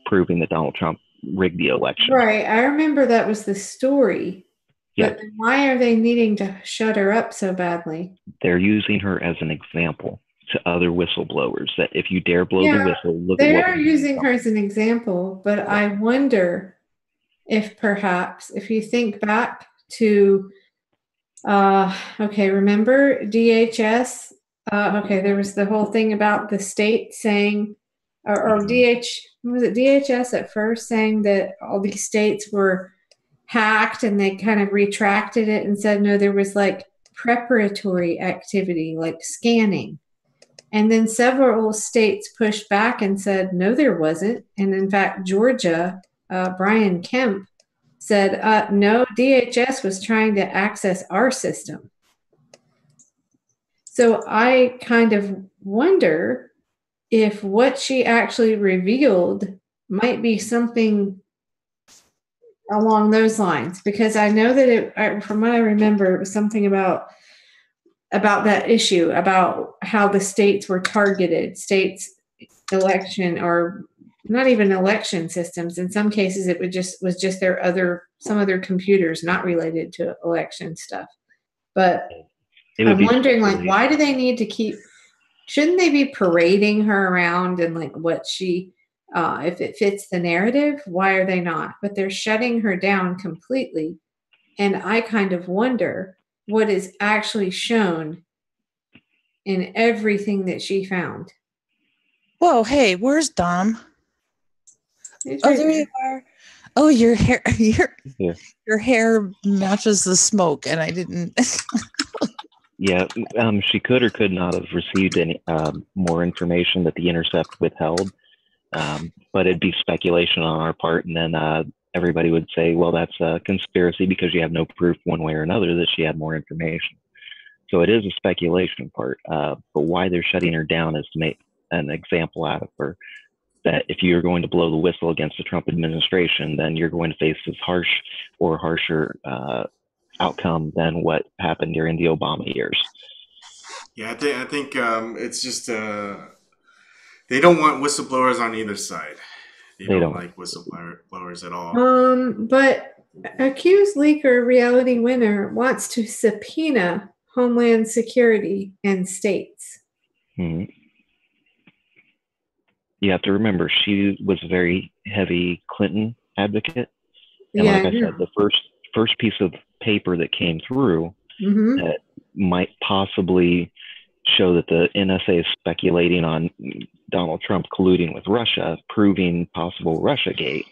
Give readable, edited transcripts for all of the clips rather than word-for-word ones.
proving that Donald Trump rigged the election. Right. I remember that was the story. Yeah. But why are they needing to shut her up so badly? They're using her as an example to other whistleblowers, that if you dare blow the whistle, look at what they're using her as an example. But I wonder if perhaps, if you think back to, okay, remember DHS? Okay, there was the whole thing about the state saying, or was it DHS at first saying that all these states were hacked, and they kind of retracted it and said, no, there was like preparatory activity, like scanning. And then several states pushed back and said, no, there wasn't. And in fact, Georgia, Brian Kemp said, no, DHS was trying to access our system. So I kind of wonder if what she actually revealed might be something along those lines, because I know that from what I remember, it was something about that issue, about how the states were targeted, states election, or not even election systems. In some cases, it was just some other computers not related to election stuff. But I'm wondering, like, why do they need to keep? Shouldn't they be parading her around and like what she? If it fits the narrative, why are they not? But they're shutting her down completely. And I kind of wonder what is actually shown in everything that she found. Whoa, hey, where's Dom? Oh, there you are. Oh, your hair, your hair matches the smoke, and I didn't. Yeah, she could or could not have received any more information that the Intercept withheld. But it'd be speculation on our part, and then everybody would say, well, that's a conspiracy because you have no proof one way or another that she had more information. So it is a speculation part, but why they're shutting her down is to make an example out of her, that if you're going to blow the whistle against the Trump administration, then you're going to face this harsh or harsher outcome than what happened during the Obama years. Yeah, I think it's just they don't want whistleblowers on either side. They don't like whistleblowers at all. But accused leaker Reality Winner wants to subpoena Homeland Security and states. Mm-hmm. You have to remember, she was a very heavy Clinton advocate. And like I said, the first piece of paper that came through that might possibly show that the NSA is speculating on Donald Trump colluding with Russia, proving possible Russiagate,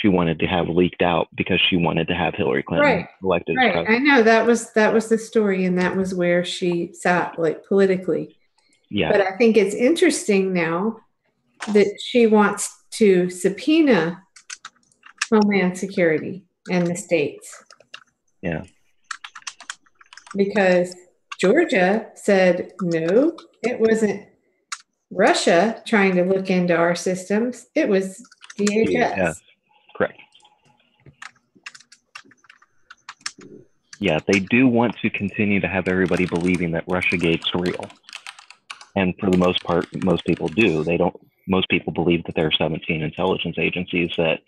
she wanted to have leaked out because she wanted to have Hillary Clinton elected as president. I know that was the story, and that was where she sat, like, politically. Yeah. But I think it's interesting now that she wants to subpoena Homeland Security and the states. Yeah. Because Georgia said, no, it wasn't Russia trying to look into our systems. It was DHS. Yeah, correct. Yeah, they do want to continue to have everybody believing that Russiagate's real. And for the most part, most people do. Most people believe that there are 17 intelligence agencies that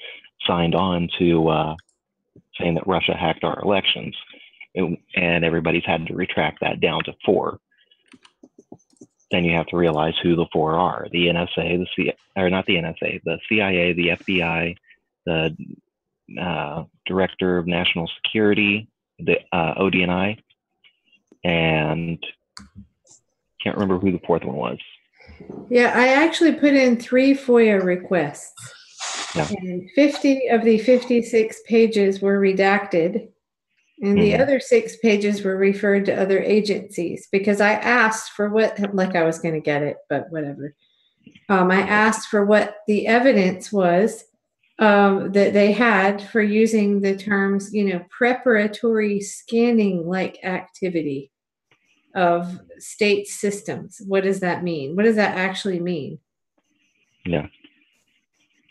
signed on to saying that Russia hacked our elections. And everybody's had to retract that down to 4. Then you have to realize who the 4 are: the NSA, the CIA, the FBI, the Director of National Security, the ODNI, and can't remember who the 4th one was. Yeah, I actually put in 3 FOIA requests. Yeah. And 50 of the 56 pages were redacted. And the other 6 pages were referred to other agencies, because I asked for what, like I was going to get it, but whatever. I asked for what the evidence was that they had for using the terms, preparatory scanning like activity of state systems. What does that mean? What does that actually mean? Yeah.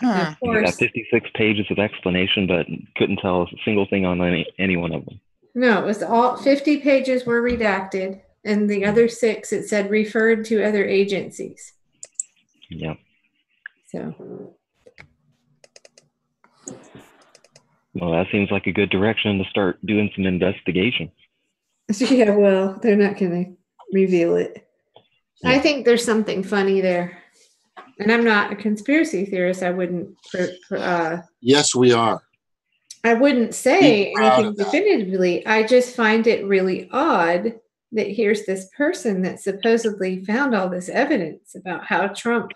Of course, you got 56 pages of explanation, but couldn't tell a single thing on any one of them. No, it was all 50 pages were redacted, and the other 6, it said referred to other agencies. Yeah. So Well, that seems like a good direction to start doing some investigation. Yeah, well, they're not going to reveal it. Yeah. I think there's something funny there. And I'm not a conspiracy theorist. I wouldn't. Yes, we are. I wouldn't say anything definitively. I just find it really odd that here's this person that supposedly found all this evidence about how Trump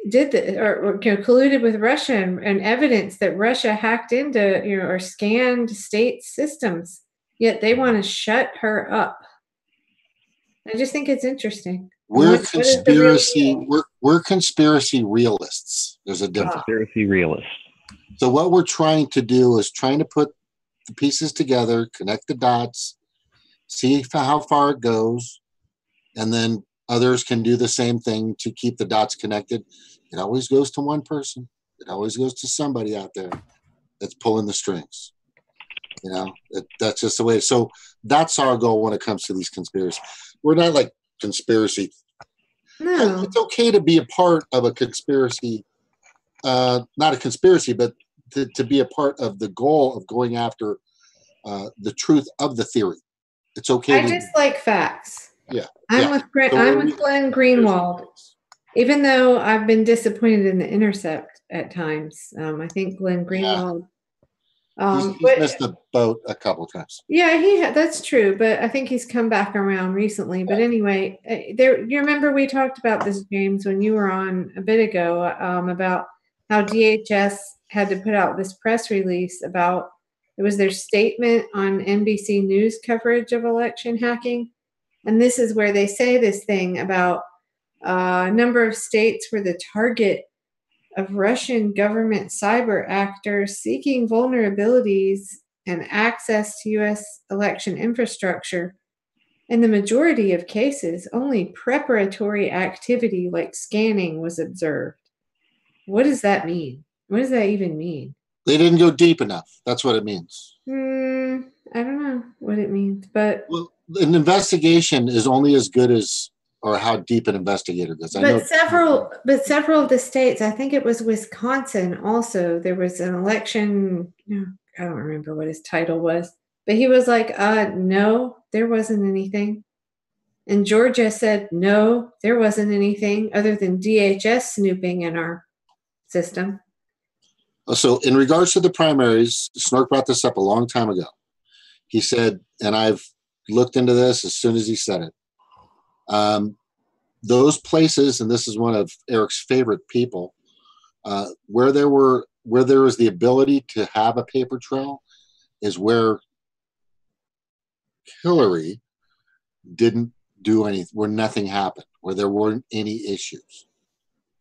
did this or colluded with Russia and evidence that Russia hacked into, or scanned state systems, yet they want to shut her up. I just think it's interesting. We're conspiracy. We're conspiracy realists. There's a difference. Conspiracy realists. So what we're trying to do is trying to put the pieces together, connect the dots, see how far it goes, and then others can do the same thing to keep the dots connected. It always goes to one person. It always goes to somebody out there that's pulling the strings. That's just the way. So that's our goal when it comes to these conspiracies. We're not like conspiracy. No. It's okay to be a part of a conspiracy, not a conspiracy, but to be a part of the goal of going after the truth of the theory. It's okay. I just like facts. Yeah. I'm with Glenn Greenwald. Even though I've been disappointed in The Intercept at times, I think Glenn Greenwald. He's missed the boat a couple of times. Yeah, that's true, but I think he's come back around recently. But anyway, you remember we talked about this, James, when you were on a bit ago, about how DHS had to put out this press release about, it was their statement on NBC News coverage of election hacking. And this is where they say this thing about a number of states were the target of Russian government cyber actors seeking vulnerabilities and access to U.S. election infrastructure. In the majority of cases, only preparatory activity like scanning was observed. What does that mean? What does that even mean? They didn't go deep enough. That's what it means. I don't know what it means, but an investigation is only as good as or how deep an investigator does. Several of the states, I think it was Wisconsin also, there was an election, I don't remember what his title was, but he was like, no, there wasn't anything. And Georgia said, no, there wasn't anything other than DHS snooping in our system. So in regards to the primaries, Snork brought this up a long time ago. He said, and I've looked into this as soon as he said it, those places, and this is one of Eric's favorite people, where there was the ability to have a paper trail is where Hillary didn't do anything, where nothing happened, where there weren't any issues.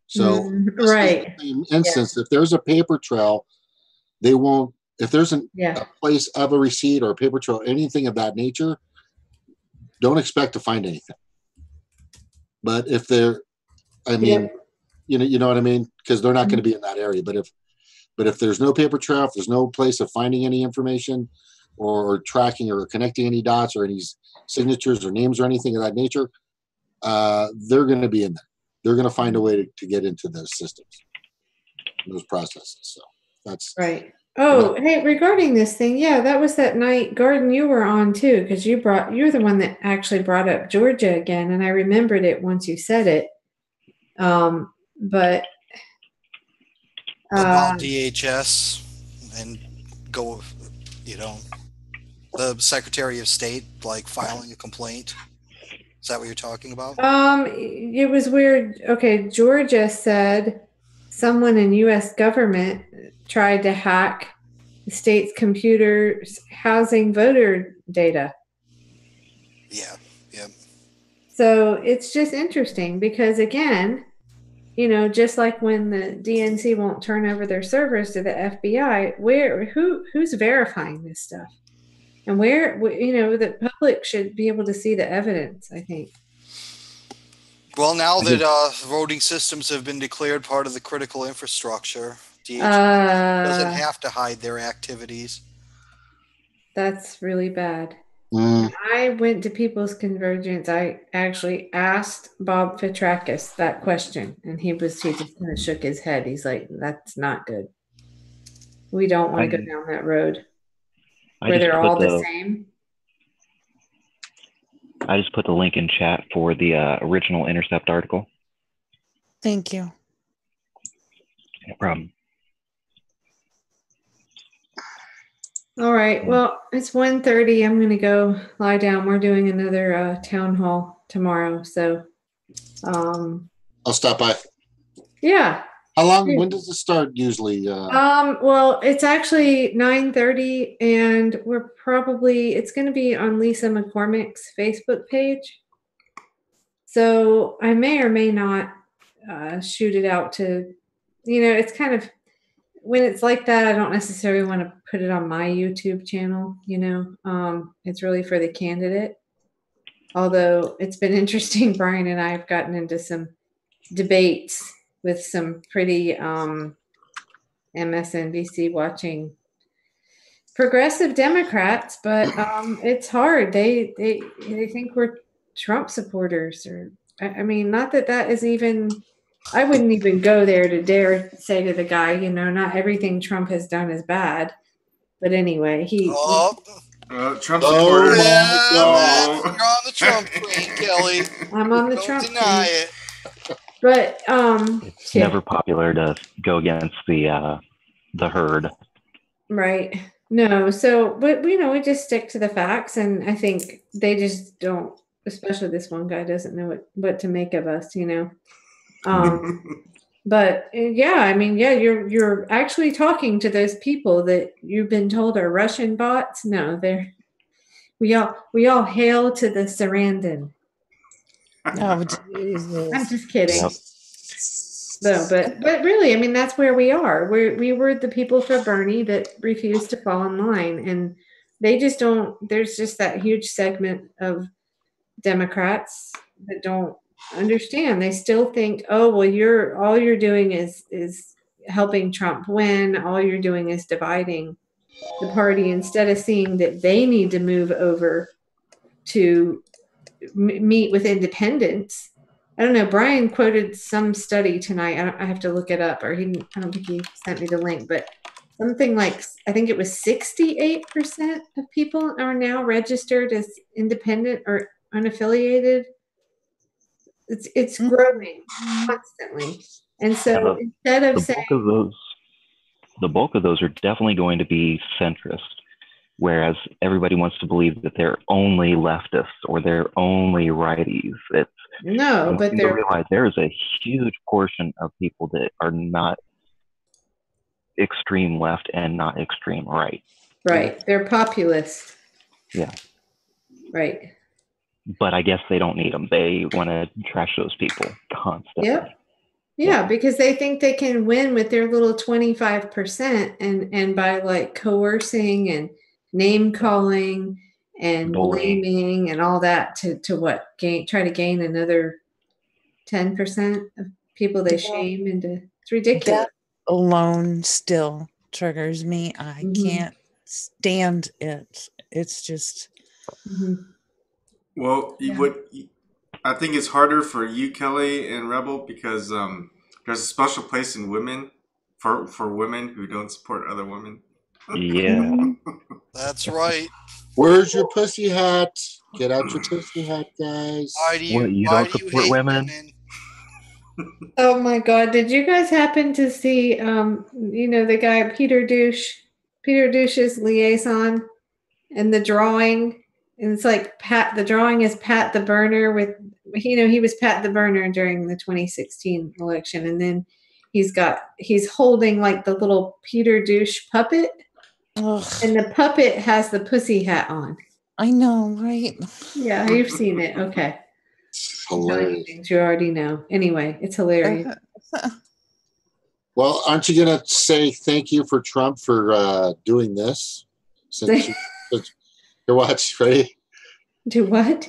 So right. In instance, if there's a paper trail, they won't, if there's a place of a receipt or a paper trail, anything of that nature, don't expect to find anything. But if they're, you know what I mean? Because they're not going to be in that area. But if there's no paper trail, if there's no place of finding any information or tracking or connecting any dots or any signatures or names or anything of that nature, they're going to be in there. They're going to find a way to get into those systems, those processes. So that's right. Oh, hey, regarding this thing, that was that night, Garden, you were on too, because you're the one that actually brought up Georgia again, and I remembered it once you said it. But about DHS and go, the Secretary of State like filing a complaint. Is that what you're talking about? It was weird. Okay, Georgia said someone in U.S. government tried to hack the state's computers housing voter data. Yeah. So it's just interesting because, again, just like when the DNC won't turn over their servers to the FBI, who's verifying this stuff? And the public should be able to see the evidence, I think. Well, now that voting systems have been declared part of the critical infrastructure, DHS doesn't have to hide their activities. That's really bad. When I went to People's Convergence, I actually asked Bob Fitrakis that question, and he just kind of shook his head. He's like, "That's not good." we don't want to go down that road where they're all the same. I just put the link in chat for the original Intercept article. Thank you. No problem. All right. Well, it's 1:30. I'm going to go lie down. We're doing another town hall tomorrow. So I'll stop by. Yeah. How long? When does it start usually? Well, it's actually 9:30, and it's going to be on Lisa McCormick's Facebook page. So I may or may not shoot it out to, it's kind of, when it's like that, I don't necessarily want to put it on my YouTube channel, it's really for the candidate. Although it's been interesting, Brian and I have gotten into some debates with some pretty MSNBC watching progressive Democrats, but it's hard. They think we're Trump supporters, or I mean, not that is even. I wouldn't even go there to dare say to the guy, not everything Trump has done is bad. But anyway, Trump supporters. Oh, you're on the Trump train, Kelly. I'm on the Trump train. Deny it. But it's never popular to go against the herd. Right. No. So, but we just stick to the facts, and I think they just don't. Especially this one guy doesn't know what to make of us. But you're actually talking to those people that you've been told are Russian bots. No, we all hail to the Sarandon. Oh, Jesus. I'm just kidding. Yep. No, but really, I mean, that's where we are. We were the people for Bernie that refused to fall in line, and they just don't. There's just that huge segment of Democrats that don't understand. They still think, oh, well, all you're doing is helping Trump win. All you're doing is dividing the party, instead of seeing that they need to move over to meet with independents. I don't know. Brian quoted some study tonight. I have to look it up, or I don't think he sent me the link, but something like, I think it was 68% of people are now registered as independent or unaffiliated. It's growing constantly. And so instead of saying the bulk of those are definitely going to be centrist, whereas everybody wants to believe that they're only leftists or they're only righties. But they realize there is a huge portion of people that are not extreme left and not extreme right. Right. They're populist. Yeah. Right. But I guess they don't need them. They want to trash those people constantly. Yep. Yeah, because they think they can win with their little 25% and by like coercing and name calling and blaming and all that to try to gain another 10% of people they shame into. It's ridiculous. That alone still triggers me. I can't stand it. It's just Well, what I think it's harder for you, Kelly, and Rebel, because there's a special place in women for women who don't support other women. Yeah. That's right. Where's your pussy hat? Get out your pussy hat, guys. Why do you don't support women? Oh my God! Did you guys happen to see, the guy Peter Douche's liaison, and the drawing? And it's like the drawing is Pat the Burner with, he was Pat the Burner during the 2016 election. And then he's holding like the little Peter Douche puppet. Ugh. And the puppet has the pussy hat on. I know, right? Yeah, you've seen it. Okay. It's hilarious. Things you already know. Anyway, it's hilarious. Well, aren't you going to say thank you for Trump for doing this? Here, watch. Ready? Do what?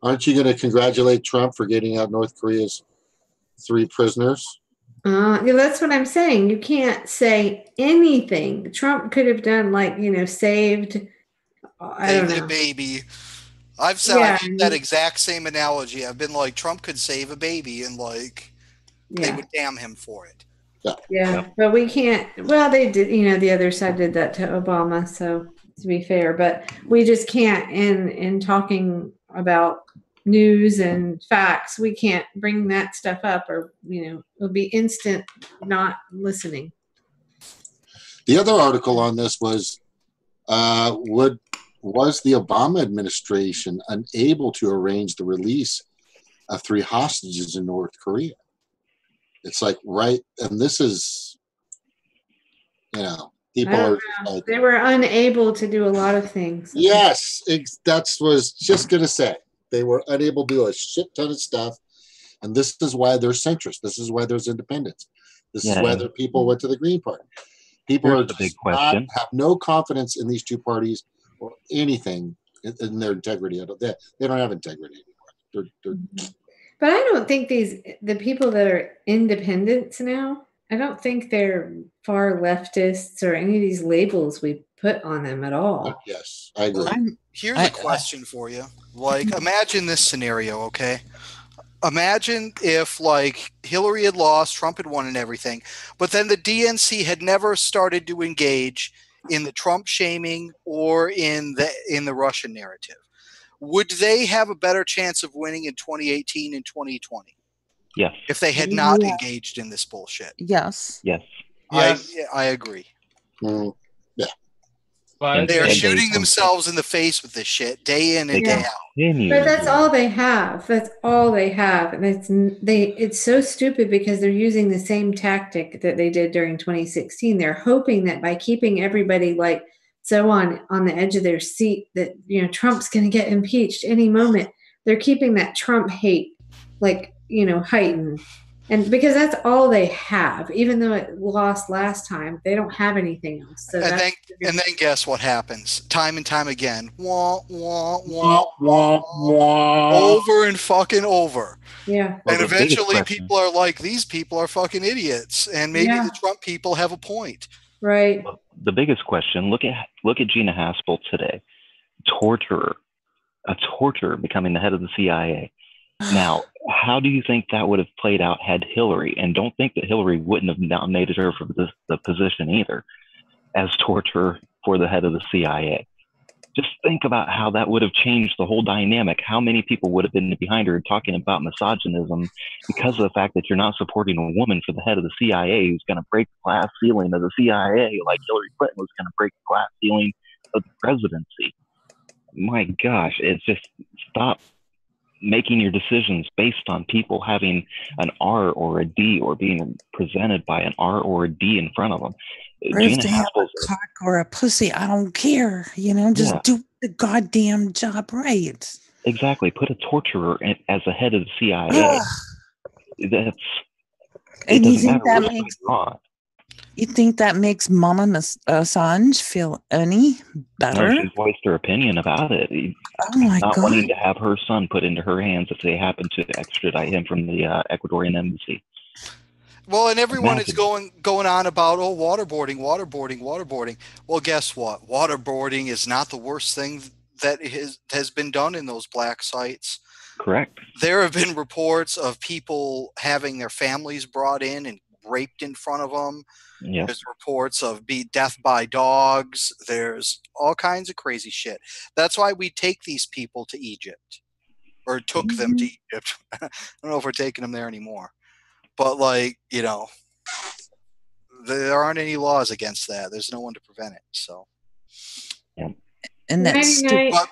Aren't you going to congratulate Trump for getting out North Korea's 3 prisoners? Yeah, that's what I'm saying. You can't say anything. Trump could have done saved. I don't know. A baby. I've said that exact same analogy. I've been like, Trump could save a baby, and they would damn him for it. Yeah, but we can't. Well, they did. The other side did that to Obama. So to be fair, but we just can't. In talking about news and facts, we can't bring that stuff up, or it'll be instant not listening. The other article on this was, was the Obama administration unable to arrange the release of 3 hostages in North Korea? It's like, right, and this is, people are like, they were unable to do a lot of things. Yes, that's what I was just going to say. They were unable to do a shit ton of stuff, and this is why they're centrist. This is why there's independence. This is why the people went to the Green Party. People are have no confidence in these two parties or anything in their integrity. They don't have integrity anymore. But I don't think the people that are independents now, I don't think they're far leftists or any of these labels we put on them at all. Yes, I agree. Here's a question for you. Like, imagine this scenario, okay? Imagine if, like, Hillary had lost, Trump had won and everything, but then the DNC had never started to engage in the Trump shaming or in the Russian narrative. Would they have a better chance of winning in 2018 and 2020? Yes. If they had not engaged in this bullshit. Yes. Yes. I agree. Yeah. They are shooting themselves in the face with this shit day in and day out. But that's all they have. That's all they have. And it's so stupid because they're using the same tactic that they did during 2016. They're hoping that by keeping everybody like so on the edge of their seat that Trump's going to get impeached any moment. They're keeping that Trump hate heightened. And because that's all they have, even though it lost last time, they don't have anything else. So and then guess what happens? Time and time again. Wah, wah, wah, wah, wah. Over and fucking over. Yeah. And eventually people are like, these people are fucking idiots. And maybe the Trump people have a point. Right. Well, the biggest question, look at Gina Haspel today. A torturer becoming the head of the CIA. Now, how do you think that would have played out had Hillary, and don't think that Hillary wouldn't have nominated her for the position either, as torturer for the head of the CIA? Just think about how that would have changed the whole dynamic. How many people would have been behind her talking about misogynism because of the fact that you're not supporting a woman for the head of the CIA who's going to break the glass ceiling of the CIA, like Hillary Clinton was going to break the glass ceiling of the presidency. My gosh, it's just stop making your decisions based on people having an R or a D or being presented by an R or a D in front of them. Or if they have a cock or a pussy, I don't care. Just do the goddamn job right. Exactly. Put a torturer as a head of the CIA. You think that makes Mama Assange feel any better? No, she voiced her opinion about it. Oh my God. Not wanting to have her son put into her hands if they happen to extradite him from the Ecuadorian embassy. Well, and everyone is going on about, waterboarding. Well, guess what? Waterboarding is not the worst thing that has been done in those black sites. Correct. There have been reports of people having their families brought in and raped in front of them. Yep. There's reports of death by dogs. There's all kinds of crazy shit. That's why we take these people to Egypt, or took them to Egypt. I don't know if we're taking them there anymore, but there aren't any laws against that. There's no one to prevent it. So, yeah. And that's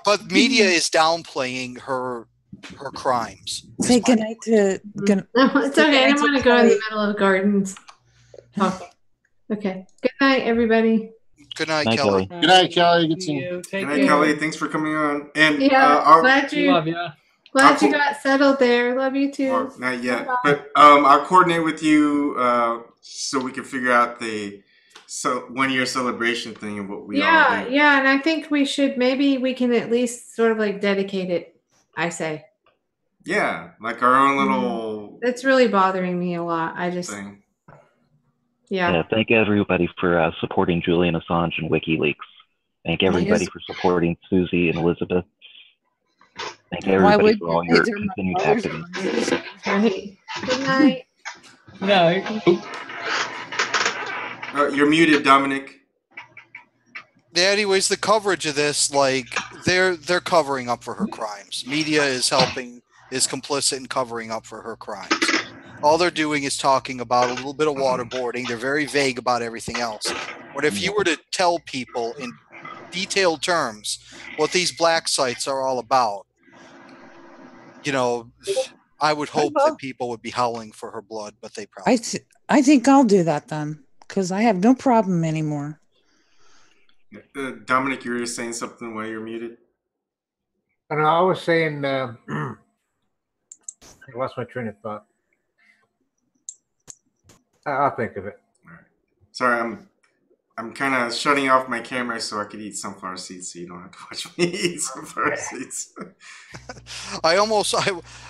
but media is downplaying her crimes. Say goodnight to. No, it's okay. I don't want to go in the middle of gardens talking. Okay. Good night, everybody. Good night, Kelly. Good night, Kelly. Good seeing you. Good night, Kelly. Thanks for coming on. And glad you got settled there. Love you too. Not yet, but I'll coordinate with you so we can figure out the 1 year celebration thing and what we all do. Yeah, and I think we can at least sort of like dedicate it. I say. Yeah, like our own little. It's really bothering me a lot. I just. Thing. Yeah. Thank everybody for supporting Julian Assange and WikiLeaks. Thank everybody for supporting Suzie and Elizabeth. Thank everybody for all your continued activism. Right. Good night. Good night. Sorry, you're muted, Dominic. Yeah, anyways, the coverage of this, like, they're covering up for her crimes. Media is complicit in covering up for her crimes. All they're doing is talking about a little bit of waterboarding. They're very vague about everything else. But if you were to tell people in detailed terms what these black sites are all about, you know, I would hope that people would be howling for her blood, but they probably. I think I'll do that then, because I have no problem anymore. Dominic, you were saying something while you're muted? And I was saying, I lost my train of thought. I'll think of it. All right. Sorry, I'm kind of shutting off my camera so I could eat sunflower seeds, so you don't have to watch me eat sunflower seeds.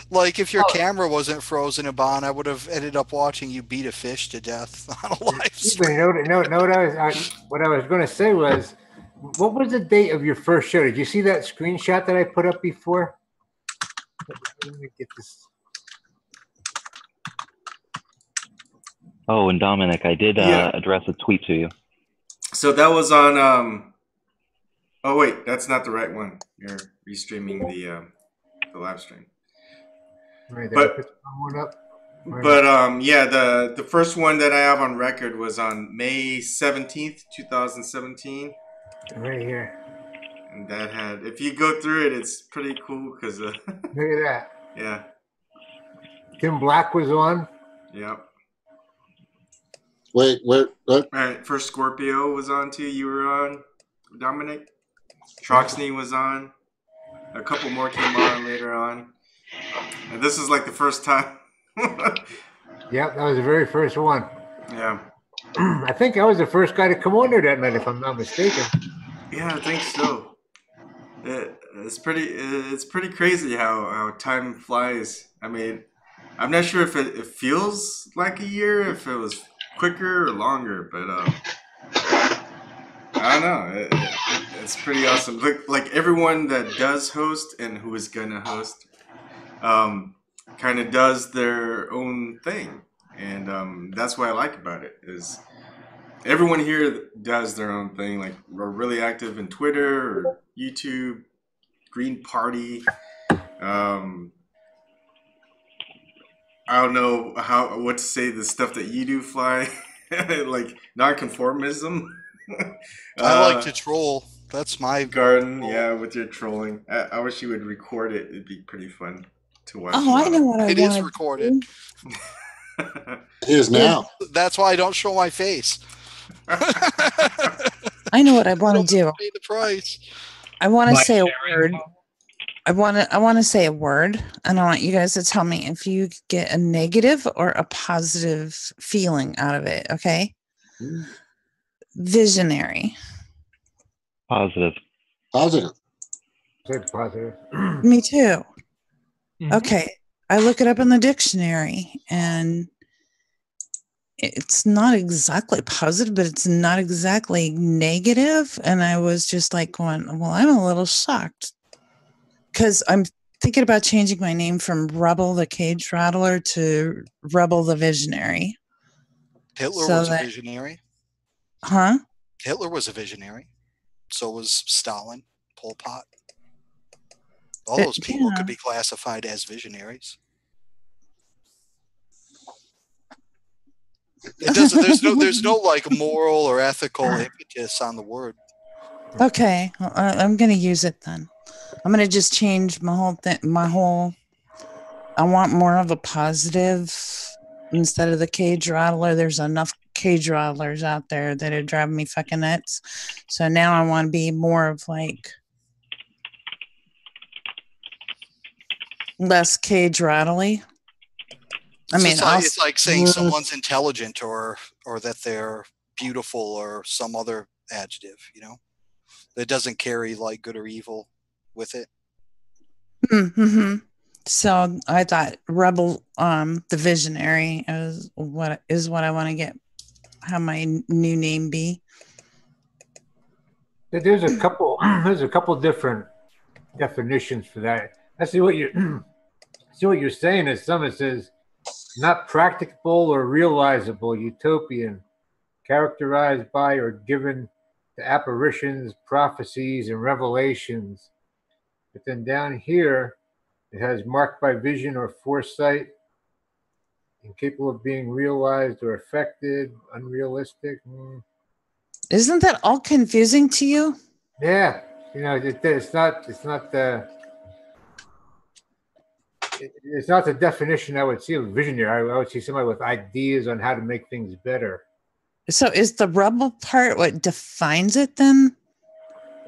Like if your camera wasn't frozen, Ebon, I would have ended up watching you beat a fish to death on a live stream. What I was going to say was, what was the date of your first show? Did you see that screenshot that I put up before? Let me get this. Oh, and Dominic, I did address a tweet to you. So that was on. Oh wait, that's not the right one. You're restreaming the live stream. Right, yeah, the first one that I have on record was on May 17th, 2017. Right here. And that had, if you go through it, it's pretty cool because. Look at that. Yeah. Tim Black was on. Yep. Wait, what? All right, first Scorpio was on too. You were on, Dominic. Troxney was on. A couple more came on later on. And this is like the first time. Yep, that was the very first one. Yeah. I think I was the first guy to come on there that night, if I'm not mistaken. Yeah, I think so. It's pretty crazy how time flies. I mean, I'm not sure if it feels like a year, if it was quicker or longer, but I don't know. It's pretty awesome. Like everyone that does host and who is gonna host, kind of does their own thing, and that's what I like about it is everyone here does their own thing. Like we're really active in Twitter or YouTube, Green Party. I don't know what to say. The stuff that you do, Fly, like nonconformism. I like to troll. That's my garden. Yeah, with your trolling. I wish you would record it. It'd be pretty fun to watch. Oh, I know what I want. It is recorded. It is now. That's why I don't show my face. I know what I want to do. Pay the price. I want to say a word. I want to say a word, and I want you guys to tell me if you get a negative or a positive feeling out of it. Okay. Visionary. Positive. Positive. Positive. Me too. Okay. I look it up in the dictionary, and it's not exactly positive, but it's not exactly negative. And I was just like going, well, I'm a little shocked. Because I'm thinking about changing my name from Rebel the Cage Rattler to Rebel the Visionary. Hitler was a visionary. Huh? Hitler was a visionary. So was Stalin, Pol Pot. All those people could be classified as visionaries. It doesn't. There's no like moral or ethical impetus on the word. Okay, I'm going to use it then. I'm going to just change my whole thing. I want more of a positive instead of the cage rattler. There's enough cage rattlers out there that are driving me fucking nuts. So now I want to be more of like less cage rattly. I mean, it's like saying someone's intelligent or that they're beautiful or some other adjective, you know, that doesn't carry like good or evil with it. Mm-hmm. So I thought Rebel, the Visionary is what I want to have my new name be. There's a couple different definitions for that. I see what you're saying is someone says not practicable or realizable, utopian, characterized by or given to apparitions, prophecies, and revelations. But then down here, it has marked by vision or foresight, incapable of being realized or affected, unrealistic. Isn't that all confusing to you? Yeah, it's not the definition I would see of visionary. I would see somebody with ideas on how to make things better. So is the rebel part what defines it then?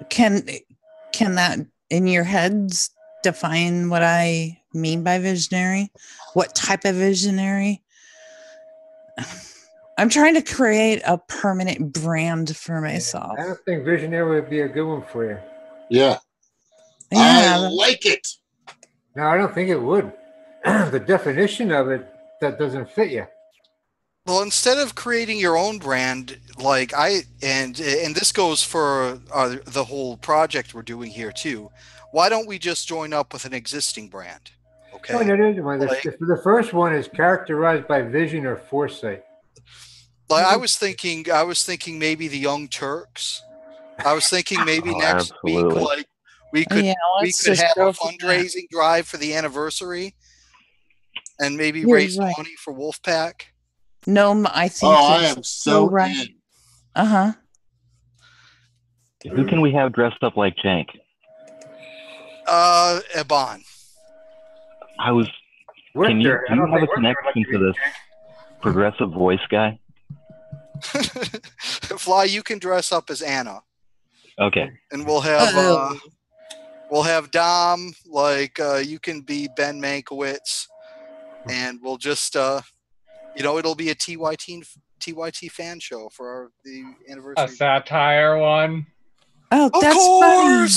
Can that in your heads define what I mean by visionary? What type of visionary? I'm trying to create a permanent brand for myself. I don't think visionary would be a good one for you. Yeah. I like it. No, I don't think it would. The definition of it, that doesn't fit you. Well, instead of creating your own brand, and this goes for the whole project we're doing here too. Why don't we just join up with an existing brand? Okay. No, the first one is characterized by vision or foresight. Like I was thinking maybe the Young Turks. I was thinking maybe next week, we could have a fundraising drive for the anniversary, and maybe raise money for Wolfpack. No, I think. I am so right. Uh-huh. Who can we have dressed up like Jank? Ebon. Do you have a connection to this progressive voice guy? Fly, you can dress up as Anna. Okay. And we'll have Dom, you can be Ben Mankiewicz, and we'll just it'll be a TYT fan show for the anniversary. A satire one. Oh, that's funny.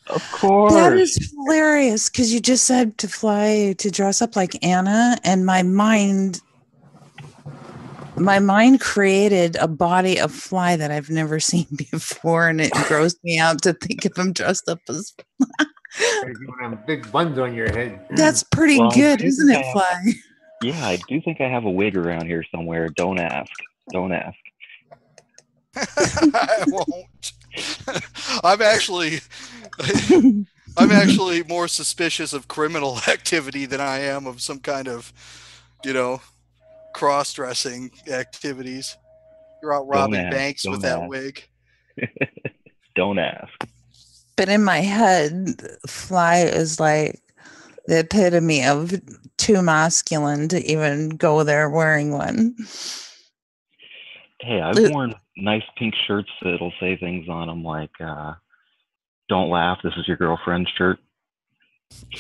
Of course. That is hilarious because you just said to Fly to dress up like Anna, and my mind created a body of Fly that I've never seen before, and it grossed me out to think of him dressed up as big buns on your head. That's pretty good, isn't it, Fly? Yeah, I do think I have a wig around here somewhere. Don't ask. I won't. I'm actually more suspicious of criminal activity than I am of some kind of, cross-dressing activities. You're out robbing banks with that wig. Don't ask. But in my head, Fly is like the epitome of too masculine to even go there wearing one. Hey, I've worn nice pink shirts that'll say things on them like, don't laugh, this is your girlfriend's shirt.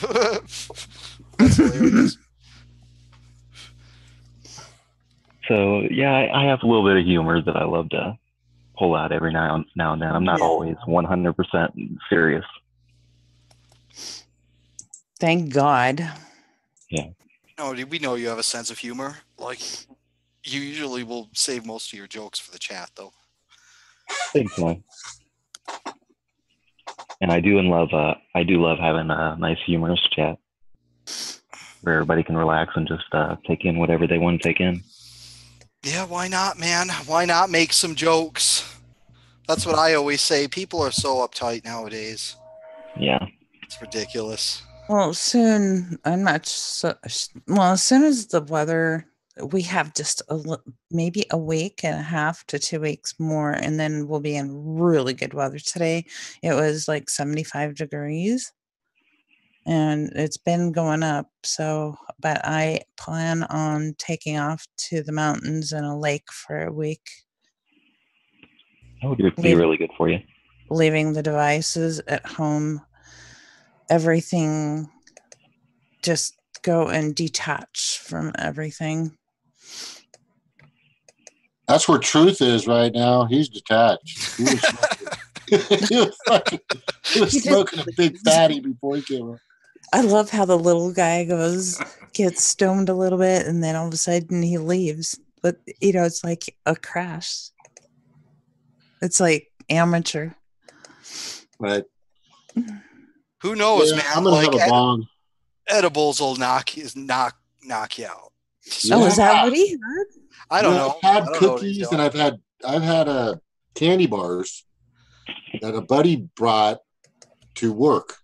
That's hilarious. So, yeah, I have a little bit of humor that I love to pull out every now and then. I'm not always 100% serious. Thank God. Yeah. No, we know you have a sense of humor. You usually will save most of your jokes for the chat, though. Thanks, man. And I do love having a nice humorous chat where everybody can relax and just take in whatever they want to take in. Yeah, why not, man? Why not make some jokes? That's what I always say. People are so uptight nowadays. Yeah. It's ridiculous. Well, soon, as soon as the weather, we have just maybe a week and a half to 2 weeks more, and then we'll be in really good weather. Today, it was like 75 degrees, and it's been going up. But I plan on taking off to the mountains and a lake for a week. That would be really good for you. Leaving the devices at home, everything, just go and detach from everything. That's where Truth is right now. He's detached. He was smoking a big fatty before he came up. I love how the little guy gets stoned a little bit, and then all of a sudden he leaves. But, it's like a crash. It's like amateur. Right. Who knows, man? I'm going to have a bong. Edibles will knock you out. Oh, is that what he heard? I don't know. I've had I don't know what he's cookies doing. and I've had candy bars that a buddy brought to work.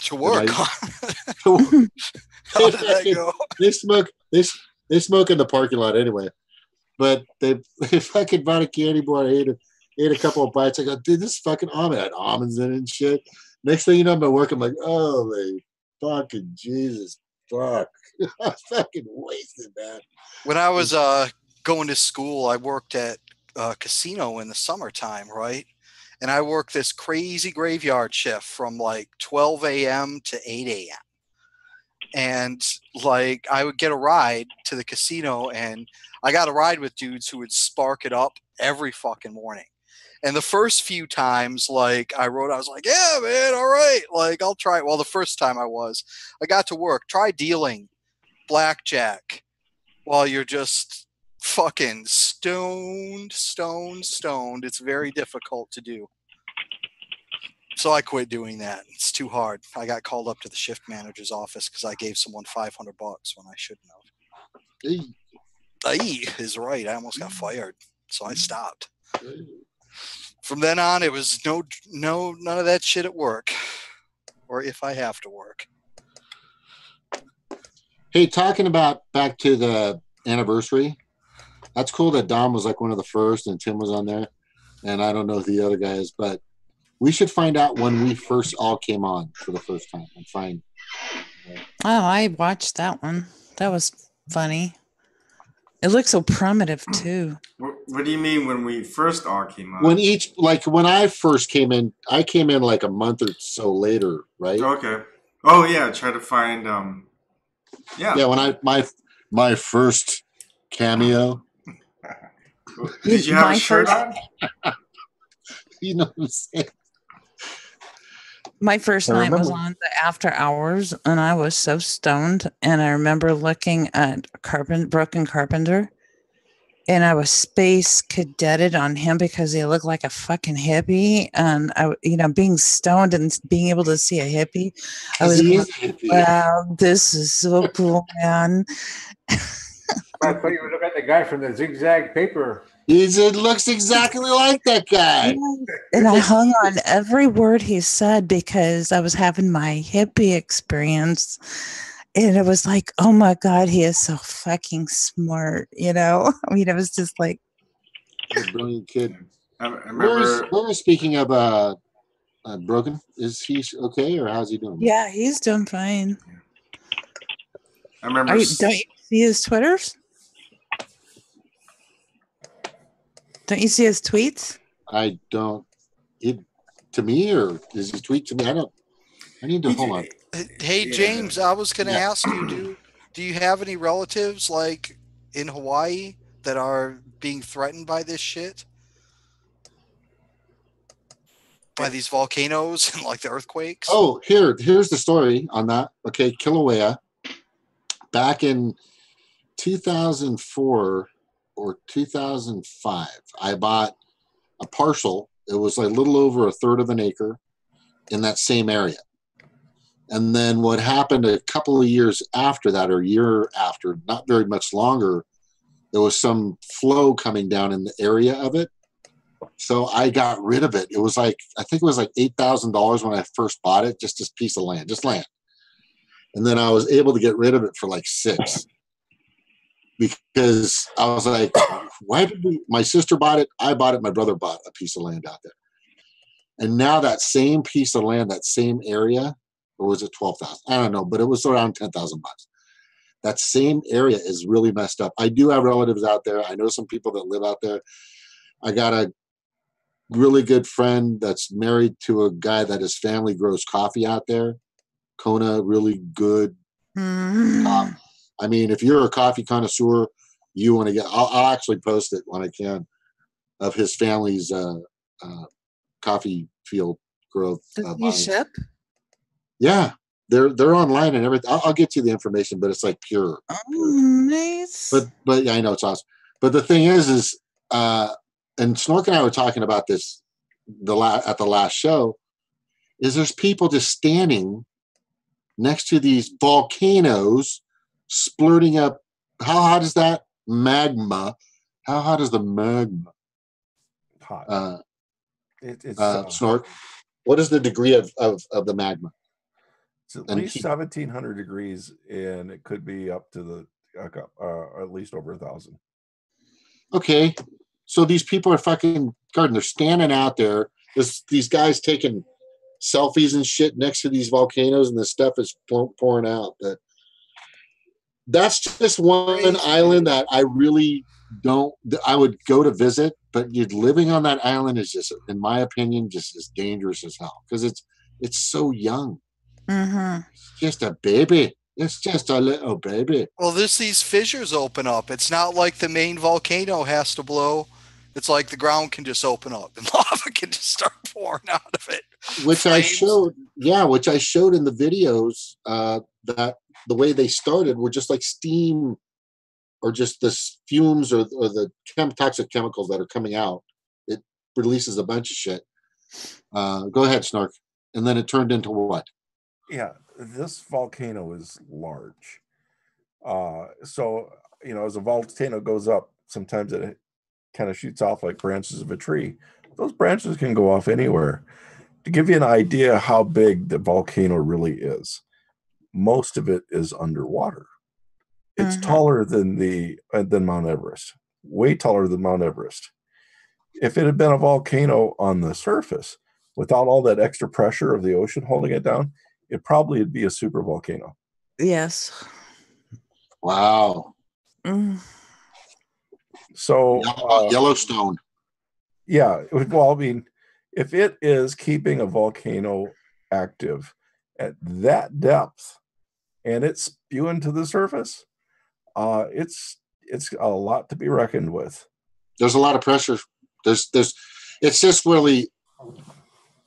To work. How did that go? They smoke in the parking lot anyway. But they fucking bought a candy bar. I ate a couple of bites. I go, dude, this is fucking almond. I had almonds in it and shit. Next thing you know, I'm at work. I'm like, holy fucking Jesus, fuck. I fucking wasted that. When I was going to school, I worked at a casino in the summertime, right? And I worked this crazy graveyard shift from like 12 a.m. to 8 a.m. And like I would get a ride to the casino, and I got a ride with dudes who would spark it up every fucking morning. And the first few times, like I was like, yeah, man, all right. Like I'll try it. Well, the first time I got to work, try dealing blackjack while you're just fucking stoned. It's very difficult to do. So I quit doing that. It's too hard. I got called up to the shift manager's office because I gave someone $500 when I shouldn't have. Hey is right. I almost got fired, so I stopped. From then on, it was none of that shit at work, or if I have to work. Hey, talking about back to the anniversary, that's cool that Dom was like one of the first and Tim was on there, and I don't know who the other guy is, but we should find out when we first all came on for the first time and find. Oh, I watched that one. That was funny. It looks so primitive too. What do you mean when we first all came on? When I first came in, I came in like a month or so later, right? Okay. Oh yeah, try to find Yeah, when my first cameo. Did you have a shirt on? You know what I'm saying? My first night was on the After Hours, and I was so stoned. And I remember looking at Broken Carpenter, and I was space cadetted on him because he looked like a fucking hippie. And being stoned and being able to see a hippie, I was like, wow, this is so cool, man. I thought you were looking at the guy from the Zigzag paper. It looks exactly like that guy. And I hung on every word he said because I was having my hippie experience. And it was like, oh my God, he is so fucking smart. I mean, it was just like. A brilliant kid. I remember. We're speaking of Broken. Is he okay or how's he doing? Yeah, he's doing fine. I remember. Don't you see his Twitters? Don't you see his tweets? I don't. To me, or does he tweet to me? I need to hold on. Hey, James, I was going to ask you, do you have any relatives like in Hawaii that are being threatened by this shit? By these volcanoes and like the earthquakes? Oh, here's the story on that. Okay, Kilauea, back in 2004 or 2005, I bought a parcel. It was like a little over a third of an acre in that same area. And then what happened a couple of years after that, or a year after, not very much longer, there was some flow coming down in the area of it. So I got rid of it. It was like, I think it was like $8,000 when I first bought it, just this piece of land, just land. And then I was able to get rid of it for like $6,000. Because I was like, why did my sister bought it, I bought it, my brother bought a piece of land out there. And now that same piece of land, that same area, or was it 12,000? I don't know, but it was around $10,000. That same area is really messed up. I do have relatives out there. I know some people that live out there. I got a really good friend that's married to a guy that his family grows coffee out there. Kona, really good coffee. I mean, if you're a coffee connoisseur, you want to get. I'll actually post it when I can, of his family's coffee field growth. You ship? Yeah, they're online and everything. I'll get you the information, but it's like pure. Oh, nice. But yeah, I know it's awesome. But the thing is, and Snork and I were talking about this at the last show. Is there's people just standing next to these volcanoes, splurting up. How hot is that? magma. How hot is the magma? Hot. It's Snork. What is the degree of the magma? It's at least 1,700 degrees, and it could be up to the at least over 1,000. Okay, so these people are fucking garden. They're standing out there. There's these guys taking selfies and shit next to these volcanoes, and the stuff is pouring out. That's just one island that I really don't. I would go to visit, but living on that island is just, in my opinion, just as dangerous as hell because it's so young. Mm-hmm. It's just a baby. It's just a little baby. Well, these fissures open up. It's not like the main volcano has to blow. It's like the ground can just open up and lava can just start pouring out of it. Which Flames. I showed in the videos that the way they started were just like steam or just the fumes or the toxic chemicals that are coming out. It releases a bunch of shit. Go ahead, Snark. And then it turned into what? Yeah, this volcano is large. So, as a volcano goes up, sometimes it kind of shoots off like branches of a tree. Those branches can go off anywhere. To give you an idea how big the volcano really is, most of it is underwater. It's taller than Mount Everest, way taller than Mount Everest. If it had been a volcano on the surface, without all that extra pressure of the ocean holding it down, it probably would be a super volcano. Yes. Wow. Mm. So Yellowstone. Yeah. Well, I mean, if it is keeping a volcano active at that depth and it's spewing to the surface, it's a lot to be reckoned with. There's a lot of pressure. It's just really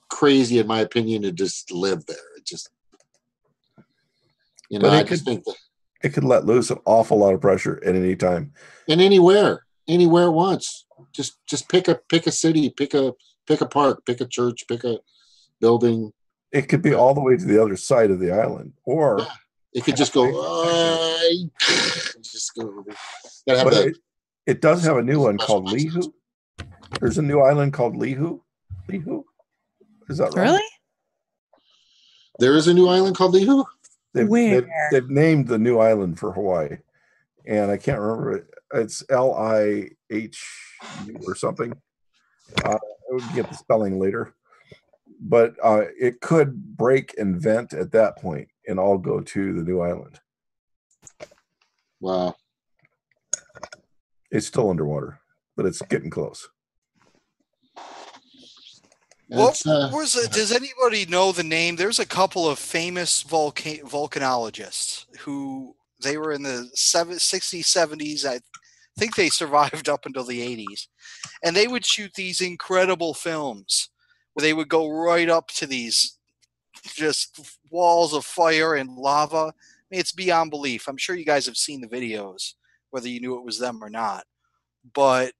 crazy, in my opinion, to just live there. It just, I just think that it could let loose an awful lot of pressure at any time. And anywhere it wants. Just pick a city, pick a park, pick a church, pick a building. It could be all the way to the other side of the island, or it could just go. Just go. It does have a new one called Lihu. There's a new island called Lihu. Lihu? Is that wrong? Really? There is a new island called Lihu? They've named the new island for Hawaii, and I can't remember it. It's Lihu or something. I would get the spelling later, but it could break and vent at that point and all go to the new island. Wow. It's still underwater, but it's getting close. Does anybody know the name? There's a couple of famous volcanologists who they were in the 60s, 70s. I think they survived up until the 80s. And they would shoot these incredible films where they would go right up to these just walls of fire and lava. I mean, it's beyond belief. I'm sure you guys have seen the videos, whether you knew it was them or not. But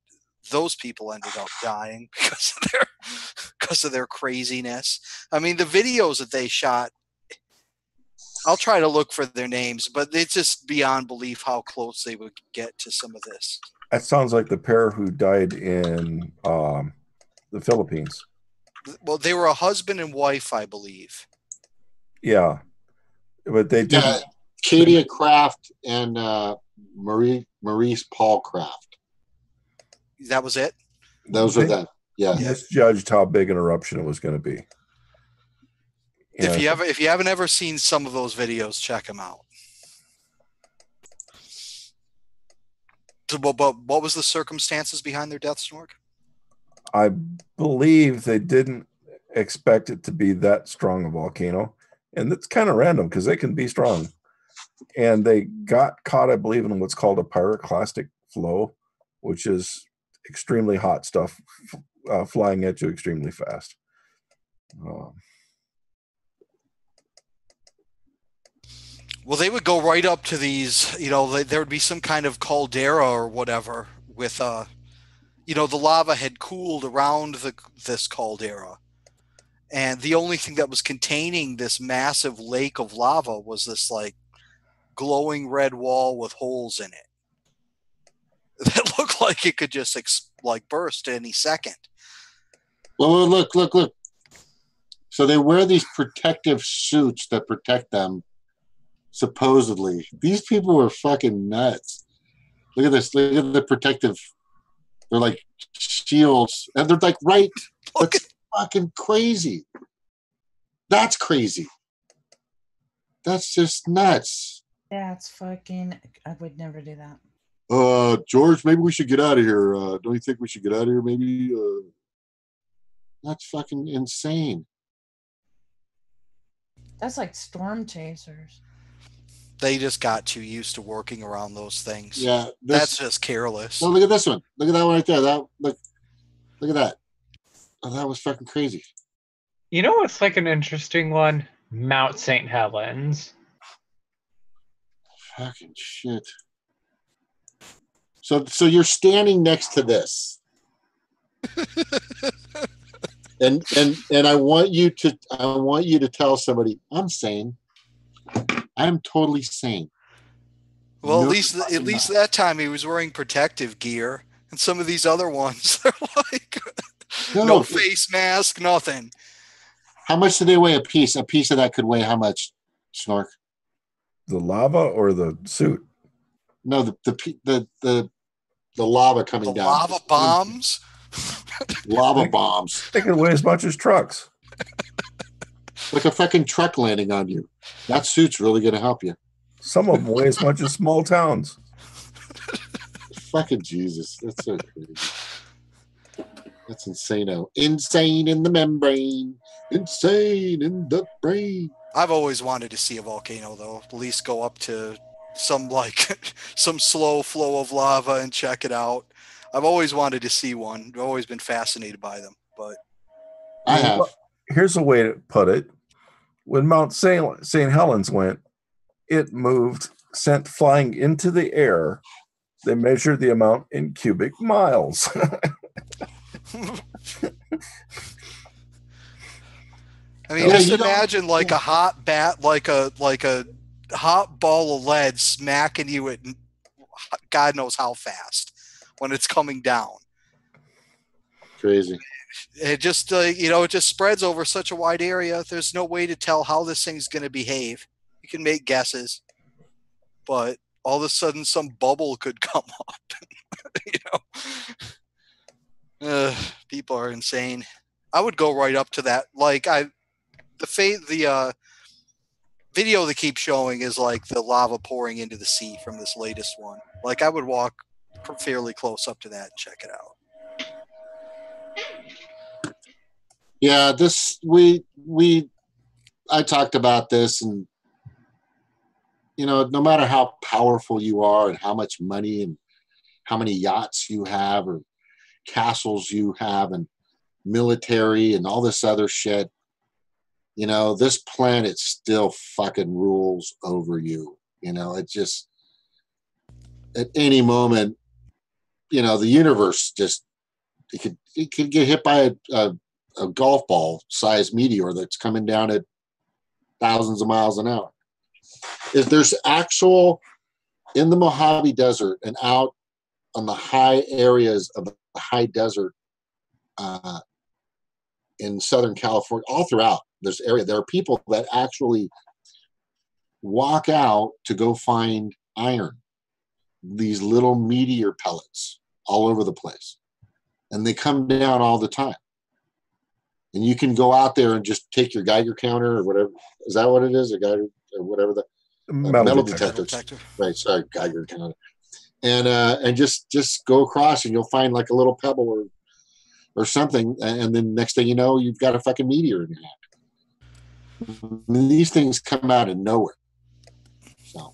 those people ended up dying because of their craziness. I mean, the videos that they shot, I'll try to look for their names, but it's just beyond belief how close they would get to some of this. That sounds like the pair who died in the Philippines. Well, they were a husband and wife, I believe. Yeah, but they didn't. Katia Kraft and Maurice Paul Kraft. That was it? Those are them. Yeah. Misjudged how big an eruption it was going to be. If you haven't ever seen some of those videos, check them out. But what was the circumstances behind their death, Snork? I believe they didn't expect it to be that strong a volcano. And it's kind of random because they can be strong. And they got caught, I believe, in what's called a pyroclastic flow, which is extremely hot stuff flying at you extremely fast. Well, they would go right up to these, there would be some kind of caldera or whatever with, the lava had cooled around this caldera. And the only thing that was containing this massive lake of lava was this, like, glowing red wall with holes in it. that looked like it could just burst any second. Well, look. So they wear these protective suits that protect them, supposedly. These people are fucking nuts. Look at this. Look at the protective. They're like shields. And they're like, right. That's fucking crazy. That's crazy. That's just nuts. That's fucking, I would never do that. George, maybe we should get out of here. Don't you think we should get out of here? Maybe. That's fucking insane. That's like storm chasers. They just got too used to working around those things. Yeah. That's just careless. No, look at this one. Look at that one right there. Look at that. Oh, that was fucking crazy. You know what's like an interesting one? Mount St. Helens. Fucking shit. So you're standing next to this. and I want you to tell somebody, I'm sane. I'm totally sane. Well, at least that time he was wearing protective gear, and some of these other ones are like no face mask, nothing. How much do they weigh a piece? A piece of that could weigh how much, Snork? The lava or the suit? No, the lava coming down. Lava bombs? Lava bombs. They can weigh as much as trucks. Like a fucking truck landing on you. That suit's really going to help you. Some of them weigh as much as small towns. Fucking Jesus. That's so crazy. That's insane. Insane in the membrane. Insane in the brain. I've always wanted to see a volcano, though. At least go up to some slow flow of lava and check it out. I've always wanted to see one. I've always been fascinated by them. But I have. Here's a way to put it. When Mount St. Helens went, it moved, sent flying into the air. They measured the amount in cubic miles. I mean, just imagine like a hot bat, like a hot ball of lead smacking you at God knows how fast when it's coming down. Crazy. It just it just spreads over such a wide area. There's no way to tell how this thing's going to behave. You can make guesses, but all of a sudden some bubble could come up. People are insane. I would go right up to that. Like the video they keep showing is like the lava pouring into the sea from this latest one. Like I would walk fairly close up to that and check it out. Yeah, I talked about this, and no matter how powerful you are and how much money and how many yachts you have or castles you have and military and all this other shit, this planet still fucking rules over you. It just, at any moment, the universe just, it could get hit by a golf ball sized meteor that's coming down at thousands of miles an hour. If there's actual in the Mojave Desert and out on the high areas of the high desert in Southern California, all throughout this area, there are people that actually walk out to go find iron, these little meteor pellets all over the place. And they come down all the time. And you can go out there and just take your Geiger counter or whatever. Is that what it is? A Geiger or whatever the metal detector. Right, sorry, Geiger counter. And just go across and you'll find like a little pebble or something. And then next thing you know, you've got a fucking meteor in your hand. I mean, these things come out of nowhere. So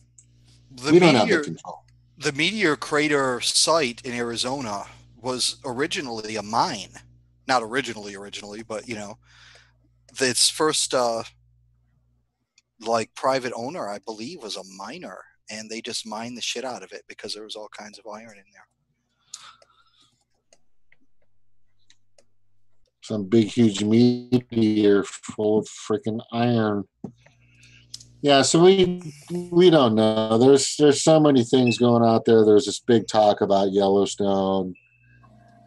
we don't have the control. The meteor crater site in Arizona was originally a mine. Not originally, but its first private owner, I believe, was a miner, and they just mined the shit out of it because there was all kinds of iron in there. Some big, huge meteor full of freaking iron. Yeah, so we don't know. There's so many things going out there. There's this big talk about Yellowstone.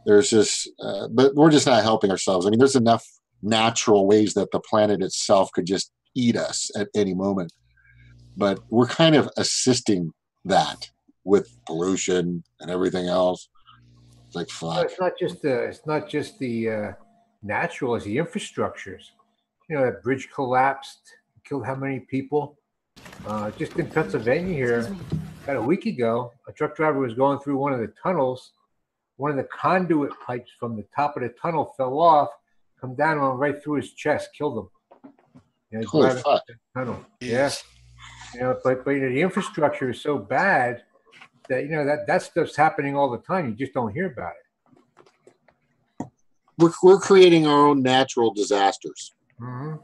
There's just, but we're just not helping ourselves. I mean, there's enough natural ways that the planet itself could just eat us at any moment. But we're kind of assisting that with pollution and everything else. It's like, fuck. It's not just the natural, it's the infrastructures. You know, that bridge collapsed, killed how many people? Just in Pennsylvania here, about a week ago, a truck driver was going through one of the tunnels. One of the conduit pipes from the top of the tunnel fell off, come down and went right through his chest, killed him. You know, Holy fuck. Tunnel. Yeah. You know, but you know, the infrastructure is so bad that, you know, that stuff's happening all the time. You just don't hear about it. We're creating our own natural disasters. Mm-hmm.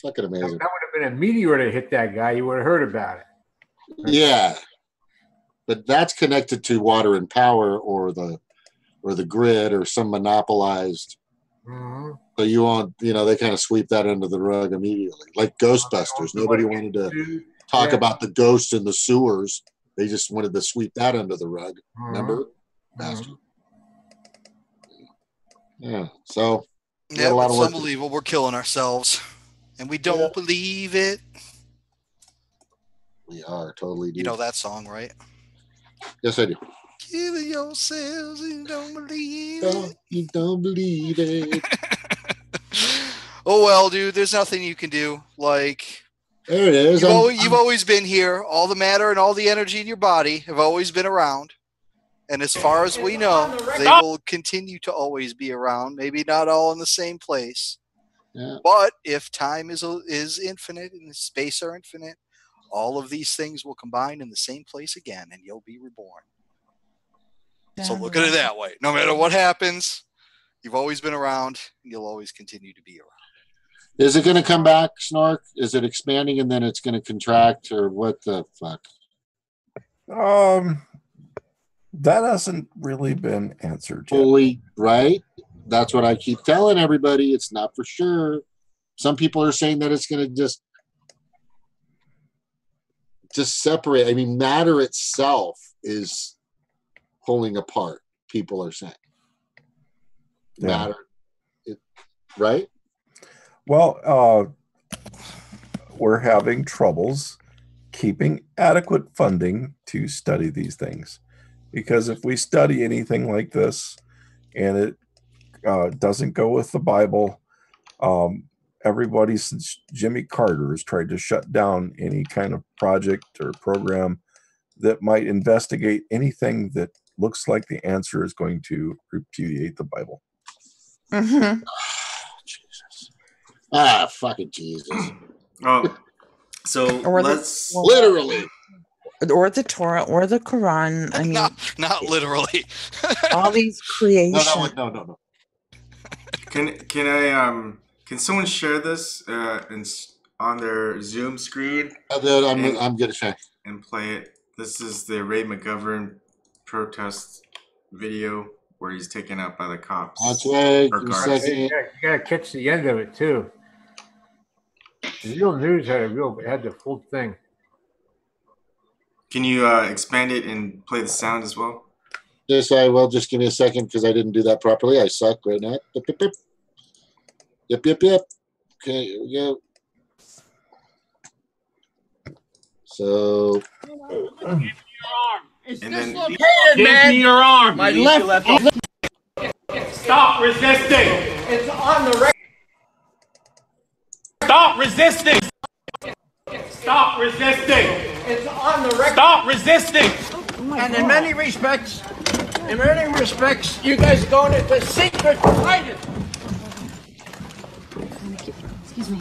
Fucking amazing. That would have been a meteor that hit that guy. You would have heard about it. Yeah. But that's connected to water and power or the grid or some monopolized. Mm-hmm. So you want, you know, they kind of sweep that under the rug immediately. Like Ghostbusters. Nobody wanted to talk about the ghosts in the sewers. They just wanted to sweep that under the rug. Mm-hmm. Remember? Bastard. Yeah. So yeah, it's unbelievable. We're killing ourselves. And we don't believe it. We are totally. You know that song, right? Yes, I do. Kill yourselves and don't believe it. You don't believe it. Oh well, dude. There's nothing you can do. Like there it is. You've always been here. All the matter and all the energy in your body have always been around. And as far as we know, they will continue to always be around. Maybe not all in the same place. Yeah. But if time is infinite and space are infinite, all of these things will combine in the same place again, and you'll be reborn. So look at it that way. No matter what happens, you've always been around, and you'll always continue to be around. Is it going to come back, Snork? Is it expanding and then it's going to contract, or what the fuck? That hasn't really been answered yet. Fully, right? That's what I keep telling everybody. It's not for sure. Some people are saying that it's going to just separate. I mean, matter itself is pulling apart. People are saying matter, right? Well, we're having troubles keeping adequate funding to study these things, because if we study anything like this and it doesn't go with the Bible, everybody since Jimmy Carter has tried to shut down any kind of project or program that might investigate anything that looks like the answer is going to repudiate the Bible. Mm-hmm. Jesus. Ah, fucking Jesus. Oh, so literally. Or the Torah, or the Quran. I mean, not literally. all these creations. No. Can someone share this on their Zoom screen? I'm gonna share and play it. This is the Ray McGovern protest video where he's taken out by the cops. That's right. You gotta catch the end of it too. The real news had the full thing. Can you expand it and play the sound as well? Yes, I will. Just give me a second because I didn't do that properly. I suck right now. Yep. Okay, here we go. So. Give me your arm. It's dislocated, man. Give me your arm. My left arm. Stop resisting. It's on the record. Stop resisting. Stop resisting. It's on the record. Stop resisting. And in many respects, you guys are going into secret fighting. Excuse me.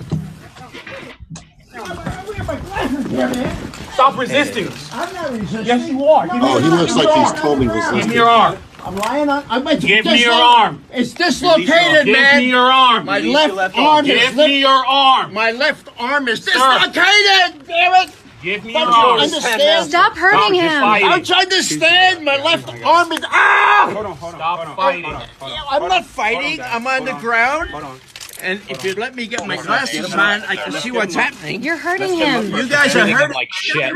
Stop resisting. I'm not resisting. Yes, you are. He looks like he's totally resisting. Give me your arm. I'm lying on. Give me your arm. It's dislocated, man. Give me your arm. My left arm is. Give me your arm. My left arm is dislocated. Damn it. Give me your arm. Understand? Stop hurting him. Don't you understand? My left arm is. Ah! Hold on. Stop fighting. I'm not fighting. I'm on the ground. Hold on. And if you let me get my glasses on, I can see what's happening. You're hurting him. You guys are hurting like shit.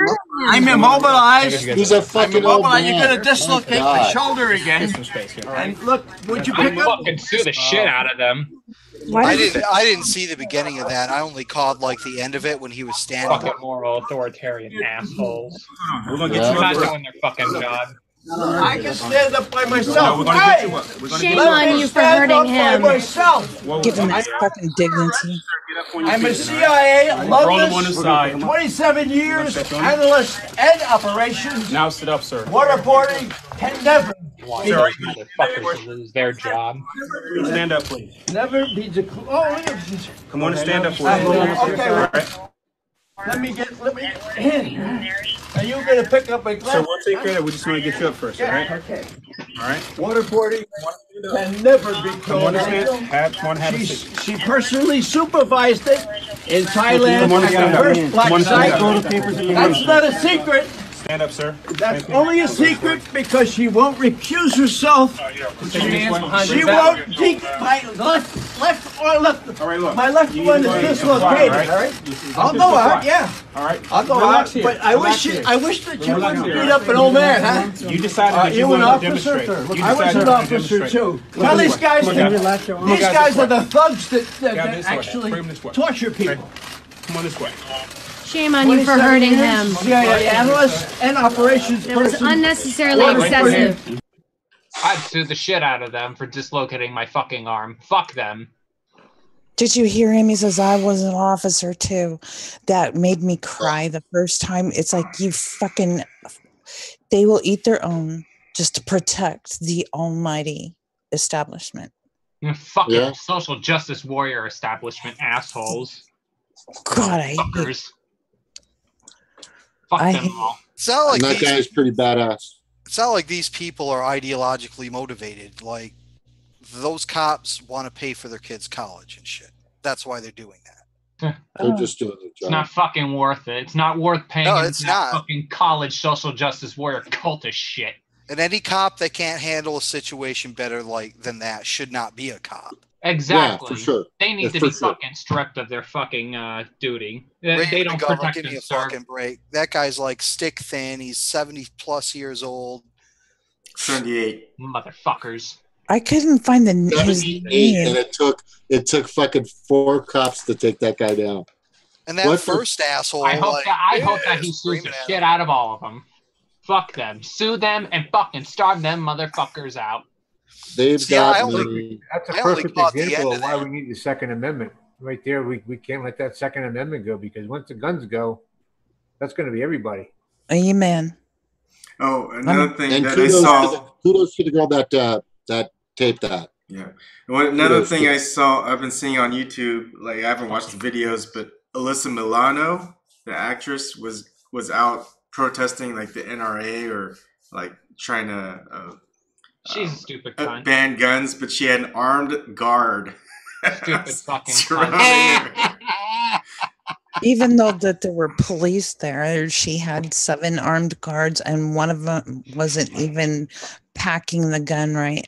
I'm immobilized. He's a fucking I'm old immobilized. man. You're gonna dislocate my God. shoulder again. And look, would you pick up? Fucking sue the shit out of them. I didn't see the beginning of that. I only caught like the end of it when he was standing. Fucking moral authoritarian assholes. We're gonna They're not doing their fucking job. I can stand up by myself. Shame on you for hurting him. Give him his fucking dignity. I'm a CIA loveless, 27 years analyst and operations. Now sit up, sir. Waterboarding can never. Sorry, motherfuckers to lose their job. Stand up, please. Never be declared. Oh, look at this. Come on and stand up, please. Okay. Let me in. Are you going to pick up my glass? So we'll take care of it. We just want to get you up first, all right? Okay. All right. Waterboarding can never be told. She personally supervised it in Thailand at the first black site. That's not a secret. Stand up, sir. That's only a secret because she won't recuse herself. She won't keep my left or left. My left one is dislocated. All right. I'll go out. Yeah. All right. I'll go out. But I wish that you wouldn't beat up an old man, huh? You decided that you an wanted to officer? demonstrate. I was an officer too. Tell these guys. These guys are the thugs that actually torture people. Come on this way. Shame on you for hurting him. CIA analyst and operations It was unnecessarily excessive. I'd sue the shit out of them for dislocating my fucking arm. Fuck them. Did you hear him? He says, I was an officer too. That made me cry the first time. It's like, you fucking, they will eat their own just to protect the almighty establishment. You fucking social justice warrior establishment assholes. God, I hate. Fuck them all. It's not like that guy's pretty badass. It's not like these people are ideologically motivated. Like, those cops want to pay for their kids' college and shit. That's why they're doing that. They're just doing their job. It's not fucking worth it. It's not worth paying it's not. Fucking college social justice warrior cultist shit. And any cop that can't handle a situation better than that should not be a cop. Exactly. Yeah, for sure. They need to be fucking stripped of their fucking duty. They don't protect give me a and serve. fucking break. That guy's like stick thin. He's 70+ years old. 78. Motherfuckers. I couldn't find his name. And it took fucking 4 cops to take that guy down. And that first asshole. I hope that he sues the shit out of all of them. Fuck them. Sue them and fucking starve them motherfuckers out. They've got That's a perfect example of why we need the Second Amendment. Right there, we can't let that Second Amendment go, because once the guns go, that's going to be everybody. Amen. Oh, another thing and that I saw. Kudos to the girl that taped that. Yeah. Another thing I've been seeing on YouTube, like I haven't watched the videos, but Alyssa Milano, the actress, was out protesting like the NRA or like trying to she's a stupid cunt. Ban guns, but she had an armed guard. Stupid fucking cunt. Even though that there were police there, she had 7 armed guards, and one of them wasn't even packing the gun right.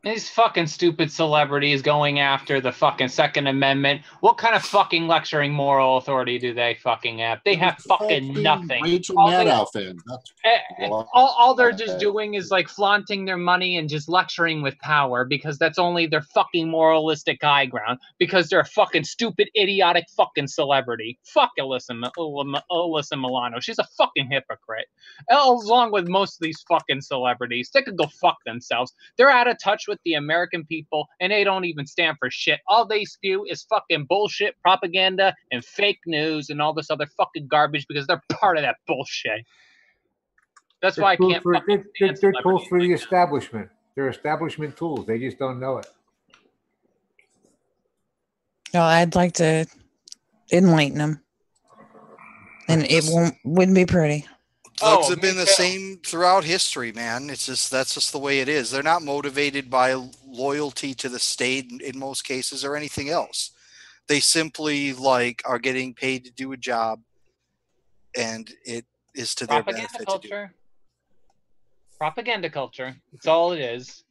These fucking stupid celebrities going after the fucking Second Amendment. What kind of fucking lecturing moral authority do they fucking have? They have fucking nothing. Rachel Maddow fan. All they're just doing is like flaunting their money and just lecturing with power, because that's only their fucking moralistic high ground, because they're a fucking stupid, idiotic fucking celebrity. Fuck Alyssa Milano. She's a fucking hypocrite. Along with most of these fucking celebrities. They could go fuck themselves. They're out of touch with the American people, and they don't even stand for shit. All they spew is fucking bullshit, propaganda, and fake news, and all this other fucking garbage, because they're part of that bullshit. That's why I can't fucking stand They're tools for the establishment. They're establishment tools. They just don't know it. No, I'd like to enlighten them, and it wouldn't be pretty. Thugs have been the same throughout history, man. That's just the way it is. They're not motivated by loyalty to the state in most cases or anything else. They simply are getting paid to do a job, and it is to their benefit to do. Propaganda culture. That's all it is.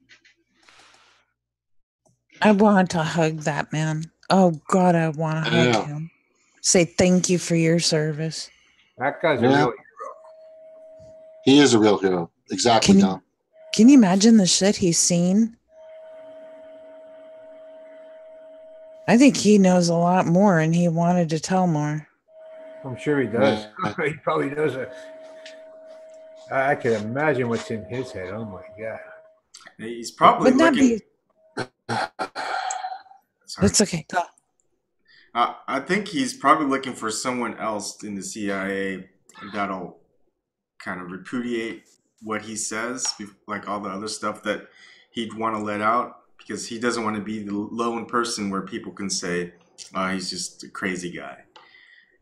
I want to hug that man. Oh God, I want to hug him. Say thank you for your service. That guy's a real hero. He is a real hero. Exactly, Dom. Can you imagine the shit he's seen? I think he knows a lot more and he wanted to tell more. I'm sure he does. He probably knows it. I can imagine what's in his head. Oh my God. He's probably looking. It's okay. Go. I think he's probably looking for someone else in the CIA that'll kind of repudiate what he says, like all the other stuff that he'd want to let out, because he doesn't want to be the lone person where people can say, oh, he's just a crazy guy.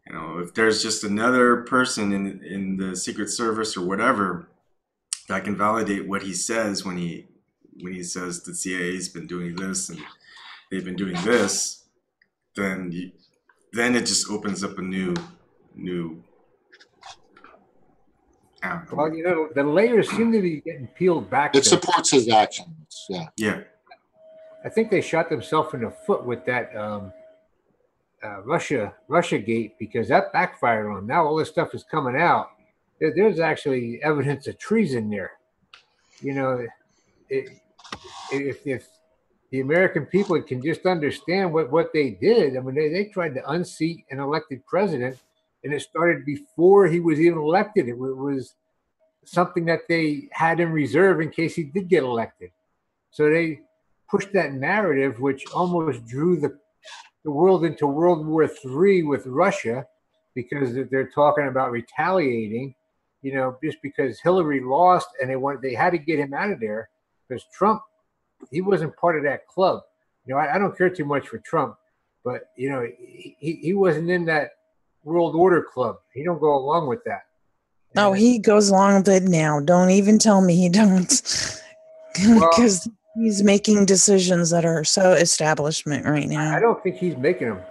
You know, if there's just another person in the Secret Service or whatever that can validate what he says when he says the CIA's been doing this and they've been doing this, then it just opens up a new. Well, you know, the layers seem to be getting peeled back. It supports his actions. Yeah. Yeah. I think they shot themselves in the foot with that Russia gate, because that backfired on them. Now all this stuff is coming out. There's actually evidence of treason there. You know, if the American people can just understand what they did. I mean, they tried to unseat an elected president, and it started before he was even elected. It was something that they had in reserve in case he did get elected. So they pushed that narrative, which almost drew the world into World War III with Russia, because they're talking about retaliating, you know, just because Hillary lost and they had to get him out of there, because Trump, he wasn't part of that club. You know, I don't care too much for Trump, but you know, he wasn't in that world order club. He don't go along with that. No, he goes along with it now. Don't even tell me he don't, because he's making decisions that are so establishment right now. I don't think he's making them.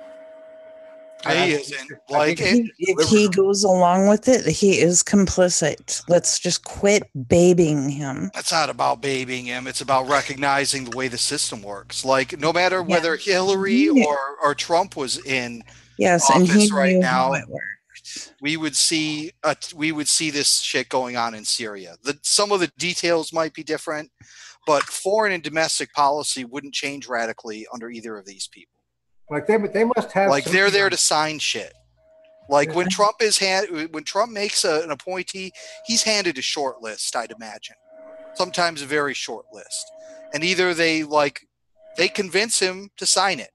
He isn't. Like, if he goes along with it, he is complicit. Let's just quit babying him. It's not about babying him. It's about recognizing the way the system works. Like, no matter whether Hillary or Trump was in office right now, we would see this shit going on in Syria. Some of the details might be different, but foreign and domestic policy wouldn't change radically under either of these people. Like they must have, like they're there to sign shit. Like when Trump makes an appointee, he's handed a short list, I'd imagine. Sometimes a very short list. And either they convince him to sign it.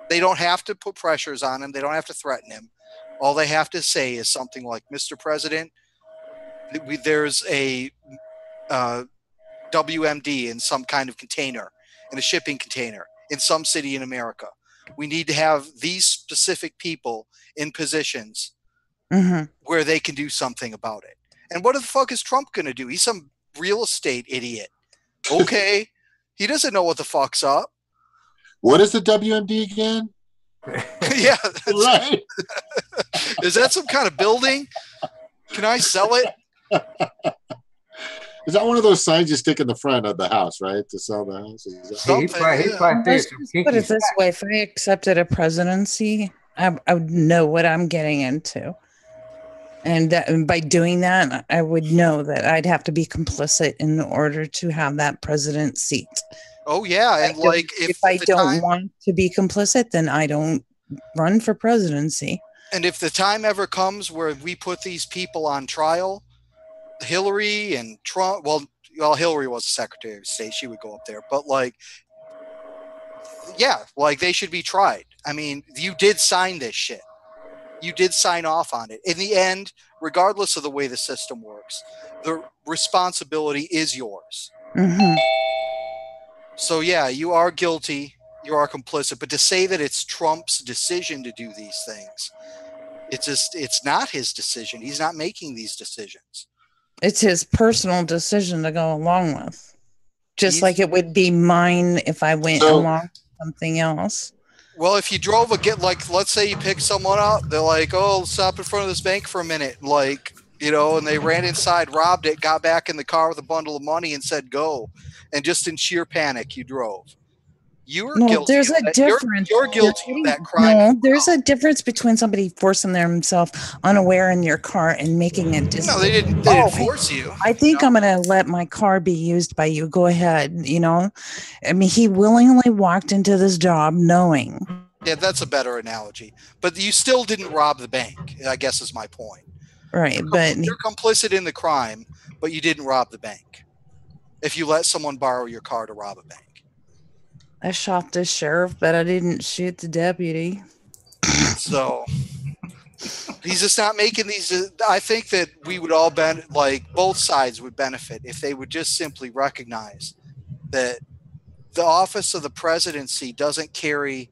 They don't have to put pressures on him. They don't have to threaten him. All they have to say is something like, Mr. President, there's a WMD in some kind of container, in a shipping container, in some city in America. We need to have these specific people in positions where they can do something about it. And what the fuck is Trump going to do? He's some real estate idiot. Okay. He doesn't know what the fuck's up. What is the WMD again? Yeah. Right. Is that some kind of building? Can I sell it? Is that one of those signs you stick in the front of the house, right? To sell the house? Let's put it this way. If I accepted a presidency, I would know what I'm getting into. And by doing that, I would know that I'd have to be complicit in order to have that president seat. Oh, yeah. And like, if I don't want to be complicit, then I don't run for presidency. And if the time ever comes where we put these people on trial, Hillary and Trump, well, Hillary was the Secretary of State. She would go up there. But like, yeah, like they should be tried. I mean, you did sign this shit. You did sign off on it. In the end, regardless of the way the system works, the responsibility is yours. So yeah, you are guilty. You are complicit. But to say that it's Trump's decision to do these things, it's not his decision. He's not making these decisions. It's his personal decision to go along with. Just like it would be mine if I went along with something else. Well, if you drove let's say you pick someone up, they're like, oh, stop in front of this bank for a minute. Like, you know, and they ran inside, robbed it, got back in the car with a bundle of money and said, go. And just in sheer panic, you drove. You're No, guilty. there's of a that. difference. You're guilty of that crime. No, there's a difference between somebody forcing themselves unaware in your car and making a decision. No, they didn't force you. I think I'm going to let my car be used by you. Go ahead. You know, I mean, he willingly walked into this job knowing. Yeah, that's a better analogy. But you still didn't rob the bank, I guess is my point. Right, but you're complicit in the crime, but you didn't rob the bank. If you let someone borrow your car to rob a bank. I shot the sheriff, but I didn't shoot the deputy. So he's just not making these. I think that we would all both sides would benefit if they would just simply recognize that the office of the presidency doesn't carry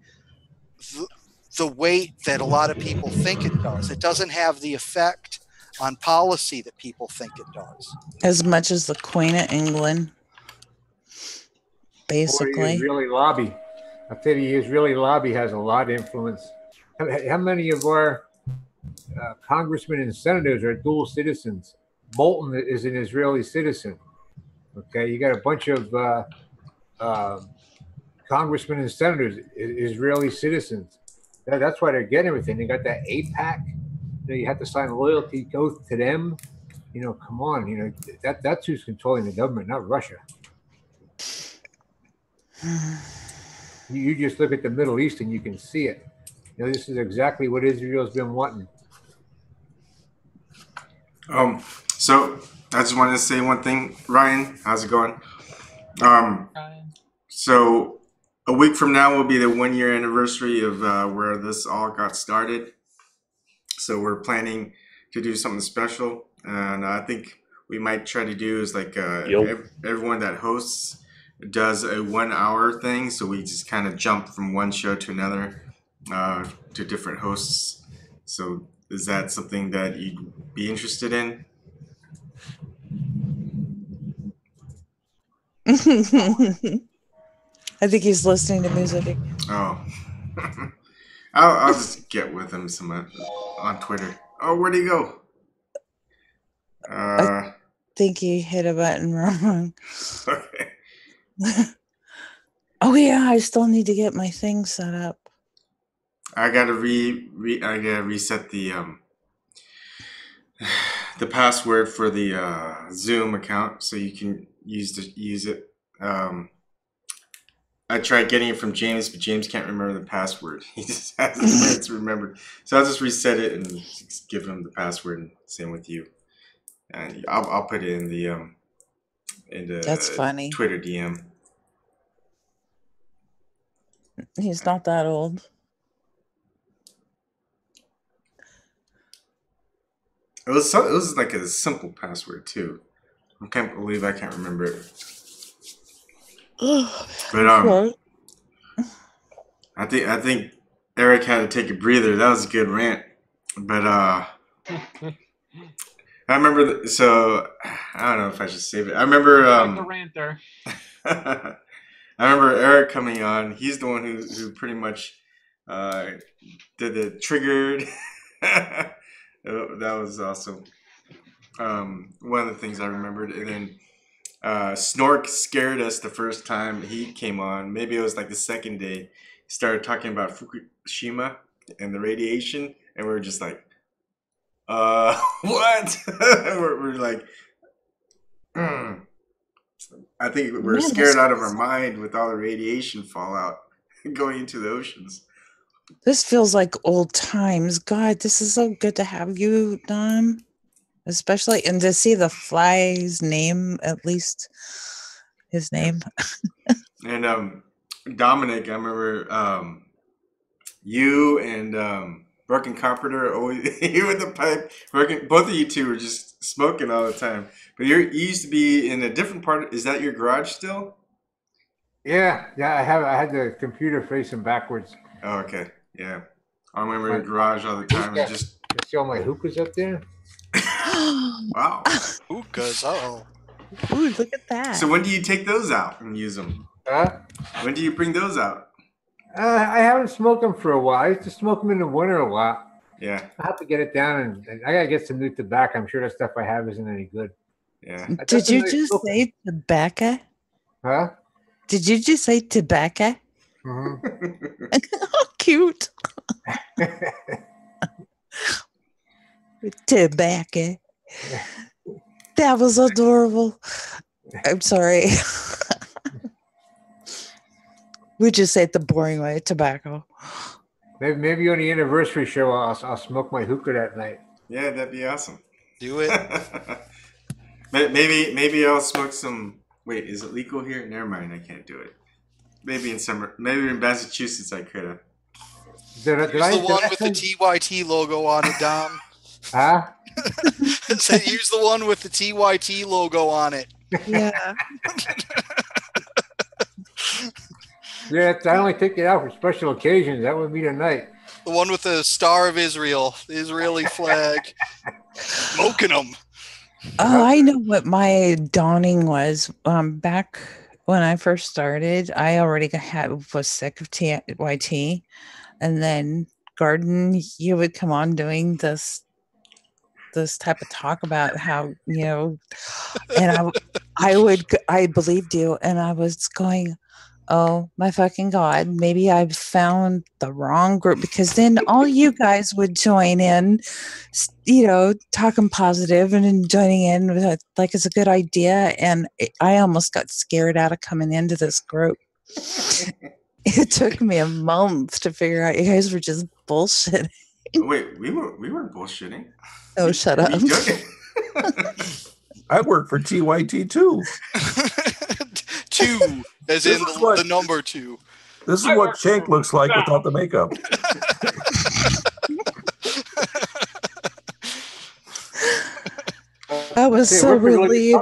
the weight that a lot of people think it does. It doesn't have the effect on policy that people think it does. As much as the Queen of England. Basically, Israeli lobby. I tell you, Israeli lobby has a lot of influence. How many of our congressmen and senators are dual citizens? Bolton is an Israeli citizen. Okay, you got a bunch of congressmen and senators, Israeli citizens. That's why they're getting everything. They got that AIPAC. You have to sign a loyalty oath to them. Come on. That's who's controlling the government, not Russia. You just look at the Middle East and you can see it. This is exactly what Israel's been wanting. So I just wanted to say one thing, Ryan. How's it going? So a week from now will be the 1 year anniversary of where this all got started. So we're planning to do something special, and I think we might try to do is like everyone that hosts does a 1 hour thing, so we just kind of jump from one show to another to different hosts. So is that something that you'd be interested in? I think he's listening to music. Oh. I'll just get with him some on Twitter. Oh, where'd he go? I think he hit a button wrong. Okay. Oh yeah, I still need to get my thing set up. I gotta reset the password for the Zoom account so you can use it. I tried getting it from James, but James can't remember the password. He just has it remembered. So I'll just reset it and just give him the password. And same with you. And I'll put it in the That's funny. Twitter DM. He's not that old. It was like a simple password too. I can't believe I can't remember it. But I think Eric had to take a breather. That was a good rant. But I remember. So I don't know if I should save it. I remember the ranter. I remember Eric coming on. He's the one who pretty much did the triggered. That was awesome. One of the things I remembered, and then Snork scared us the first time he came on. Maybe it was like the second day. He started talking about Fukushima and the radiation, and we were just like, what? we're like, I think we're scared out of our mind with all the radiation fallout going into the oceans. This feels like old times. God, this is so good to have you, Don. Especially, and to see the fly's name, at least his name. And Dominic, I remember you and Broken Carpenter, always you with the pipe. Both of you two were just smoking all the time. But you used to be in a different part. Is that your garage still? Yeah. I had the computer facing backwards. Oh, okay. Yeah. I remember your garage all the time. And just see all my hookahs up there? Wow. Hookahs, oh. Ooh, look at that. So when do you take those out and use them? When do you bring those out? I haven't smoked them for a while. I used to smoke them in the winter a lot. Yeah. I have to get it down, and I got to get some new tobacco. I'm sure that stuff I have isn't any good. Yeah. Did you just say tobacco? Huh? Did you just say tobacco? Cute. Tobacco. That was adorable. I'm sorry. We just say it the boring way, tobacco. Maybe on the anniversary show, I'll smoke my hookah that night. Yeah, that'd be awesome. Do it. Maybe I'll smoke some. Wait, is it legal here? Never mind, I can't do it. Maybe in Massachusetts I could have. Use the one with the TYT logo on it, Dom. Huh? Said use the one with the TYT logo on it. Yeah. Yeah, I only take it out for special occasions. That would be the night. The one with the Star of Israel, the Israeli flag. Smoking them. Oh, I know what my dawning was. Back when I first started, I already was sick of TYT, and then Garden, you would come on doing this type of talk about how, and I believed you, and I was going, oh my fucking God, maybe I've found the wrong group, because then all you guys would join in, talking positive and joining in with like it's a good idea. And I almost got scared out of coming into this group. It took me a month to figure out you guys were just bullshitting. Wait, we weren't bullshitting. Oh, shut up. I work for TYT too. Two, as in the number 2. This is what Shank looks like without the makeup. I was so relieved.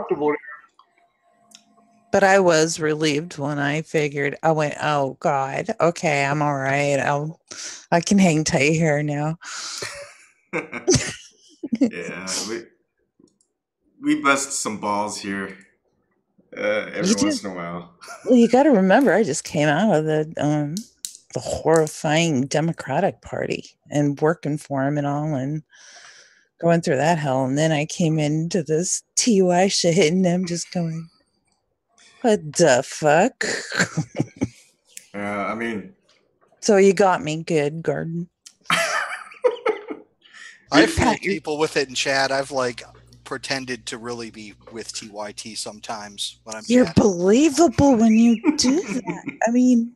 But I was relieved when I figured, I went, oh God, okay, I'm all right. I can hang tight here now. Yeah, we bust some balls here every once in a while. Well, you got to remember, I just came out of the horrifying Democratic Party and working for him and all, and going through that hell. And then I came into this TUI shit, and I'm just going, what the fuck? I mean, so you got me good, Garden. I've fooled people with it in chat. I've pretended to really be with TYT sometimes when I'm You're chatting. Believable when you do that. I mean,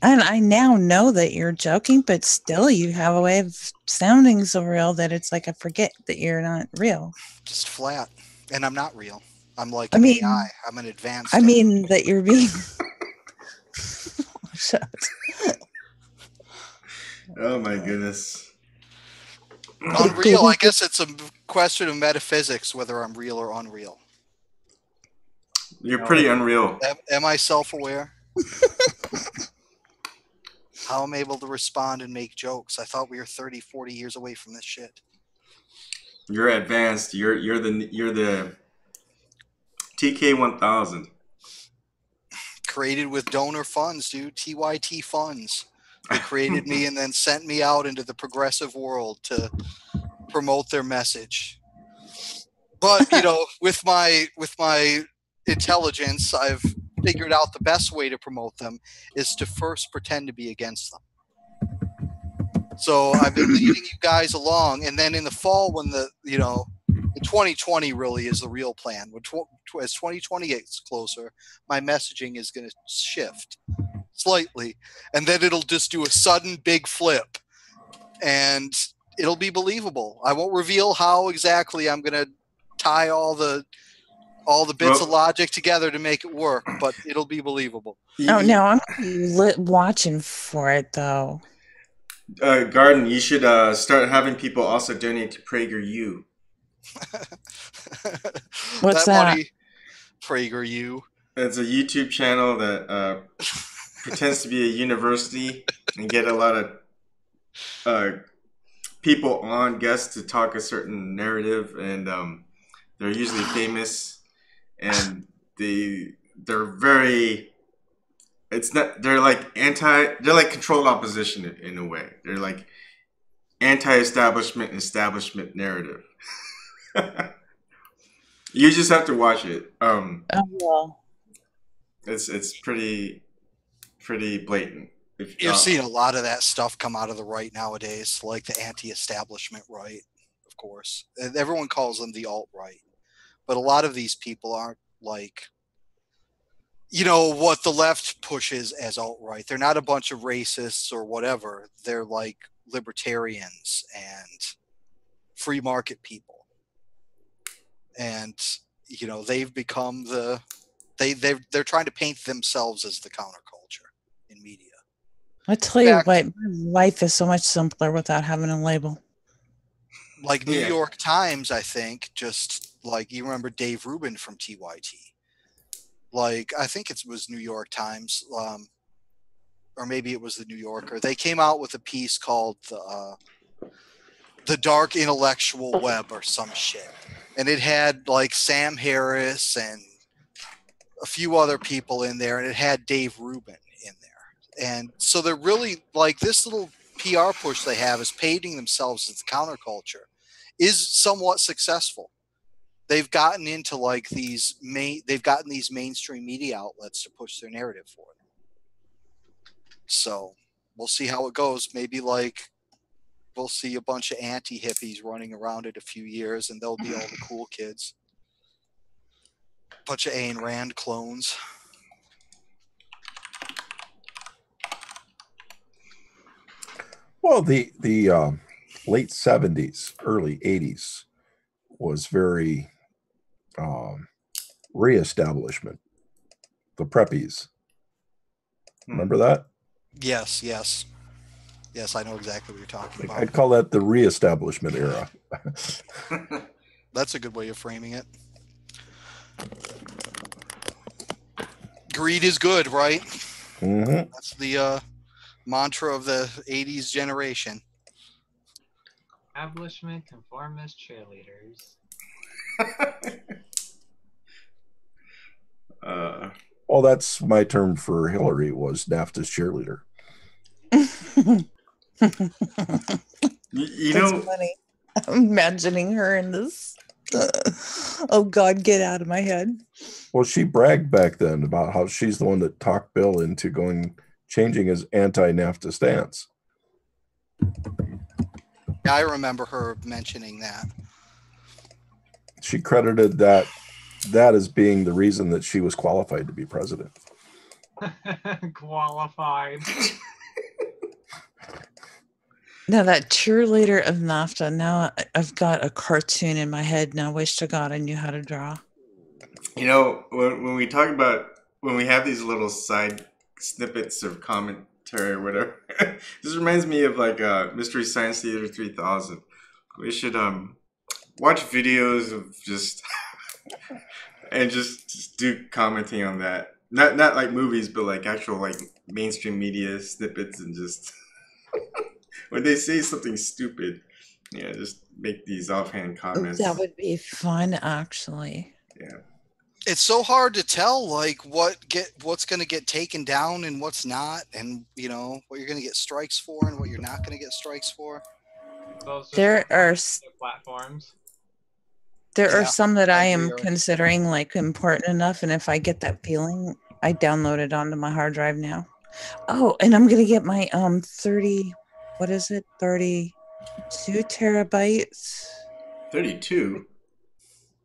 and I now know that you're joking, but still you have a way of sounding so real that it's like I forget that you're not real. Just flat. And I'm not real. I'm like AI. I'm an advanced. I mean that you're being Oh my goodness. Unreal. I guess it's a question of metaphysics whether I'm real or unreal. You're pretty unreal. Am I self-aware? How I'm able to respond and make jokes. I thought we were 30, 40 years away from this shit. You're advanced. You're the TK1000. Created with donor funds, dude. TYT funds. They created me and then sent me out into the progressive world to promote their message. But, with my intelligence, I've figured out the best way to promote them is to first pretend to be against them. So I've been leading you guys along, and then in the fall when the 2020 really is the real plan. As 2020 gets closer, my messaging is going to shift slightly, and then it'll just do a sudden big flip, and it'll be believable. I won't reveal how exactly I'm going to tie all the bits of logic together to make it work, but it'll be believable. Oh no, I'm watching for it though. Garden, you should start having people also donate to PragerU. What's that? Money, PragerU. It's a YouTube channel that pretends to be a university and get a lot of people on, guests to talk a certain narrative, and they're usually famous, and they're very. It's not. They're like controlled opposition in a way. They're like anti-establishment and establishment narrative. You just have to watch it. Well. It's pretty pretty blatant. You're seeing a lot of that stuff come out of the right nowadays, like the anti-establishment right, of course. And everyone calls them the alt-right. But a lot of these people aren't like, what the left pushes as alt-right. They're not a bunch of racists or whatever. They're like libertarians and free market people. And, they've become they're trying to paint themselves as the counterculture in media. I tell you what, my life is so much simpler without having a label. Like New York Times, I think, just like you remember Dave Rubin from TYT. Like, I think it was New York Times, or maybe it was the New Yorker. They came out with a piece called The Dark Intellectual Web or some shit. And it had like Sam Harris and a few other people in there, and it had Dave Rubin in there. And so they're really like this little PR push they have is painting themselves as the counterculture is somewhat successful. They've gotten into like these mainstream media outlets to push their narrative for them. So we'll see how it goes. Maybe like we'll see a bunch of anti-hippies running around in a few years and they'll be all the cool kids. Bunch of Ayn Rand clones. Well, the late 70s, early 80s was very reestablishment. The preppies. Remember that? Yes. Yes, I know exactly what you're talking about. I'd call that the reestablishment era. That's a good way of framing it. Greed is good, right? Mm-hmm. That's the mantra of the 80s generation. Establishment conformist cheerleaders. Well, that's my term for Hillary was NAFTA's cheerleader. That's funny. I'm imagining her in this. Oh God, get out of my head. Well, she bragged back then about how she's the one that talked Bill into changing his anti-NAFTA stance. I remember her mentioning that. She credited that as being the reason that she was qualified to be president. Qualified. Now that cheerleader of NAFTA, now I've got a cartoon in my head and I wish to God I knew how to draw. When we talk about, when we have these little side snippets of commentary or whatever, this reminds me of like Mystery Science Theater 3000. We should watch videos of just do commenting on that. Not like movies, but like actual like mainstream media snippets and just when they say something stupid, just make these offhand comments. That would be fun, actually. Yeah. It's so hard to tell like what's going to get taken down and what's not, and what you're going to get strikes for and what you're not going to get strikes for. There are platforms. There are some that I am considering like important enough, and if I get that feeling, I download it onto my hard drive now. Oh, and I'm gonna get my 32 terabytes. 32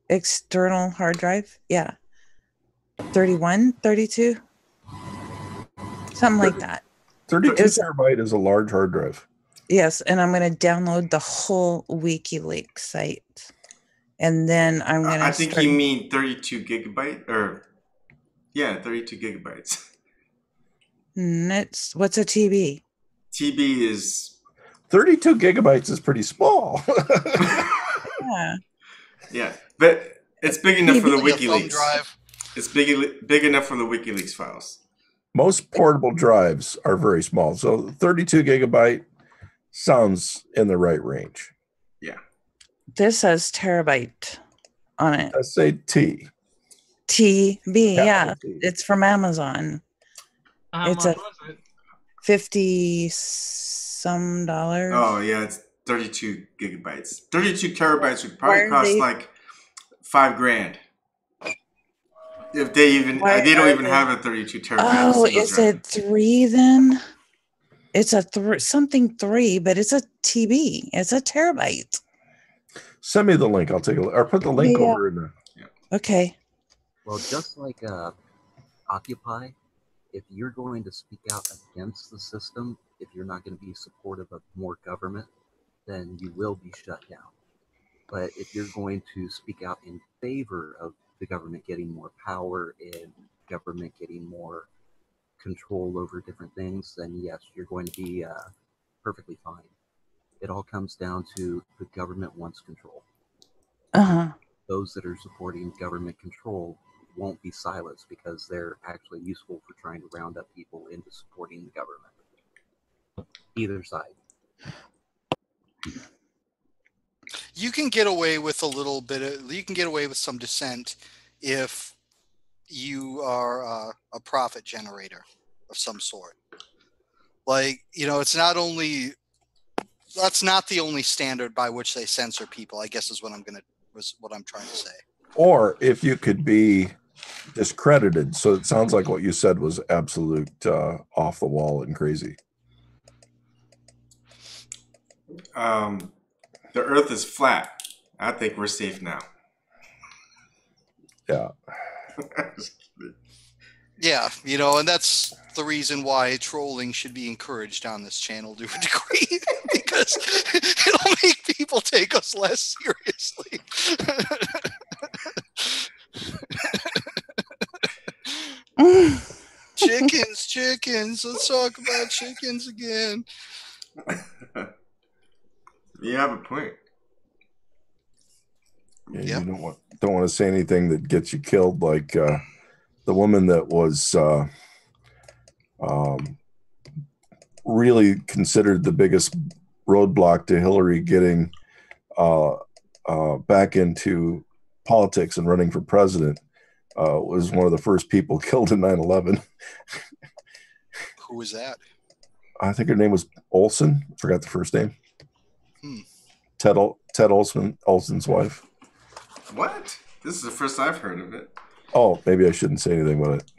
external hard drive. Yeah. 32 something like that. 32 terabyte is a large hard drive. Yes, and I'm going to download the whole WikiLeaks site, and then I'm going to. I think you mean 32 gigabyte, or 32 gigabytes. What's a TB? TB is 32 gigabytes is pretty small. Yeah. Yeah, but it's big enough for the Like a thumb WikiLeaks. drive. It's big enough for the WikiLeaks files. Most portable drives are very small, so 32 gigabyte sounds in the right range. Yeah. This says terabyte on it. I say T. TB, yeah. T. It's from Amazon. It's a 50 some dollars. Oh yeah, it's 32 gigabytes. 32 terabytes would probably cost like $5,000. If they even, they don't even have a 32 terabyte. Oh, is it 3 then? It's a something 3, but it's a TB. It's a terabyte. Send me the link. I'll take a look. Or put the link over in the. Okay. Well, just like Occupy, if you're going to speak out against the system, if you're not going to be supportive of more government, then you will be shut down. But if you're going to speak out in favor of the government getting more power and government getting more control over different things, then yes, you're going to be perfectly fine. It all comes down to the government wants control. Those that are supporting government control won't be silenced because they're actually useful for trying to round up people into supporting the government. Either side. You can get away with a little bit of, you can get away with some dissent if you are a profit generator of some sort. Like, you know, it's not only, that's not the only standard by which they censor people, I guess is what I'm trying to say. Or if you could be discredited. So it sounds like what you said was absolute off the wall and crazy. The earth is flat. I think we're safe now. Yeah. Yeah, you know, and that's the reason why trolling should be encouraged on this channel to a degree, because it'll make people take us less seriously. Chickens. Let's talk about chickens again. You have a point. Yeah, you don't want to say anything that gets you killed, like the woman that was really considered the biggest roadblock to Hillary getting back into politics and running for president. Was one of the first people killed in 9/11. Who was that? I think her name was Olson. Forgot the first name. Ted Olson's wife. What? This is the first I've heard of it. Oh, maybe I shouldn't say anything about it.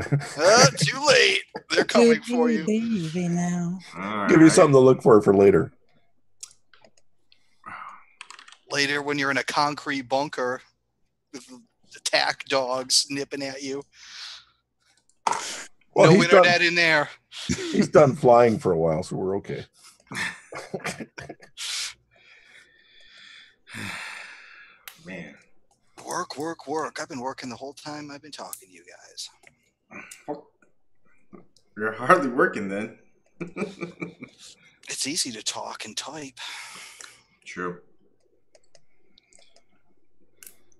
Too late. They're coming for you. Baby now. Give you something to look for later. Later, when you're in a concrete bunker with attack dogs nipping at you. Well, no internet in there. He's done flying for a while, so we're okay. Man. Work. I've been working the whole time I've been talking to you guys. You're hardly working then. It's easy to talk and type. True.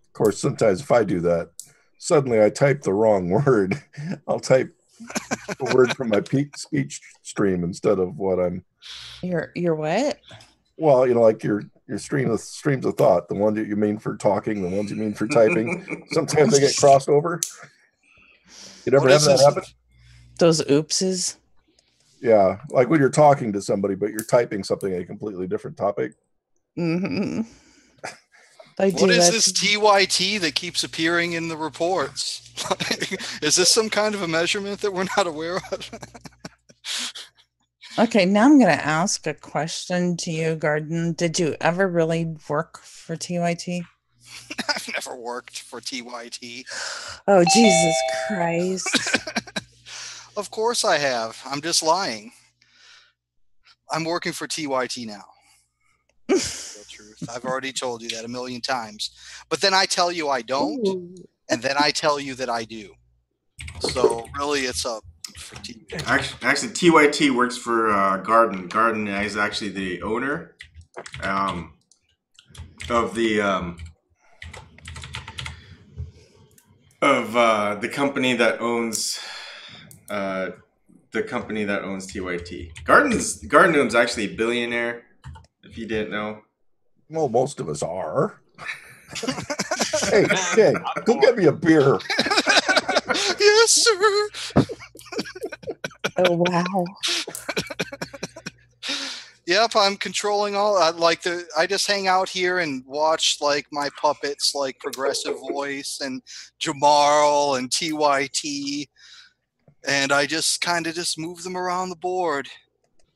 Of course, sometimes if I do that, suddenly I type the wrong word. I'll type a word from my speech stream instead of what I'm. Your what? Well, you know, like your streams of thought, the ones that you mean for talking, the ones you mean for typing. Sometimes they get crossed over. You never have that happen? Those oopses. Yeah, like when you're talking to somebody, but you're typing something a completely different topic. Mm-hmm. What is this TYT that keeps appearing in the reports? Is this some kind of a measurement that we're not aware of? Okay, now I'm going to ask a question to you, Garden. Did you ever really work for TYT? I've never worked for TYT. Oh, Jesus Christ. Of course I have. I'm just lying. I'm working for TYT now. The truth. I've already told you that a million times. But then I tell you I don't, and then I tell you that I do. So really it's up for TYT. Actually, TYT works for Garden. Garden is actually the owner of the company that owns TYT. Garden's actually a billionaire, if you didn't know. Well, most of us are. Hey, go get me a beer. Yes, sir. Oh, wow. Yeah, Yep, I'm controlling all. I just hang out here and watch like my puppets, like Progressive Voice and Jamarl and TYT, and I just kind of just move them around the board.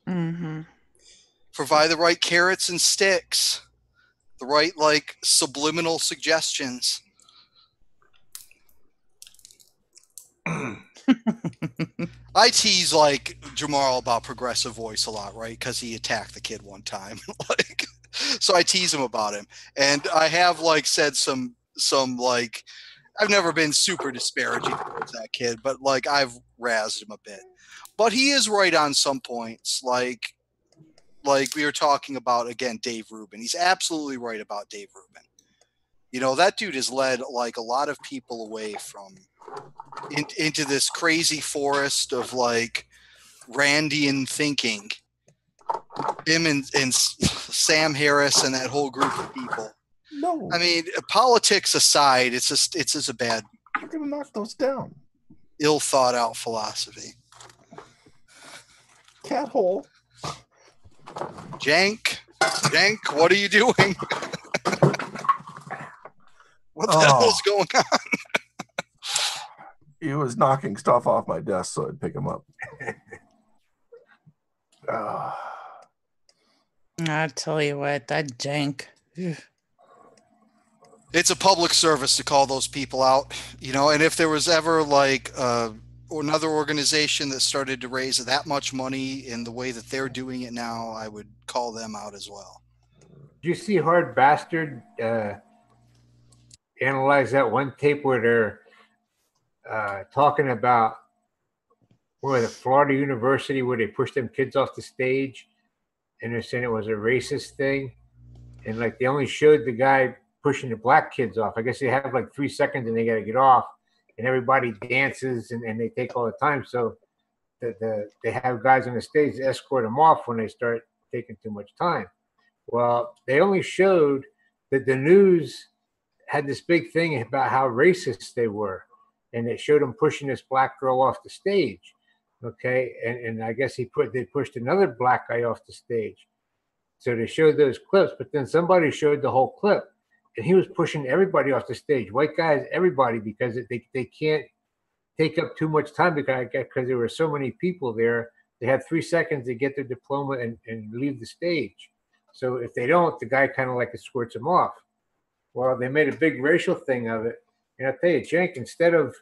Mm-hmm. Provide the right carrots and sticks, the right like subliminal suggestions. I tease like Jamarl about Progressive Voice a lot, right? Because he attacked the kid one time, like, so I tease him about him, and I have like said some like, I've never been super disparaging towards that kid, but like I've razzed him a bit. But he is right on some points, like we were talking about again, Dave Rubin. He's absolutely right about Dave Rubin. You know, that dude has led like a lot of people away from into this crazy forest of like Randian thinking. Him and Sam Harris and that whole group of people. No, I mean, politics aside, it's just a bad. You're gonna knock those down. Ill thought out philosophy. Cat hole. Jank, what are you doing? What the hell's going on? He was knocking stuff off my desk so I'd pick him up. I tell you what, that jank. It's a public service to call those people out, you know, and if there was ever like another organization that started to raise that much money in the way that they're doing it now, I would call them out as well. Did you see Hard Bastard analyze that one tape where they're talking about the Florida University where they pushed them kids off the stage and they're saying it was a racist thing, and like they only showed the guy pushing the black kids off. I guess they have like 3 seconds and they got to get off, and everybody dances and they take all the time, so they have guys on the stage to escort them off when they start taking too much time. Well, they only showed that the news had this big thing about how racist they were, and it showed them pushing this black girl off the stage. Okay, and I guess they pushed another black guy off the stage. So they showed those clips, but then somebody showed the whole clip, and he was pushing everybody off the stage, white guys, everybody, because they can't take up too much time because there were so many people there. They had 3 seconds to get their diploma and leave the stage. So if they don't, the guy kind of like escorts them off. Well, they made a big racial thing of it. And I'll tell you, Cenk, instead of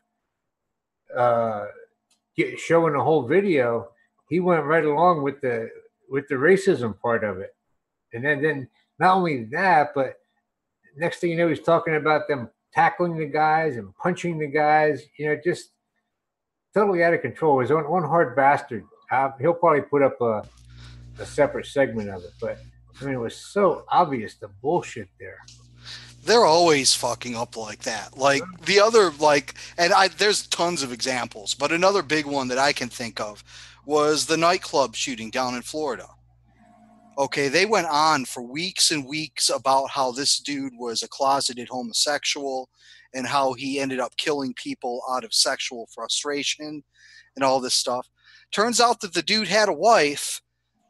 showing the whole video, he went right along with the racism part of it. And then not only that, but next thing you know, he's talking about them tackling the guys and punching the guys, you know, just totally out of control. It was one Hard Bastard. He'll probably put up a separate segment of it, but I mean, it was so obvious the bullshit there. They're always fucking up like that. Like the other, like, and there's tons of examples, but another big one that I can think of was the nightclub shooting down in Florida. Okay, they went on for weeks and weeks about how this dude was a closeted homosexual and how he ended up killing people out of sexual frustration and all this stuff. Turns out that the dude had a wife,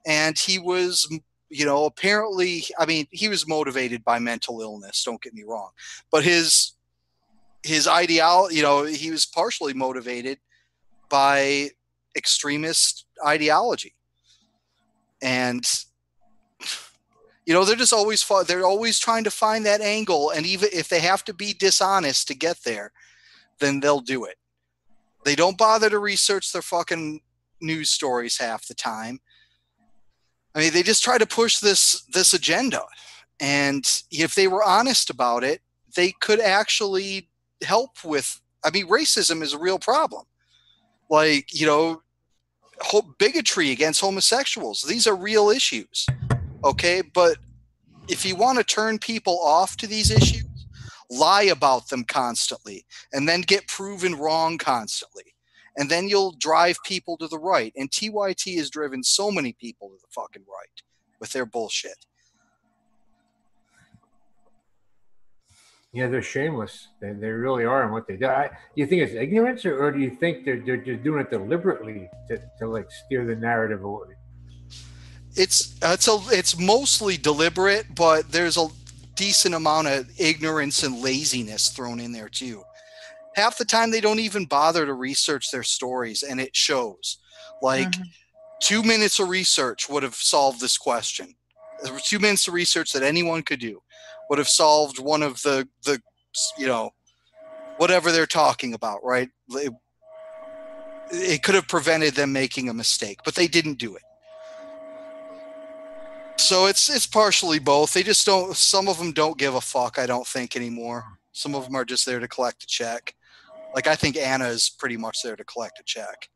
and he was, you know, apparently, I mean, he was motivated by mental illness, don't get me wrong, but his ideology, you know, he was partially motivated by extremist ideology. And, you know, they're just always, they're always trying to find that angle. And even if they have to be dishonest to get there, then they'll do it. They don't bother to research their fucking news stories half the time. I mean, they just try to push this agenda. And if they were honest about it, they could actually help with, I mean, racism is a real problem. Like, you know, bigotry against homosexuals. These are real issues. Okay. But if you want to turn people off to these issues, lie about them constantly and then get proven wrong constantly. And then you'll drive people to the right. And TYT has driven so many people to the fucking right with their bullshit. Yeah, they're shameless. They really are in what they do. Do you think it's ignorance, or do you think they're just doing it deliberately to like steer the narrative away? It's mostly deliberate, but there's a decent amount of ignorance and laziness thrown in there too. Half the time they don't even bother to research their stories, and it shows. Like 2 minutes of research would have solved this question. 2 minutes of research that anyone could do would have solved one of the whatever they're talking about, right? It could have prevented them making a mistake, but they didn't do it. So it's partially both. They just don't. Some of them don't give a fuck, I don't think, anymore. Some of them are just there to collect a check. Like, I think Anna is pretty much there to collect a check.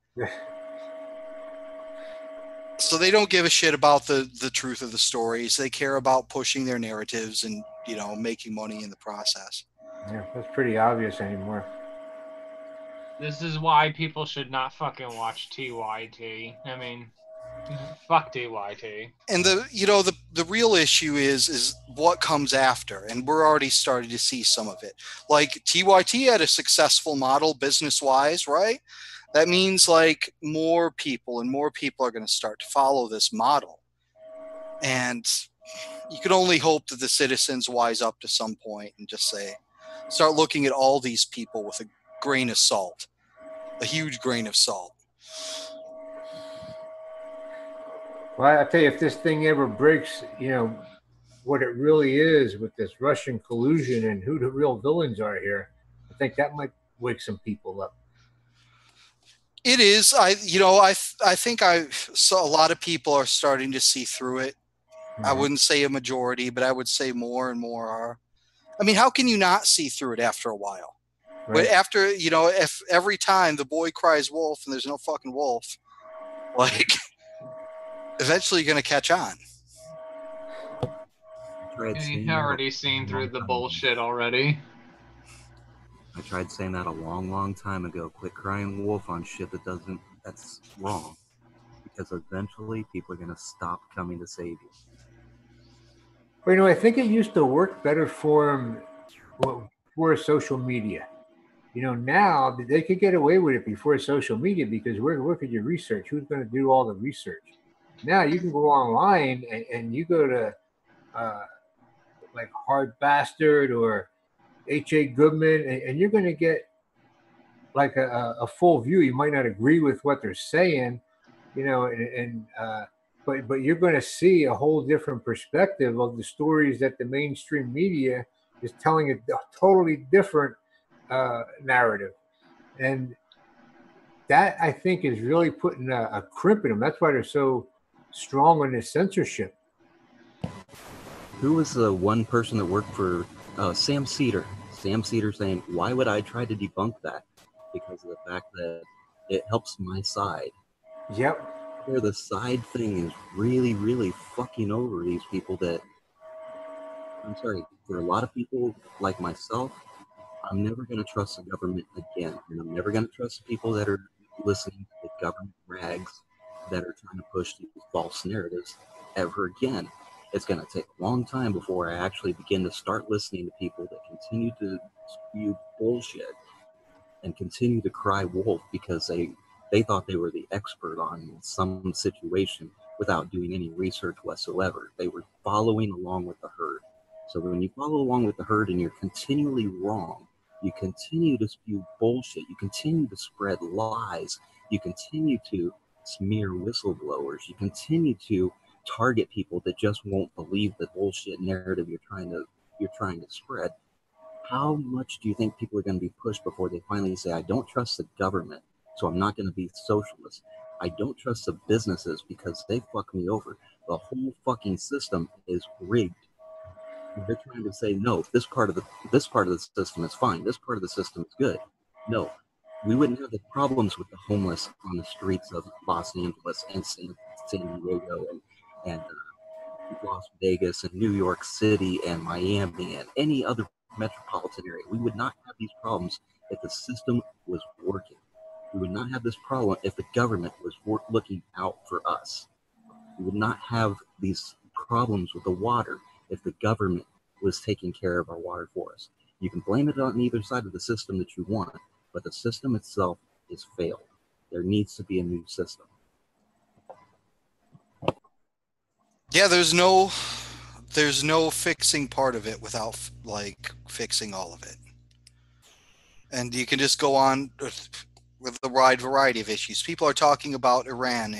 So they don't give a shit about the truth of the stories. They care about pushing their narratives and, making money in the process. Yeah, that's pretty obvious anymore. This is why people should not fucking watch TYT. I mean, fuck TYT. And the real issue is what comes after, and we're already starting to see some of it. Like, TYT had a successful model business-wise, right? That means like more people are going to start to follow this model. And you can only hope that the citizens wise up to some point and just start looking at all these people with a grain of salt, a huge grain of salt. Well, I tell you, if this thing ever breaks, what it really is with this Russian collusion and who the real villains are here, I think that might wake some people up. It is. I think a lot of people are starting to see through it. I wouldn't say a majority, but I would say more and more are. I mean, how can you not see through it after a while? Right. But after, if every time the boy cries wolf and there's no fucking wolf, like, eventually you're going to catch on. You've already seen through the bullshit already. I tried saying that a long, long time ago. Quit crying wolf on shit that's wrong. Because eventually people are going to stop coming to save you. Well, I think it used to work better for them before social media. Now they could get away with it before social media because where could you research? Who's going to do all the research? Now you can go online and you go to like Hard Bastard or H.A. Goodman, and you're going to get like a full view. You might not agree with what they're saying, but you're going to see a whole different perspective of the stories that the mainstream media is telling a totally different narrative. And that, I think, is really putting a crimp in them. That's why they're so strong on this censorship. Who was the one person that worked for Sam Cedar? Sam Cedar saying, why would I try to debunk that? Because of the fact that it helps my side. Yep. Where the side thing is really, really fucking over these people that, I'm sorry, for a lot of people like myself, I'm never going to trust the government again. And I'm never going to trust the people that are listening to the government rags that are trying to push these false narratives ever again. It's going to take a long time before I actually begin to start listening to people that continue to spew bullshit and continue to cry wolf because they thought they were the expert on some situation without doing any research whatsoever. They were following along with the herd. So when you follow along with the herd and you're continually wrong, you continue to spew bullshit, you continue to spread lies, you continue to smear whistleblowers, you continue to target people that just won't believe the bullshit narrative you're trying to spread. How much do you think people are going to be pushed before they finally say, I don't trust the government, so I'm not going to be socialist. I don't trust the businesses because they fuck me over. The whole fucking system is rigged. They're trying to say, no, this part of the system is fine. This part of the system is good. No, we wouldn't have the problems with the homeless on the streets of Los Angeles and San Diego and Las Vegas and New York City and Miami and any other metropolitan area. We would not have these problems if the system was working. We would not have this problem if the government was looking out for us. We would not have these problems with the water if the government was taking care of our water for us. You can blame it on either side of the system that you want, but the system itself is failed. There needs to be a new system. Yeah, there's no fixing part of it without like fixing all of it. And you can just go on with a wide variety of issues. People are talking about Iran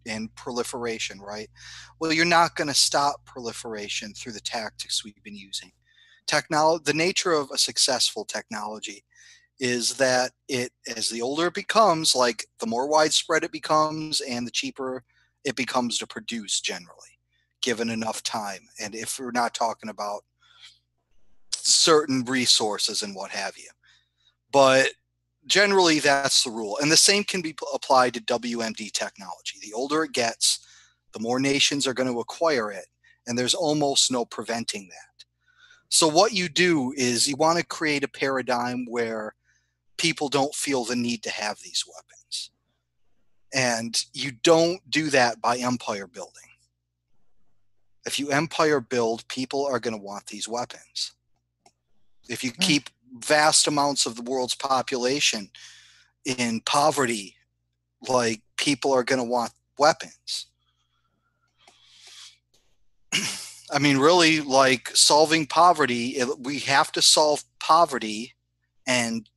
and proliferation, right? Well, you're not going to stop proliferation through the tactics we've been using. The nature of a successful technology is that as the older it becomes, like the more widespread it becomes and the cheaper it becomes to produce generally, given enough time. And if we're not talking about certain resources and what have you. But generally that's the rule. And the same can be applied to WMD technology. The older it gets, the more nations are going to acquire it. And there's almost no preventing that. So what you do is you want to create a paradigm where people don't feel the need to have these weapons. And you don't do that by empire building. If you empire build, people are going to want these weapons. If you keep vast amounts of the world's population in poverty, like people are going to want weapons. I mean, really, like solving poverty, we have to solve poverty and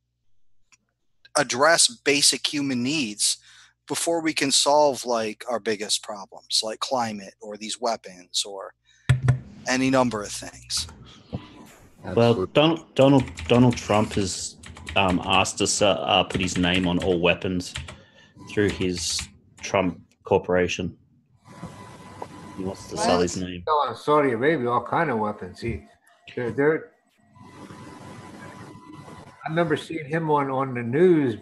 address basic human needs before we can solve like our biggest problems, like climate or these weapons or any number of things. Well, Donald Trump has asked us to put his name on all weapons through his Trump Corporation. He wants to sell his name. On Saudi Arabia, all kind of weapons. I remember seeing him on the news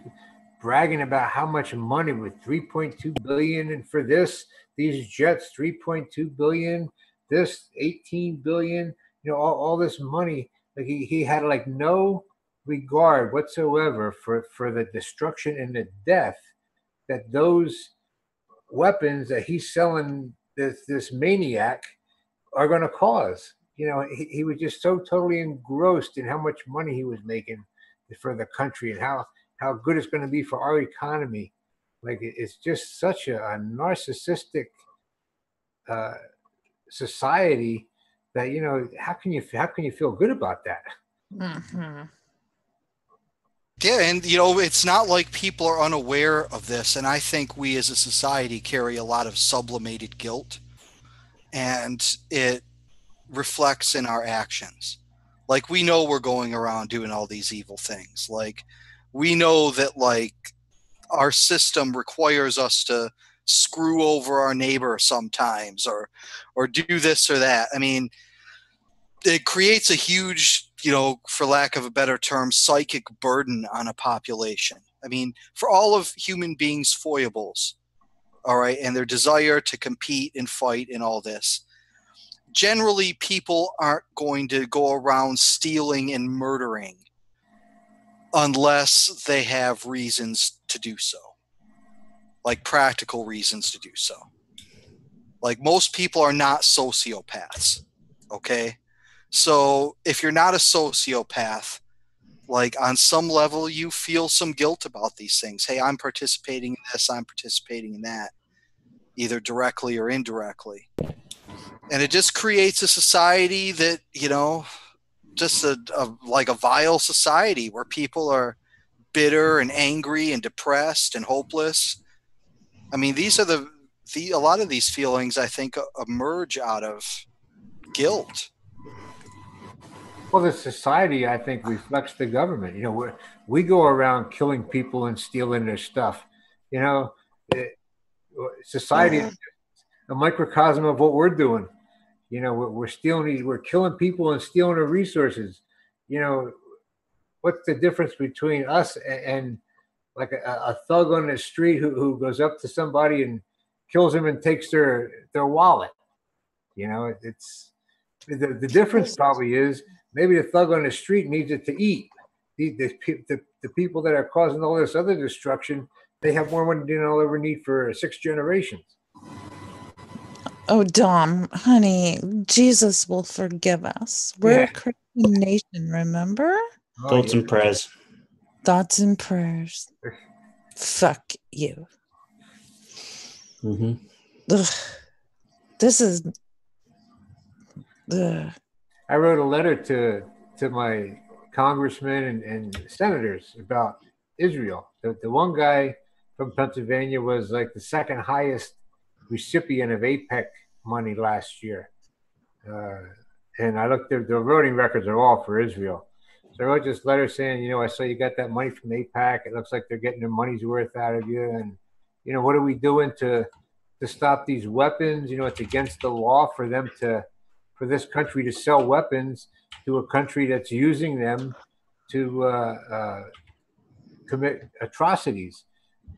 bragging about how much money with 3.2 billion, and for these jets 3.2 billion, this 18 billion. You know, all this money. Like he had like no regard whatsoever for the destruction and the death that those weapons that he's selling this maniac are going to cause. You know, he was just so totally engrossed in how much money he was making for the country and how good it's going to be for our economy. Like it's just such a narcissistic society that, you know, how can you feel good about that? Mm-hmm. Yeah, and you know, it's not like people are unaware of this, and I think we as a society carry a lot of sublimated guilt, and it reflects in our actions. Like we know we're going around doing all these evil things. Like we know that like our system requires us to screw over our neighbor sometimes or do this or that. I mean, it creates a huge, you know, for lack of a better term, psychic burden on a population. I mean, for all of human beings' foibles, all right, and their desire to compete and fight and all this, generally people aren't going to go around stealing and murdering unless they have reasons to do so, like practical reasons to do so. Like most people are not sociopaths, okay? So if you're not a sociopath, like on some level you feel some guilt about these things. Hey, I'm participating in this, I'm participating in that, either directly or indirectly. And it just creates a society that, you know, just like a vile society where people are bitter and angry and depressed and hopeless. I mean, these are a lot of these feelings, I think, emerge out of guilt. Well, the society, I think, reflects the government. You know, we go around killing people and stealing their stuff. You know, society is a microcosm of what we're doing. You know, we're stealing we're killing people and stealing their resources. You know, what's the difference between us and like a thug on the street who goes up to somebody and kills him and takes their wallet? You know, it's the difference probably is maybe the thug on the street needs it to eat. The people that are causing all this other destruction, they have more money than they'll ever need for 6 generations. Oh, Dom, honey, Jesus will forgive us. We're a Christian nation, remember? Thoughts and prayers. Thoughts and prayers. Fuck you. Mm-hmm. Ugh. This is. I wrote a letter to my congressmen and senators about Israel. The one guy from Pennsylvania was like the second highest recipient of APEC money last year. And I looked, their voting records are all for Israel. So I wrote this letter saying, I saw you got that money from APEC. It looks like they're getting their money's worth out of you. And, what are we doing to stop these weapons? It's against the law for them for this country to sell weapons to a country that's using them to commit atrocities.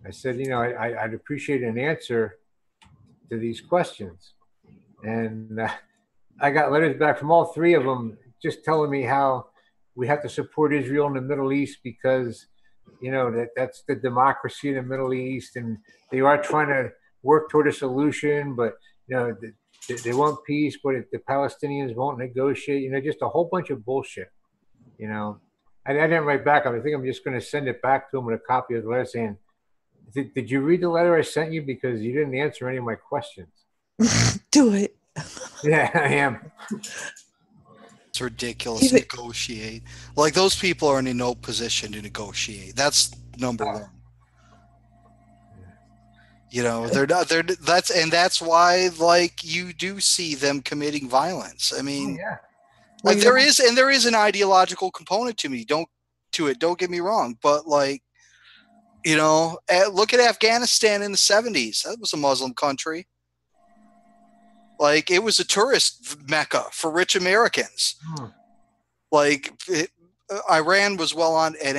I said, I'd appreciate an answer to these questions. And I got letters back from all three of them just telling me how we have to support Israel in the Middle East because, that's the democracy in the Middle East. And they are trying to work toward a solution, but, they want peace, but the Palestinians won't negotiate, just a whole bunch of bullshit, I didn't write back. I think I'm just going to send it back to them with a copy of the letter saying, did you read the letter I sent you? Because you didn't answer any of my questions. Do it. Yeah, I am. It's ridiculous to negotiate. Like, those people are in no position to negotiate. That's number one. They're not. That's why, like, you do see them committing violence. I mean, like there is an ideological component to me. Don't get me wrong, but like, look at Afghanistan in the 70s. That was a Muslim country. Like, it was a tourist mecca for rich Americans. Like, Iran was well on, and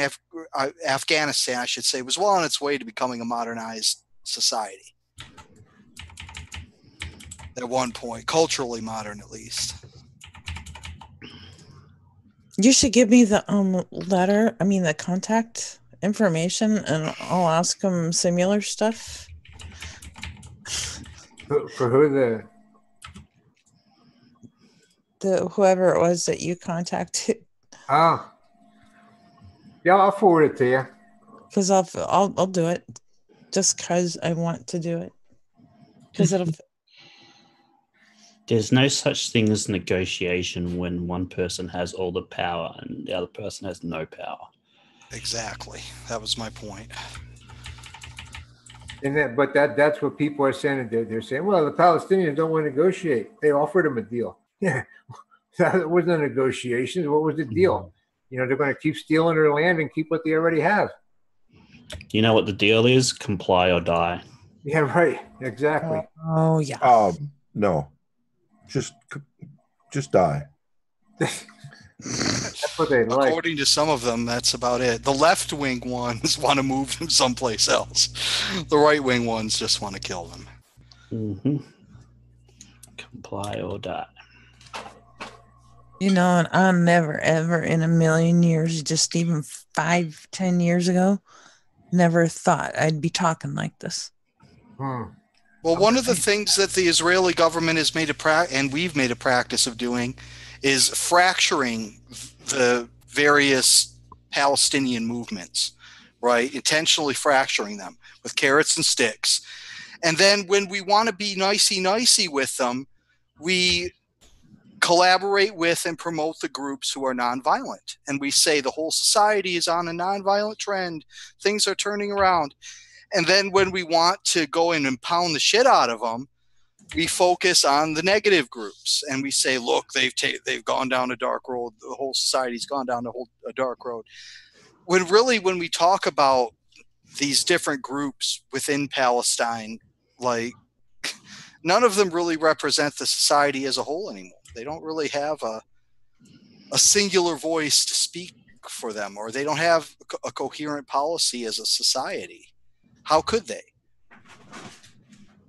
Afghanistan, I should say, was well on its way to becoming a modernized society. At one point, culturally modern, at least. You should give me the the contact information, and I'll ask them similar stuff. For who whoever it was that you contacted. Oh, yeah, I'll forward it to you. Because I'll do it, just because I want to do it. Because it'll. There's no such thing as negotiation when one person has all the power and the other person has no power. Exactly. That was my point. And that's what people are saying. They're saying, well, the Palestinians don't want to negotiate. They offered them a deal. Yeah, that wasn't a negotiation. What was the deal? They're going to keep stealing their land and keep what they already have. You know what the deal is? Comply or die. Yeah, right. Exactly. Oh, yeah. No. Just die. That's what they like. According to some of them, that's about it. The left-wing ones want to move them someplace else. The right-wing ones just want to kill them. Mm-hmm. Comply or die. And I never, ever in a million years, just even 5-10 years ago, never thought I'd be talking like this. Well, one of the things that the Israeli government has made and we've made a practice of doing is fracturing the various Palestinian movements, right? Intentionally fracturing them with carrots and sticks. And then when we want to be nicey with them, we collaborate with and promote the groups who are nonviolent. And we say the whole society is on a nonviolent trend. Things are turning around. And then when we want to go in and pound the shit out of them, we focus on the negative groups. And we say, look, they've gone down a dark road. The whole society's gone down a dark road. When we talk about these different groups within Palestine, like, none of them really represent the society as a whole anymore. They don't really have a singular voice to speak for them, or they don't have a coherent policy as a society. How could they?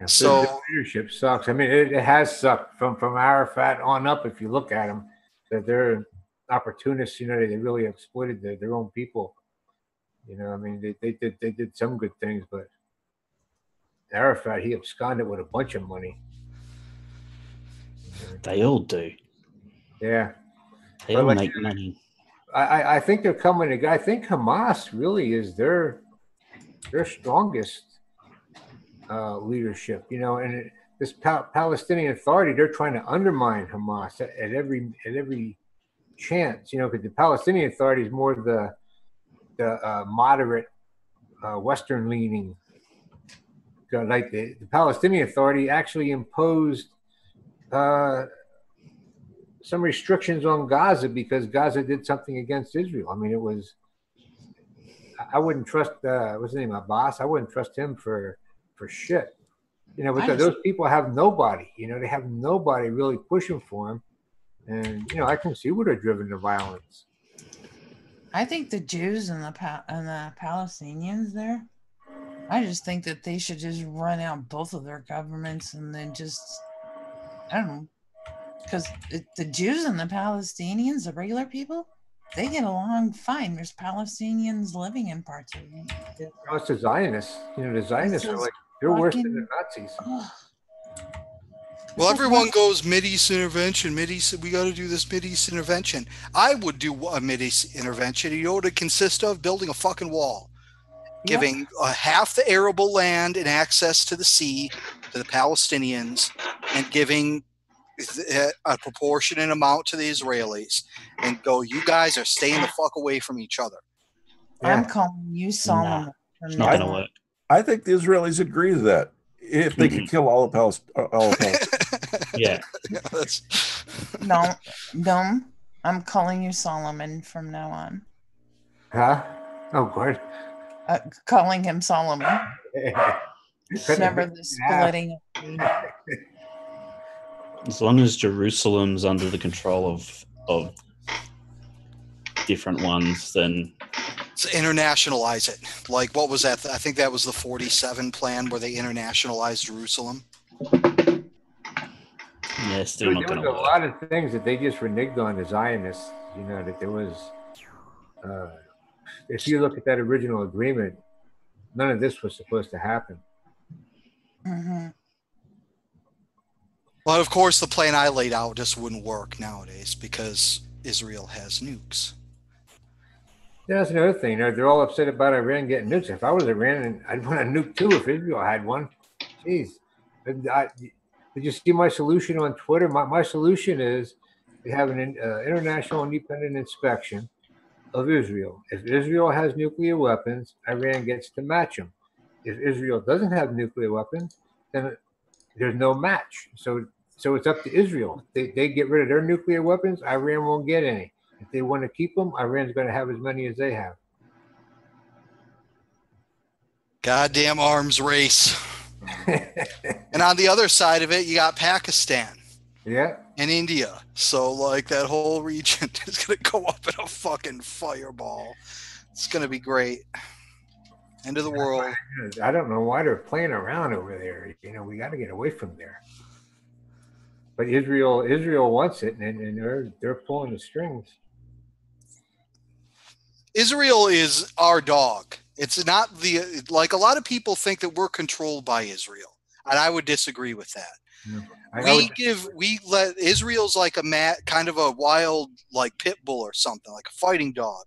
So the leadership sucks. I mean, it has sucked from Arafat on up. If you look at them, that they're opportunists. They really exploited their own people. I mean, they did some good things, but Arafat, he absconded with a bunch of money. They all do. Yeah. They all make money. I think they're coming together. I think Hamas really is their strongest leadership, and this Palestinian Authority, they're trying to undermine Hamas at every chance, you know, because the Palestinian Authority is more the moderate, Western leaning. So, like the Palestinian Authority actually imposed some restrictions on Gaza because Gaza did something against Israel. I mean, it was. I wouldn't trust what's his name, Abbas. I wouldn't trust him for shit. You know, because those people have nobody. You know, they have nobody really pushing for them, and you know, I can see where they're driven to violence. I think the Jews and the Palestinians there, I just think that they should just run out both of their governments and then just, I don't know, because the Jews and the Palestinians, the regular people, they get along fine. There's Palestinians living in parts of it. Oh, it's the Zionists. You know, the Zionists are like, they're worse than the Nazis. Well, everyone goes Mideast intervention. We got to do this Mideast intervention. I would do a Mideast intervention. You know what it consists of? Building a fucking wall, giving half the arable land and access to the sea to the Palestinians, and giving a proportionate amount to the Israelis, and go, you guys are staying the fuck away from each other. I'm calling you Solomon. It's not going to work. I think the Israelis agree to that. If they could kill all of Palestine. Yeah. No, I'm calling you Solomon from now on. Huh? Oh, good. Calling him Solomon. Never the splitting. As long as Jerusalem's under the control of different ones, then to internationalize it. Like, what was that? I think that was the 47 plan where they internationalized Jerusalem. Yeah, still not going to work. A lot of things that they just reneged on the Zionists. You know, that there was, if you look at that original agreement, none of this was supposed to happen. Mm-hmm. Well, of course, the plan I laid out just wouldn't work nowadays because Israel has nukes. Yeah, that's another thing. They're all upset about Iran getting nukes. If I was Iran, I'd want a nuke too if Israel had one. Jeez. Did you see my solution on Twitter? My solution is to have an international independent inspection of Israel. If Israel has nuclear weapons, Iran gets to match them. If Israel doesn't have nuclear weapons, then there's no match. So it's up to Israel. They get rid of their nuclear weapons, Iran won't get any. If they want to keep them, Iran's going to have as many as they have. Goddamn arms race. And on the other side of it, you got Pakistan. Yeah. And India. So, like, that whole region is going to go up in a fucking fireball. It's going to be great. End of the world. I don't know why they're playing around over there. You know, we got to get away from there. But Israel wants it, and they're pulling the strings. Israel is our dog. It's not like a lot of people think that we're controlled by Israel, and I would disagree with that. No, we let Israel's like kind of a wild like pit bull or something, like a fighting dog,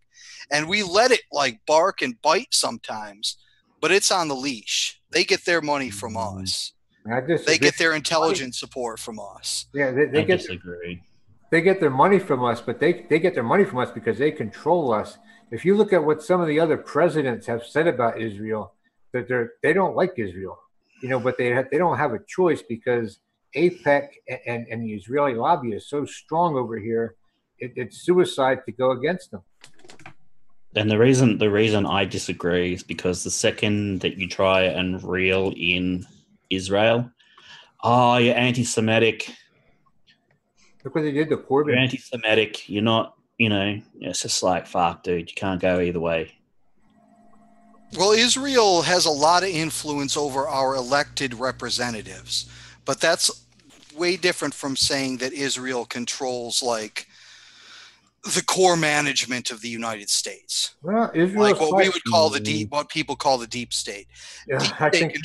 and we let it like bark and bite sometimes, but it's on the leash. They get their money from us. They get their intelligence support from us. Yeah, they get their money from us, but they get their money from us because they control us. If you look at what some of the other presidents have said about Israel, that they don't like Israel, you know, but they don't have a choice because AIPAC and the Israeli lobby is so strong over here. It's suicide to go against them. And the reason I disagree is because the second that you try and reel in Israel, you're anti-Semitic. Look what they did to Corbyn. You're anti-Semitic. You're not. You know, it's just like, fuck, dude, you can't go either way. Well, Israel has a lot of influence over our elected representatives, but that's way different from saying that Israel controls, like, the core management of the United States. Well, Israel, like what we would call what people call the deep state. Yeah, I think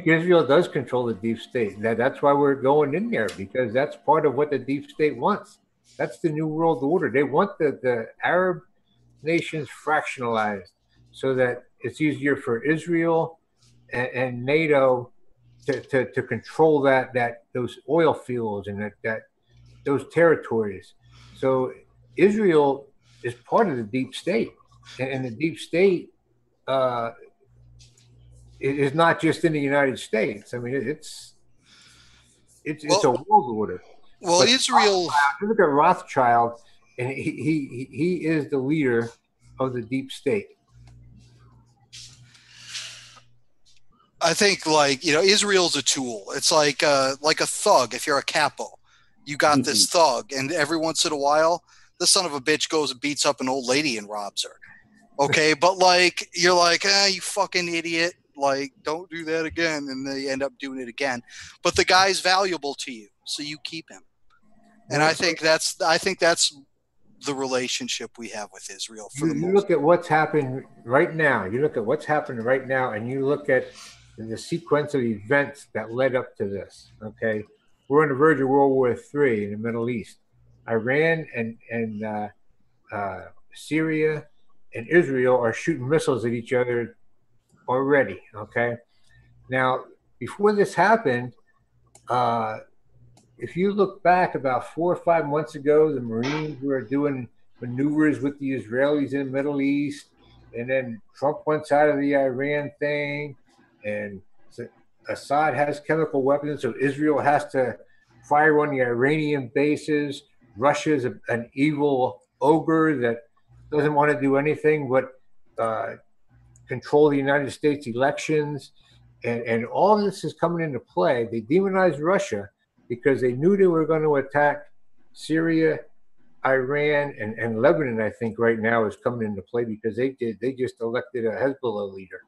Israel does control the deep state. That's why we're going in there, because that's part of what the deep state wants. That's the New World Order. They want the Arab nations fractionalized so that it's easier for Israel and NATO to control those oil fields and those territories. So Israel is part of the deep state, and the deep state is not just in the United States. I mean, it's a world order. Well, but Israel. You look at Rothschild, and he is the leader of the deep state. I think, like, Israel's a tool. It's like a thug. If you're a capo, you got this thug, and every once in a while, the son of a bitch goes and beats up an old lady and robs her. Okay, but like you're like, you fucking idiot. Like, don't do that again, and they end up doing it again. But the guy's valuable to you, so you keep him. And I think that's the relationship we have with Israel. You look at what's happened right now. You look at what's happening right now, and you look at the sequence of events that led up to this. Okay, we're on the verge of World War III in the Middle East. Iran and Syria and Israel are shooting missiles at each other already. Okay, now before this happened, if you look back about 4 or 5 months ago, the Marines were doing maneuvers with the Israelis in the Middle East, and then Trump wants out of the Iran thing, and Assad has chemical weapons, so Israel has to fire on the Iranian bases. Russia's an evil ogre that doesn't want to do anything but control the United States elections, and all this is coming into play. They demonized Russia because they knew they were going to attack Syria, Iran, and Lebanon. I think right now is coming into play because they just elected a Hezbollah leader.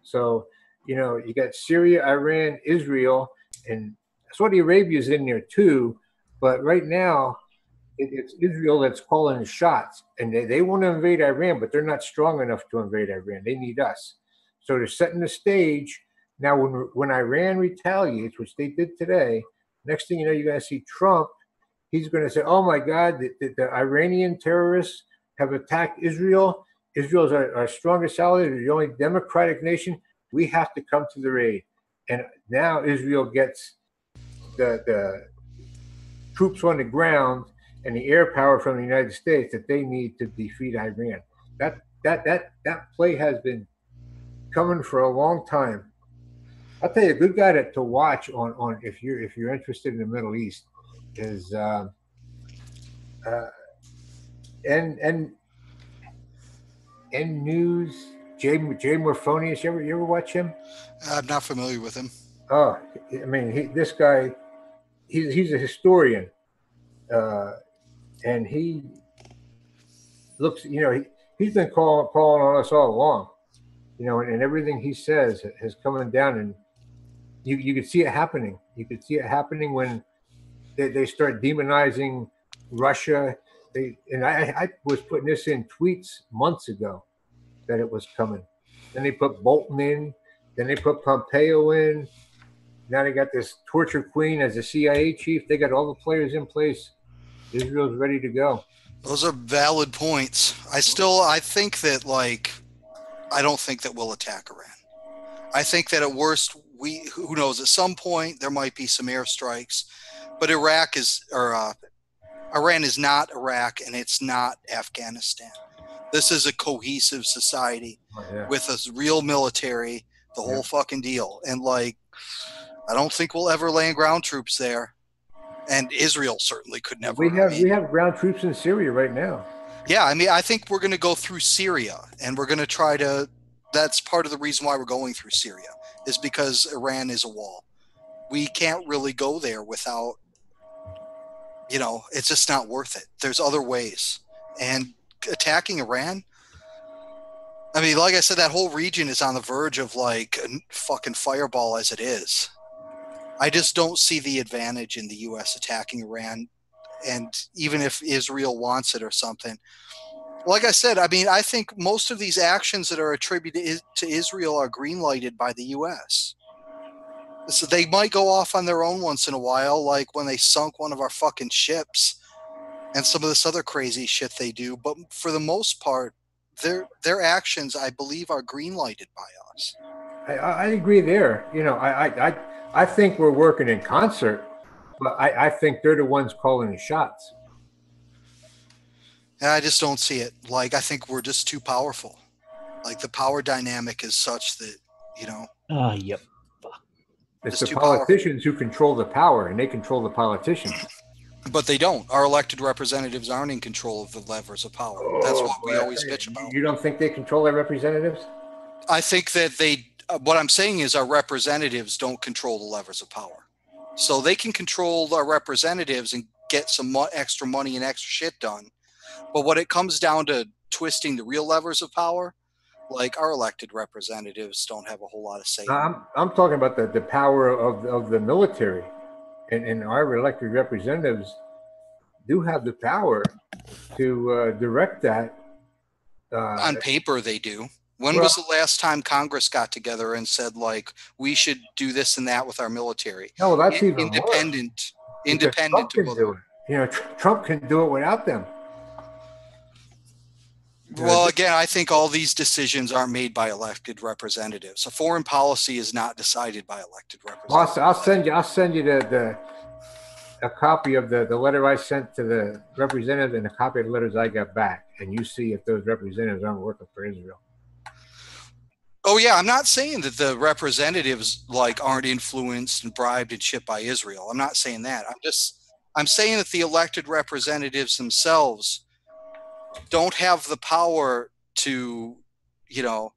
So you got Syria, Iran, Israel, and Saudi Arabia's in there too. But right now, it's Israel that's calling the shots, and they want to invade Iran, but they're not strong enough to invade Iran. They need us. So they're setting the stage. Now, when Iran retaliates, which they did today, next thing you know, you're going to see Trump. He's going to say, oh, my God, the Iranian terrorists have attacked Israel. Israel's our strongest ally. They're the only democratic nation. We have to come to their aid. And now Israel gets the troops on the ground and the air power from the United States that they need to defeat Iran. That play has been coming for a long time. I'll tell you, a good guy to watch on if you're interested in the Middle East is N News. Jay Morphonius. You ever watch him? I'm not familiar with him. Oh, I mean, this guy, he's a historian, and he looks. He's been calling on us all along. And everything he says has come down, and you could see it happening. You could see it happening when they start demonizing Russia. I was putting this in tweets months ago that it was coming. Then they put Bolton in. Then they put Pompeo in. Now they got this torture queen as a CIA chief. They got all the players in place. Israel's ready to go. Those are valid points. I think that, I don't think that we'll attack Iran. I think that at worst, who knows, at some point there might be some airstrikes, but Iran is not Iraq, and it's not Afghanistan. This is a cohesive society with a real military, the whole fucking deal. And I don't think we'll ever land ground troops there. And Israel certainly could never. We have ground troops in Syria right now. Yeah, I mean, I think we're going to go through Syria, and we're going to try to. That's part of the reason why we're going through Syria, is because Iran is a wall. We can't really go there without. It's just not worth it. There's other ways, and attacking Iran. I mean, like I said, that whole region is on the verge of a fucking fireball as it is. I just don't see the advantage in the U.S. attacking Iran, and even if Israel wants it or something. Like I said, I mean, I think most of these actions that are attributed to Israel are green-lighted by the U.S. So they might go off on their own once in a while, like when they sunk one of our fucking ships and some of this other crazy shit they do. But for the most part, their actions, I believe, are green-lighted by us. I agree there. I think we're working in concert, but I think they're the ones calling the shots. I just don't see it. Like, I think we're just too powerful. Like, the power dynamic is such that, you know. Oh, yep. It's the politicians who control the power, and they control the politicians. But they don't. Our elected representatives aren't in control of the levers of power. That's what we always bitch about. You don't think they control their representatives? I think that what I'm saying is our representatives don't control the levers of power. So they can control our representatives and get some extra money and extra shit done. But when it comes down to twisting the real levers of power, like, our elected representatives don't have a whole lot of say. I'm talking about the power of the military, and our elected representatives do have the power to direct that. On paper, they do. When was the last time Congress got together and said, like, we should do this and that with our military? No, that's even independent. Worse. Independent. Trump can do it. You know, Trump can do it without them. Well, again, I think all these decisions aren't made by elected representatives. So foreign policy is not decided by elected representatives. I'll send you a copy of the letter I sent to the representative and a copy of the letters I got back, and you see if those representatives aren't working for Israel. Oh yeah, I'm not saying that the representatives like aren't influenced and bribed and shit by Israel. I'm not saying that. I'm saying that the elected representatives themselves don't have the power to, you know,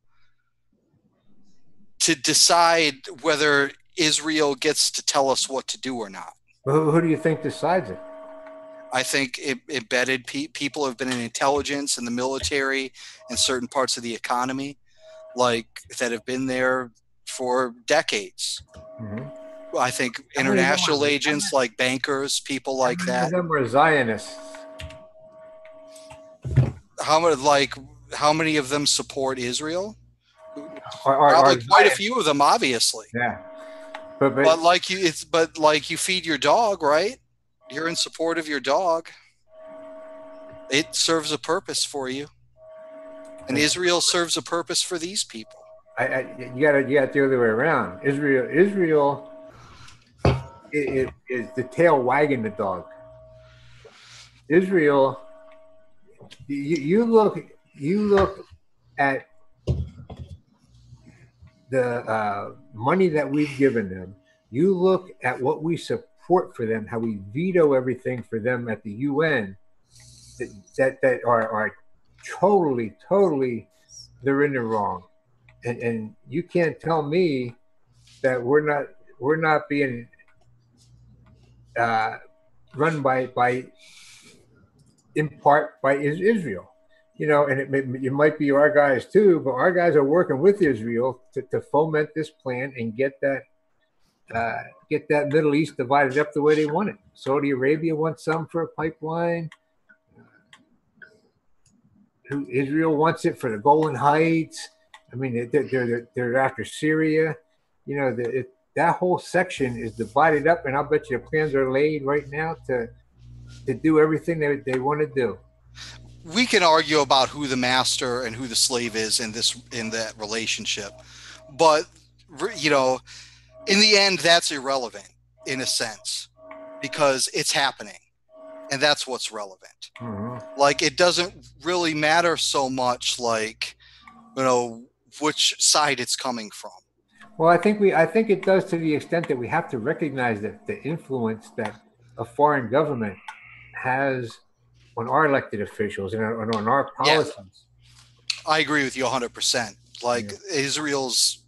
to decide whether Israel gets to tell us what to do or not. Well, who do you think decides it? I think embedded people have been in intelligence and the military and certain parts of the economy, like, that have been there for decades. Mm-hmm. I think international agents like bankers, people like that. Some are Zionists. How many of them support Israel? Probably quite a few of them, obviously. Yeah, but like you feed your dog, right? You're in support of your dog. It serves a purpose for you, and Israel serves a purpose for these people. You got the other way around. Israel is the tail wagging the dog. Israel. You look at the money that we've given them. You look at what we support for them, how we veto everything for them at the UN. That are totally they're in the wrong, and you can't tell me that we're not being run by in part by Israel, you know, and it might be our guys too, but our guys are working with Israel to foment this plan and get that Middle East divided up the way they want it. Saudi Arabia wants some for a pipeline. Israel wants it for the Golan Heights. I mean, they're after Syria. You know, that whole section is divided up, and I'll bet you the plans are laid right now to do everything they want to do. We can argue about who the master and who the slave is in that relationship, but, you know, in the end, that's irrelevant in a sense, because it's happening, and that's what's relevant. Mm-hmm. Like, it doesn't really matter so much, like, you know, which side it's coming from. Well, I think it does, to the extent that we have to recognize that the influence that a foreign government has on our elected officials and on our policies. Yeah. I agree with you 100%. Like, Israel's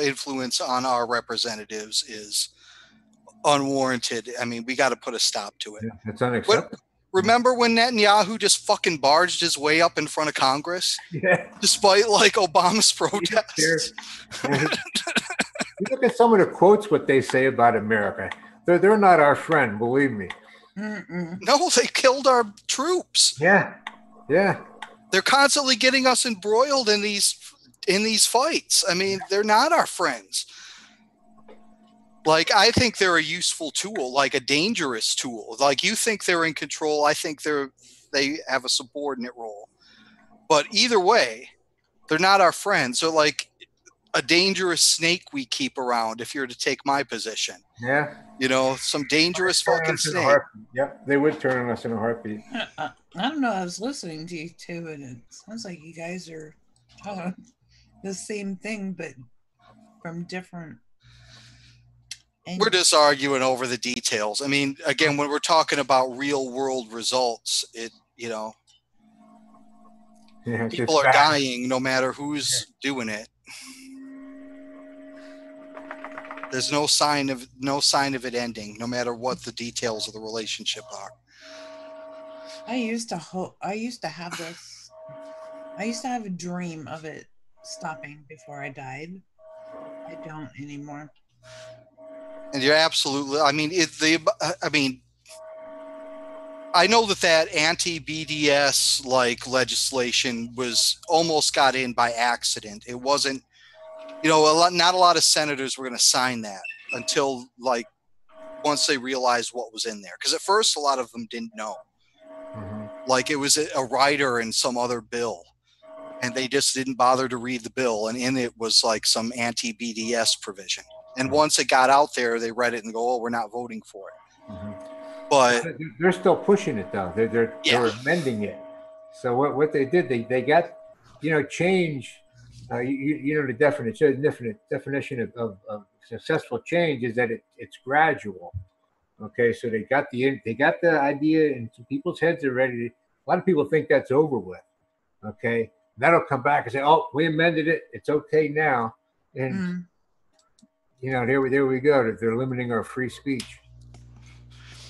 influence on our representatives is unwarranted. I mean, we got to put a stop to it. It's unacceptable. Remember when Netanyahu just fucking barged his way up in front of Congress? Yeah. Despite, like, Obama's protests. You look at some of the quotes, what they say about America. They're not our friend, believe me. Mm-mm. No, they killed our troops. Yeah. They're constantly getting us embroiled in these fights. I mean, they're not our friends. Like, I think they're a useful tool, like a dangerous tool. Like, you think they're in control. I think they have a subordinate role. But either way, they're not our friends. So, like, a dangerous snake we keep around. If you're to take my position, Yeah. you know, some dangerous fucking snake. Yep, they would turn on us in a heartbeat. I don't know. I was listening to you too, and it sounds like you guys are the same thing, but from different. We're just arguing over the details. I mean, again, when we're talking about real world results, people are dying no matter who's doing it. There's no sign of it ending, no matter what the details of the relationship are. I used to have a dream of it stopping before I died. I don't anymore. And you're absolutely. I mean, I know that anti-BDS legislation was almost got in by accident. It wasn't. Not a lot of senators were going to sign that until once they realized what was in there. Because at first, a lot of them didn't know. It was a rider in some other bill, and they just didn't bother to read the bill. And in it was some anti-BDS provision. And once it got out there, they read it and go, "Oh, we're not voting for it." But they're still pushing it though. They're amending it. So what they did, they got change. The definition of successful change is that it's gradual. Okay, so they got the idea into people's heads already. A lot of people think that's over with. Okay, that'll come back and say, "Oh, we amended it. It's okay now." And there we go. They're limiting our free speech.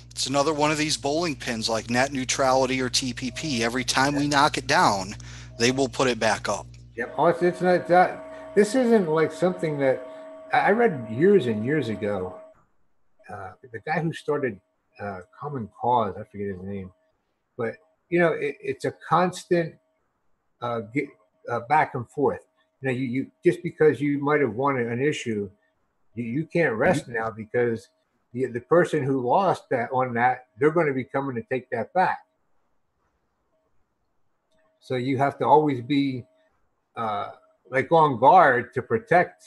It's another one of these bowling pins like net neutrality or TPP. Every time we knock it down, they will put it back up. Yep. Oh, it's not that. This isn't like something that I read years and years ago. The guy who started Common Cause, I forget his name, but it's a constant back and forth. You just because you might have won an issue, you can't rest now because the person who lost they're going to be coming to take that back. So you have to always be on guard to protect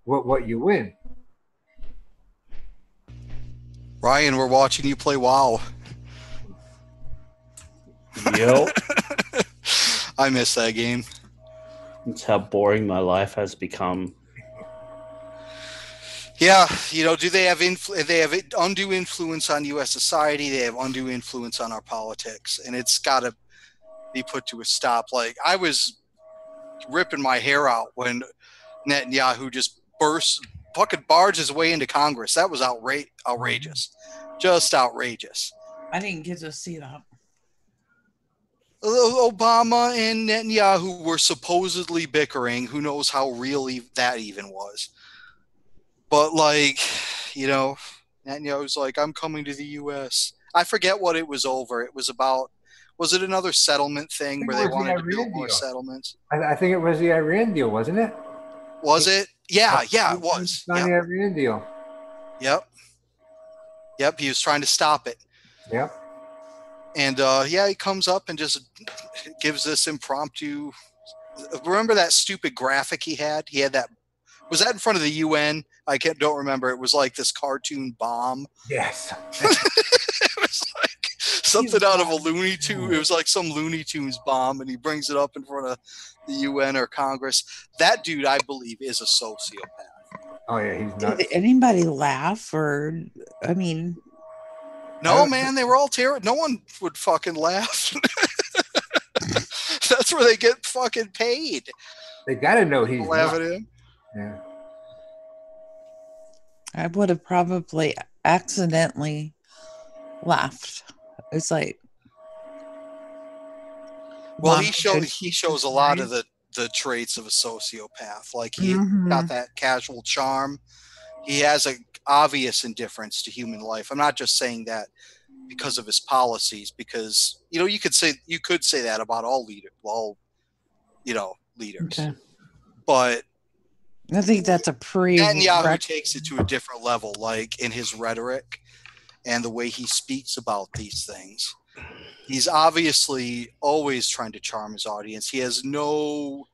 what you win. Ryan, we're watching you play WoW. Yep. I miss that game. It's how boring my life has become. Yeah, do they have they have undue influence on U.S. society? They have undue influence on our politics, and it's got to be put to a stop. I was ripping my hair out when Netanyahu just fucking barged his way into Congress. That was outrageous, just outrageous. I didn't get to see that. Obama and Netanyahu were supposedly bickering. Who knows how really that even was? But Netanyahu's like, "I'm coming to the U.S." I forget what it was over. It was about. Was it another settlement thing where they wanted to build more settlements? I think it was the Iran deal, wasn't it? Was it? Yeah, it was. The Iran deal. Yep. He was trying to stop it. Yep. And he comes up and just gives this impromptu. Remember that stupid graphic he had? He had that. Was that in front of the UN? I don't remember. It was like this cartoon bomb. Yes. It was like something out of a Looney Tune. It was like some Looney Tunes bomb, and he brings it up in front of the UN or Congress. That dude, I believe, is a sociopath. Oh yeah, he's nuts. Did anybody laugh or? I mean, no, man, they were all terrible. No one would fucking laugh. That's where they get fucking paid. They got to know he's laugh at him. Yeah. I would have probably accidentally laughed. It's like, well, he shows a lot of the traits of a sociopath. Like he got that casual charm. He has an obvious indifference to human life. I'm not just saying that because of his policies, because you could say that about all leaders. Okay. But I think that's a Netanyahu takes it to a different level, like in his rhetoric and the way he speaks about these things. He's obviously always trying to charm his audience. He has no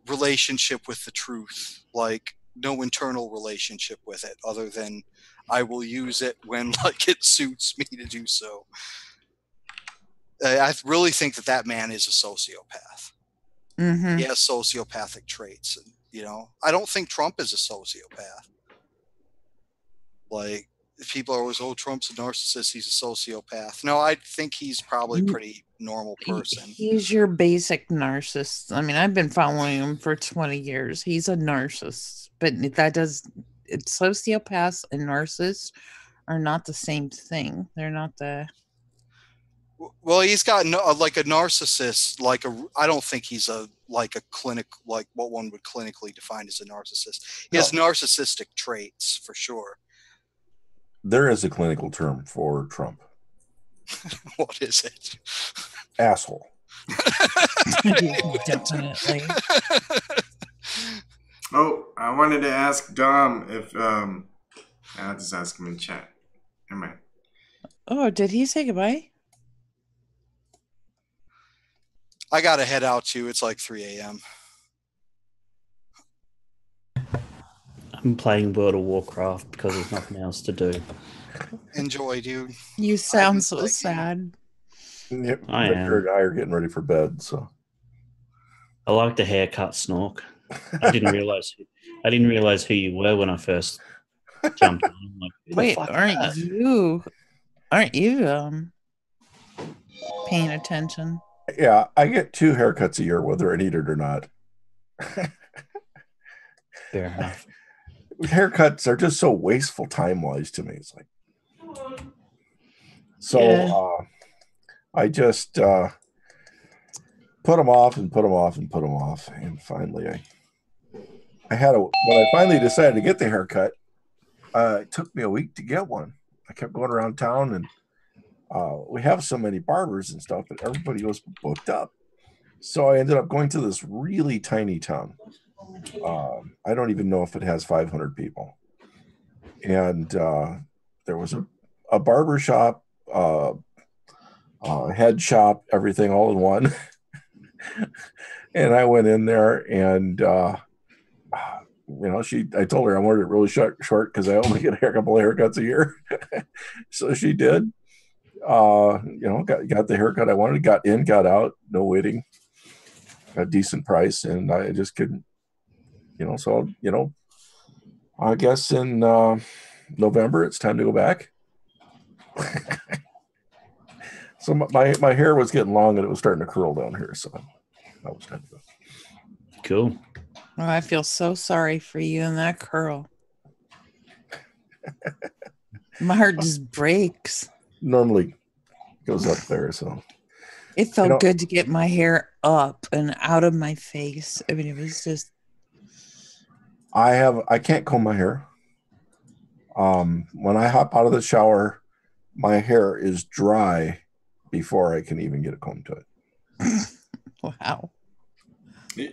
relationship with the truth, like no internal relationship with it other than I will use it when like it suits me to do so. I really think that man is a sociopath. Mm-hmm. He has sociopathic traits. I don't think Trump is a sociopath. Like, people are always, Trump's a narcissist, he's a sociopath. No, I think he's probably a pretty normal person. He's your basic narcissist. I mean, I've been following him for 20 years. He's a narcissist, but sociopaths and narcissists are not the same thing. They're not the... Well, he's got like a narcissist, I don't think he's a clinic, like what one would clinically define as a narcissist. He has narcissistic traits for sure. There is a clinical term for Trump. What is it? Asshole. Definitely. Oh, I wanted to ask Dom if I'll just ask him in chat. Am I? Oh, did he say goodbye? I gotta head out too. It's like 3 a.m. I'm playing World of Warcraft because there's nothing else to do. Enjoy, dude. You sound so sad. Yep, I Victor am. and I are getting ready for bed, so I like the haircut, Snork. I didn't realize who you were when I first jumped on. I'm like, who the Wait, fuck is aren't that? you paying attention? yeah, I get 2 haircuts a year, whether I need it or not. Fair enough. Haircuts are just so wasteful time-wise to me. It's like, so Yeah. I just put them off and put them off and put them off, and finally when I finally decided to get the haircut, it took me a week to get one. I kept going around town, and we have so many barbers and stuff, but everybody was booked up. So I ended up going to this really tiny town. I don't even know if it has 500 people. And there was a barber shop, head shop, everything all in one. And I went in there, and I told her I wanted it really short because I only get a couple of haircuts a year. So she did. Got the haircut I wanted, got in, got out, no waiting, a decent price, and I just couldn't, so I guess in November it's time to go back. So my hair was getting long and it was starting to curl down here, so that was time to go. Cool. Oh, I feel so sorry for you and that curl. My heart just breaks. Normally goes up there, so it felt good to get my hair up and out of my face. I mean, it was just. I can't comb my hair. When I hop out of the shower, my hair is dry before I can even get a comb to it. Wow. You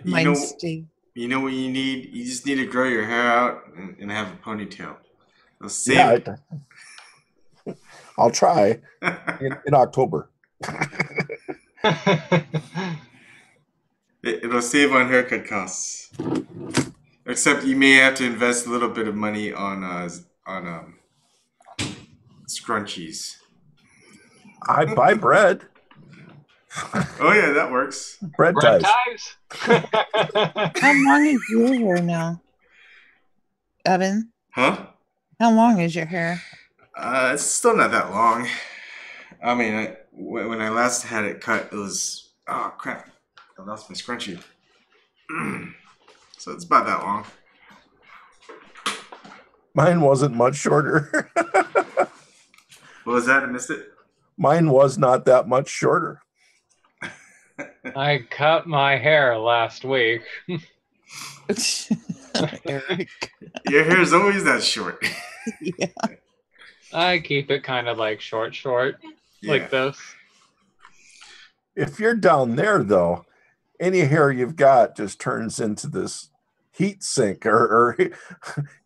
know what you need? You just need to grow your hair out and have a ponytail. I'll try in October. It'll save on haircut costs. Except you may have to invest a little bit of money on scrunchies. I buy bread. Oh yeah, that works. Bread ties. How long is your hair now, Evan? Huh? How long is your hair? It's still not that long. I mean, when I last had it cut, it was crap. I lost my scrunchie. So it's about that long. Mine wasn't much shorter. What was that? I missed it. Mine was not that much shorter. I cut my hair last week. Eric. Your hair is always that short. Yeah. I keep it kind of like short, like this. If you're down there, though, any hair you've got just turns into this heat sink or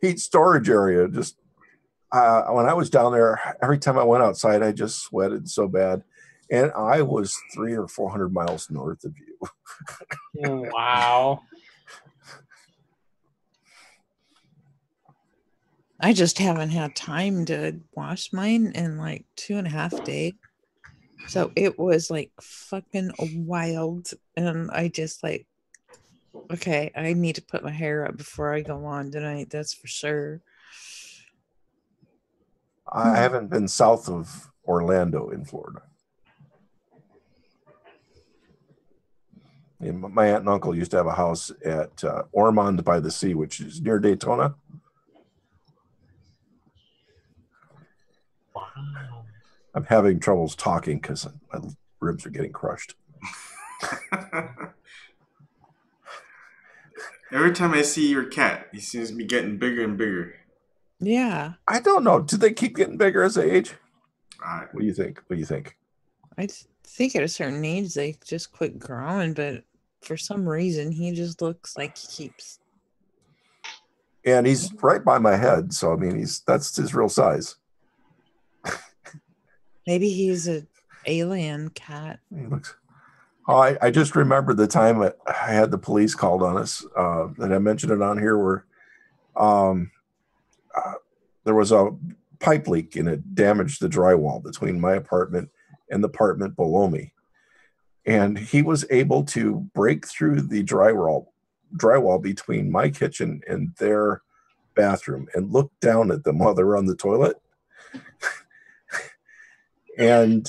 heat storage area. Just when I was down there, every time I went outside, I just sweated so bad. And I was 300 or 400 miles north of you. Wow. I just haven't had time to wash mine in like 2.5 days. So it was like fucking wild. And I just like, okay, I need to put my hair up before I go on tonight. That's for sure. I haven't been south of Orlando in Florida. And my aunt and uncle used to have a house at Ormond by the Sea, which is near Daytona. Wow. I'm having troubles talking because my ribs are getting crushed. Every time I see your cat, he seems to be getting bigger and bigger. Yeah. I don't know. Do they keep getting bigger as they age? What do you think? What do you think? I think at a certain age they just quit growing, but for some reason he just looks like he keeps. And he's right by my head, so I mean, that's his real size. Maybe he's an alien cat. He looks. Oh, I just remember the time I had the police called on us, and I mentioned it on here, where there was a pipe leak and it damaged the drywall between my apartment and the apartment below me. And he was able to break through the drywall between my kitchen and their bathroom and look down at them while they were on the toilet. And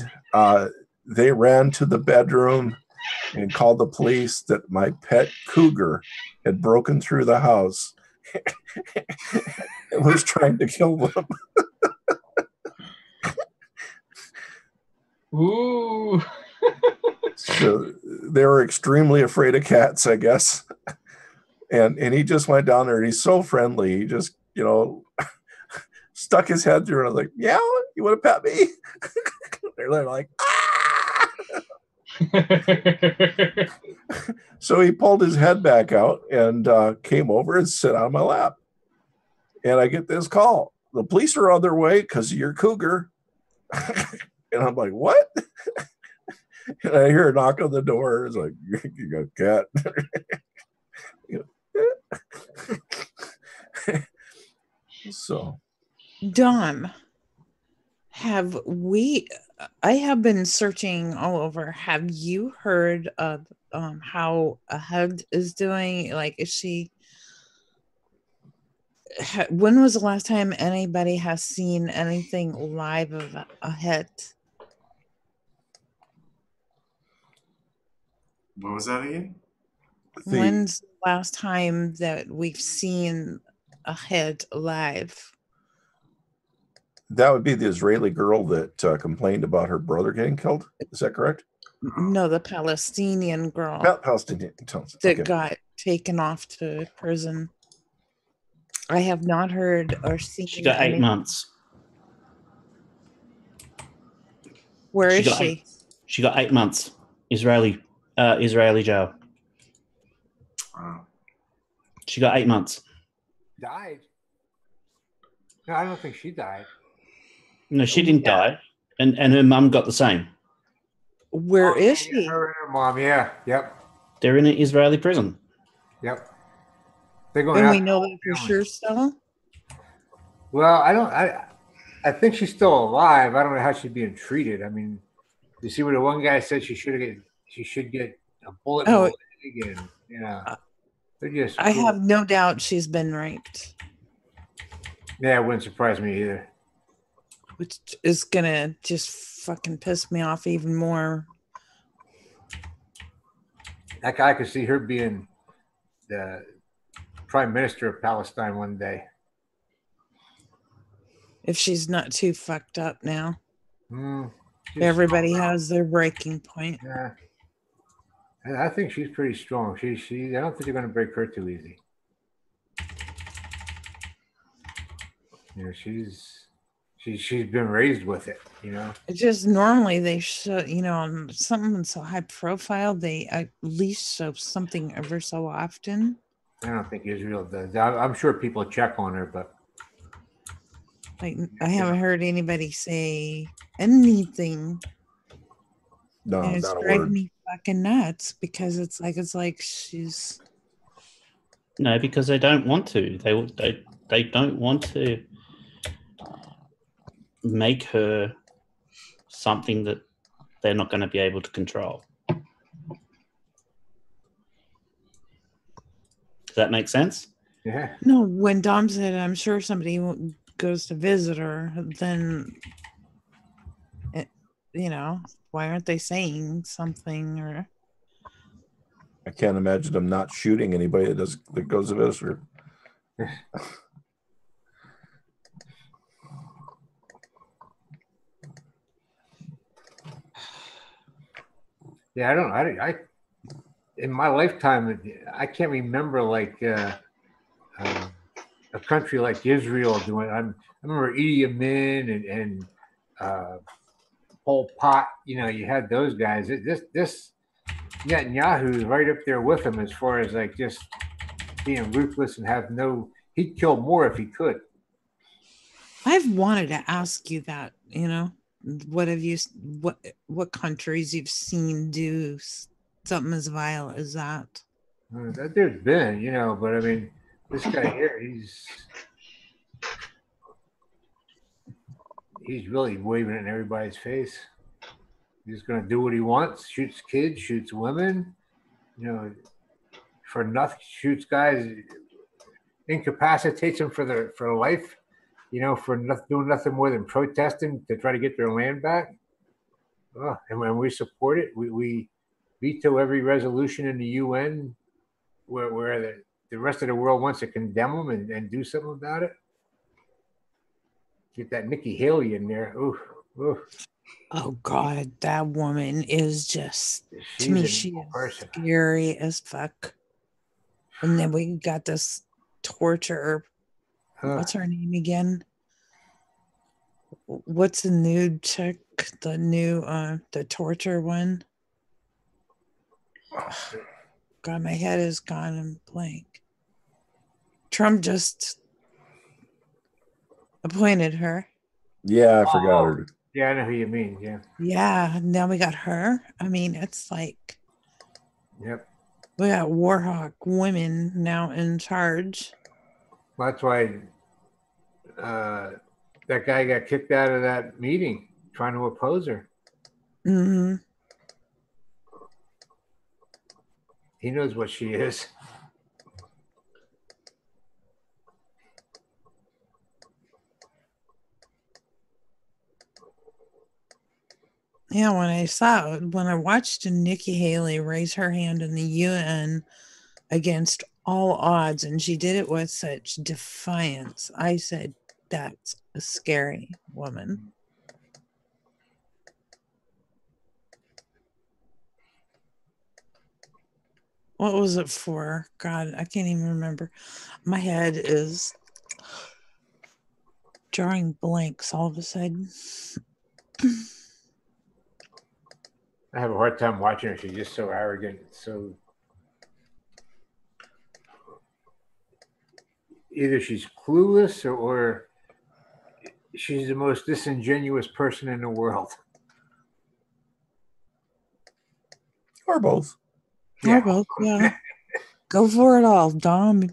they ran to the bedroom and called the police that my pet cougar had broken through the house and was trying to kill them. Ooh. So they were extremely afraid of cats, I guess. And he just went down there and he's so friendly. He just, stuck his head through and I was like, yeah, you want to pet me? They're like, ah! So he pulled his head back out and came over and sat on my lap. And I get this call. The police are on their way because of your cougar. And I'm like, what? And I hear a knock on the door. It's like, you got a cat. So, Dom, I have been searching all over. Have you heard of how Ahead is doing? Like, when was the last time anybody has seen anything live of Ahead? What was that again? When's the last time that we've seen Ahead live? That would be the Israeli girl that complained about her brother getting killed. Is that correct? No, the Palestinian girl Palestinian that got taken off to prison. I have not heard or seen. She got 8 months. Where is she? She got 8 months. Israeli jail. Wow. She got 8 months. Died? No, I don't think she died. No, she didn't die, and her mum got the same. Where is she? Her and her mom, yeah, yep. They're in an Israeli prison. Yep. They're going. And we know that for sure still. Well, I think she's still alive. I don't know how she's being treated. I mean, you see what the one guy said she should get a bullet. Oh, again. Yeah. They're just. I have no doubt she's been raped. Yeah, it wouldn't surprise me either. Which is gonna just fucking piss me off even more. That guy could see her being the prime minister of Palestine one day. If she's not too fucked up now. Everybody has their breaking point. Yeah. I think she's pretty strong. I don't think they're gonna break her too easy. She's been raised with it, It's just normally they show, on something so high profile, they at least show something ever so often. I don't think Israel does. I'm sure people check on her, but I haven't heard anybody say anything. No, and it's not a driving word. me fucking nuts because it's like she's No, because they don't want to. They don't want to make her something that they're not going to be able to control. Does that make sense? Yeah. No, when Dom said, I'm sure somebody goes to visit her, then, why aren't they saying something? Or I can't imagine them not shooting anybody that goes to visit her. Yeah, I don't know. I in my lifetime, I can't remember like a country like Israel doing. I remember Idi Amin and Pol Pot. You had those guys. This Netanyahu is right up there with them as far as like just being ruthless and have no. He'd kill more if he could. I've wanted to ask you that. What countries you've seen do something as vile as that? There's been, but I mean, this guy here, he's really waving it in everybody's face. He's going to do what he wants, shoots kids, shoots women, for nothing, shoots guys, incapacitates them for life, for doing nothing more than protesting to try to get their land back. And when we support it, we veto every resolution in the UN where the rest of the world wants to condemn them and do something about it. Get that Nikki Haley in there. Ooh. Oh God, that woman is just, to me, she is scary as fuck. And then we got this torture. What's her name again? What's the new chick? The torture one? God, my head is gone and blank. Trump just appointed her. Yeah, I forgot her. Yeah, I know who you mean. Yeah. Yeah, now we got her. I mean, it's like, yep. We got Warhawk women now in charge. Well, that's why that guy got kicked out of that meeting trying to oppose her. Mm-hmm. He knows what she is. Yeah, when I watched Nikki Haley raise her hand in the UN against all odds, and she did it with such defiance, I said, that's a scary woman. What was it for? God, I can't even remember. My head is drawing blanks all of a sudden. I have a hard time watching her. She's just so arrogant. So either she's clueless or she's the most disingenuous person in the world. Or both. Or both, yeah. Go for it all, Dom.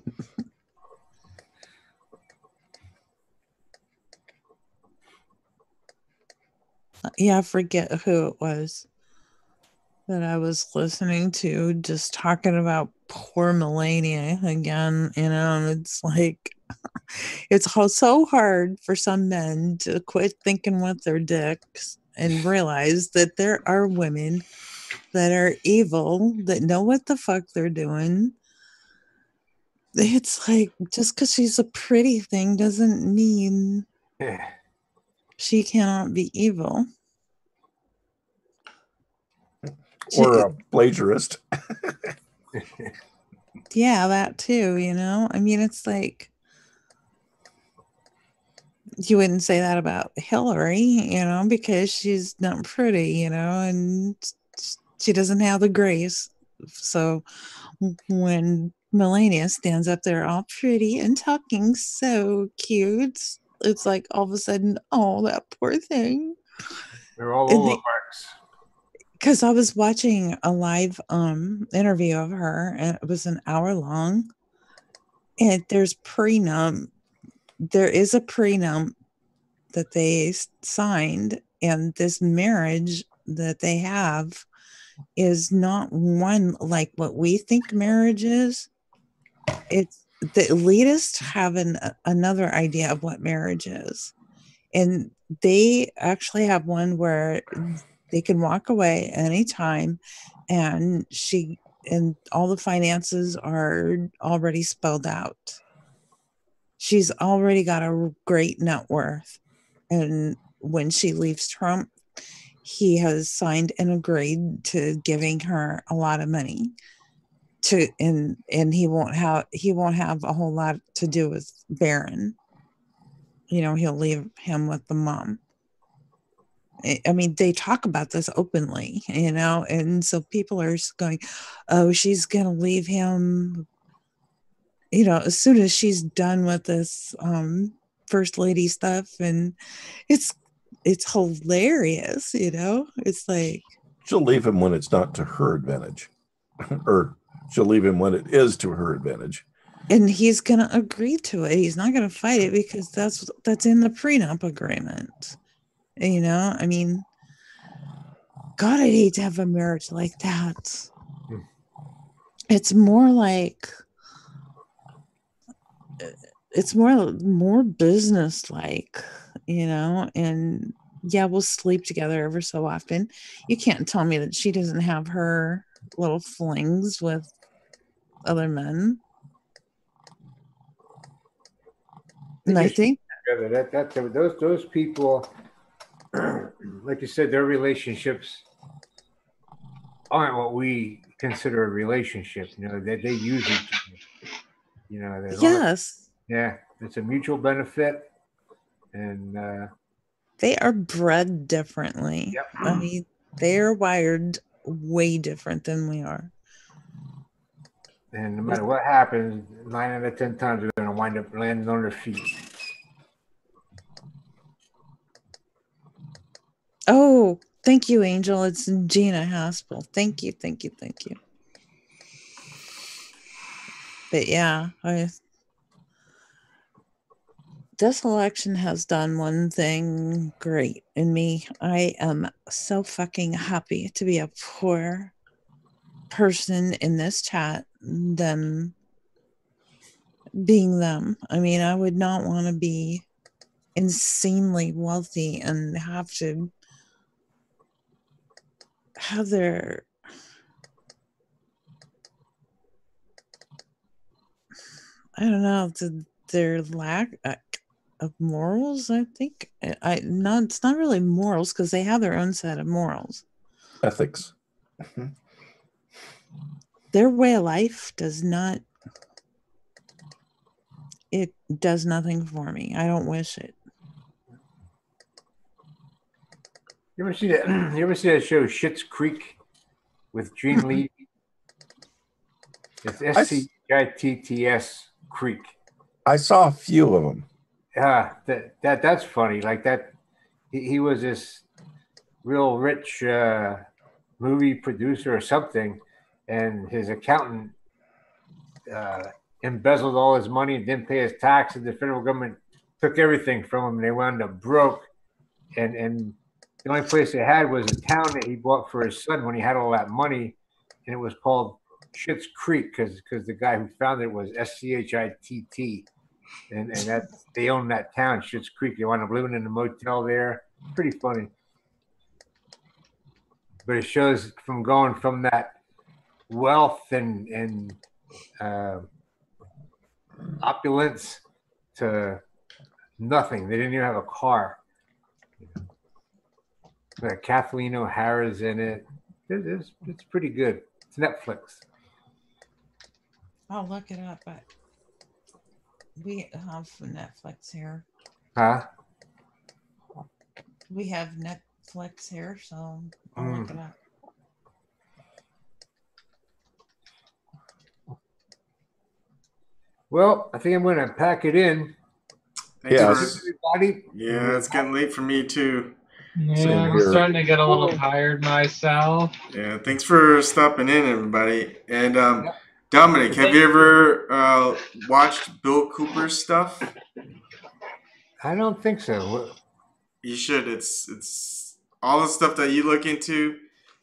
Yeah, I forget who it was that I was listening to, just talking about poor Melania again. It's like, it's so hard for some men to quit thinking with their dicks and realize that there are women that are evil, that know what the fuck they're doing. It's like, just because she's a pretty thing doesn't mean she cannot be evil. Or a plagiarist. Yeah, that too, I mean, it's like, you wouldn't say that about Hillary, because she's not pretty, and she doesn't have the grace. So when Melania stands up there all pretty and talking so cute, it's like all of a sudden, oh, that poor thing. They're all Olaparks. because I was watching a live interview of her, and it was an hour long. And there is a prenup that they signed, and this marriage that they have is not one like what we think marriage is. It's the elitists have another idea of what marriage is, and they actually have one where they can walk away anytime, and all the finances are already spelled out. She's already got a great net worth, and when she leaves Trump, he has signed and agreed to giving her a lot of money and he won't have a whole lot to do with Barron. He'll leave him with the mom. I mean, they talk about this openly, and so people are going, oh, she's going to leave him, as soon as she's done with this first lady stuff. And it's hilarious, it's like she'll leave him when it's not to her advantage, or she'll leave him when it is to her advantage. And he's going to agree to it. He's not going to fight it because that's in the prenup agreement. I mean, God, I'd hate to have a marriage like that. It's more like, it's more business like, and yeah, we'll sleep together ever so often. You can't tell me that she doesn't have her little flings with other men. And I think those people, like you said, their relationships aren't what we consider a relationship. They use each other. Yes. Yeah, it's a mutual benefit, and they are bred differently. Yep. I mean, they're wired way different than we are. And no matter what happens, 9 out of 10 times they're going to wind up landing on their feet. Oh, thank you, Angel. It's Gina Haspel. Thank you. But yeah, this election has done one thing great in me. I am so fucking happy to be a poor person in this chat than being them. I mean, I would not want to be insanely wealthy and have to have their their lack of morals. I think it's not really morals, because they have their own set of morals. Ethics. Their way of life does nothing for me. I don't wish it. You ever see that show Schitt's Creek with Gene Lee? It's SCITTS Creek. I saw a few of them. Yeah, that's funny. Like that, he was this real rich movie producer or something, and his accountant embezzled all his money and didn't pay his tax, and the federal government took everything from him. And they wound up broke, and the only place they had was a town that he bought for his son when he had all that money, and it was called Schitt's Creek because the guy who founded it was SCHITT, and that they owned that town, Schitt's Creek. They wound up living in a motel there. Pretty funny, but it shows from going from that wealth and opulence to nothing. They didn't even have a car. Kathleen O'Hara's in it. It's pretty good. It's Netflix. I'll look it up, but we have Netflix here. Huh? We have Netflix here, so I'll look it up. Well, I think I'm going to pack it in. Thanks for everybody. Yeah, it's getting late for me too. Yeah, I'm starting to get a little tired myself. Yeah, thanks for stopping in, everybody. And Dominic, have you ever watched Bill Cooper's stuff? I don't think so. You should. It's all the stuff that you look into.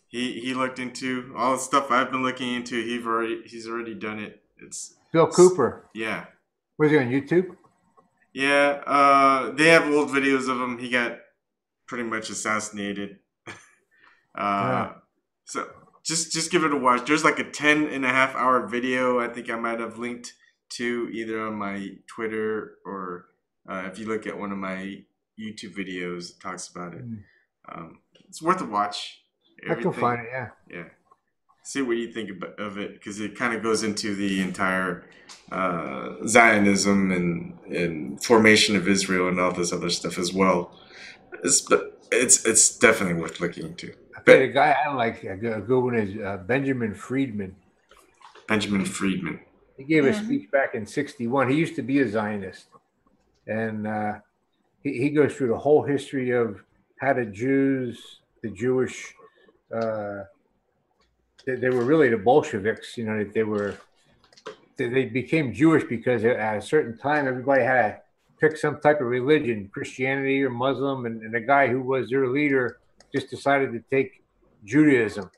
He looked into all the stuff I've been looking into. He's already done it. It's Bill Cooper. Yeah. Was he on YouTube? Yeah. They have old videos of him. He got pretty much assassinated. So just give it a watch. There's like a 10.5-hour video I think I might have linked to either on my Twitter or if you look at one of my YouTube videos, it talks about it. It's worth a watch. I can find it, yeah. Yeah. See what you think of it, because it kind of goes into the entire Zionism and formation of Israel and all this other stuff as well. It's definitely worth looking into. I bet a guy I like a good one is Benjamin Friedman. Benjamin Friedman. He gave a speech back in '61. He used to be a Zionist, and he goes through the whole history of how the Jews, the Jewish, they were really the Bolsheviks. You know, they became Jewish because at a certain time everybody had to pick some type of religion, Christianity or Muslim, and the guy who was their leader just decided to take Judaism.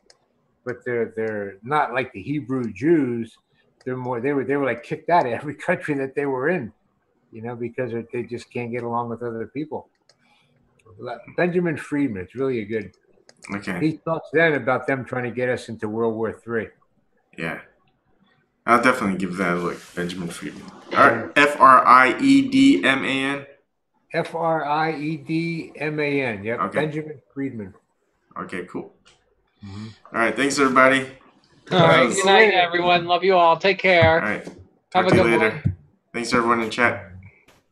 But they're not like the Hebrew Jews. They were like kicked out of every country that they were in, you know, because they just can't get along with other people. Benjamin Friedman, it's really a good. Okay. He talks then about them trying to get us into World War III. Yeah. I'll definitely give that a look. Benjamin Friedman. All right. Friedman. Friedman. Yep. Okay. Benjamin Friedman. Okay, cool. All right. Thanks, everybody. All right. Good night, everyone. Love you all. Take care. All right. Have Talk a to you good later. one. Thanks, everyone in chat.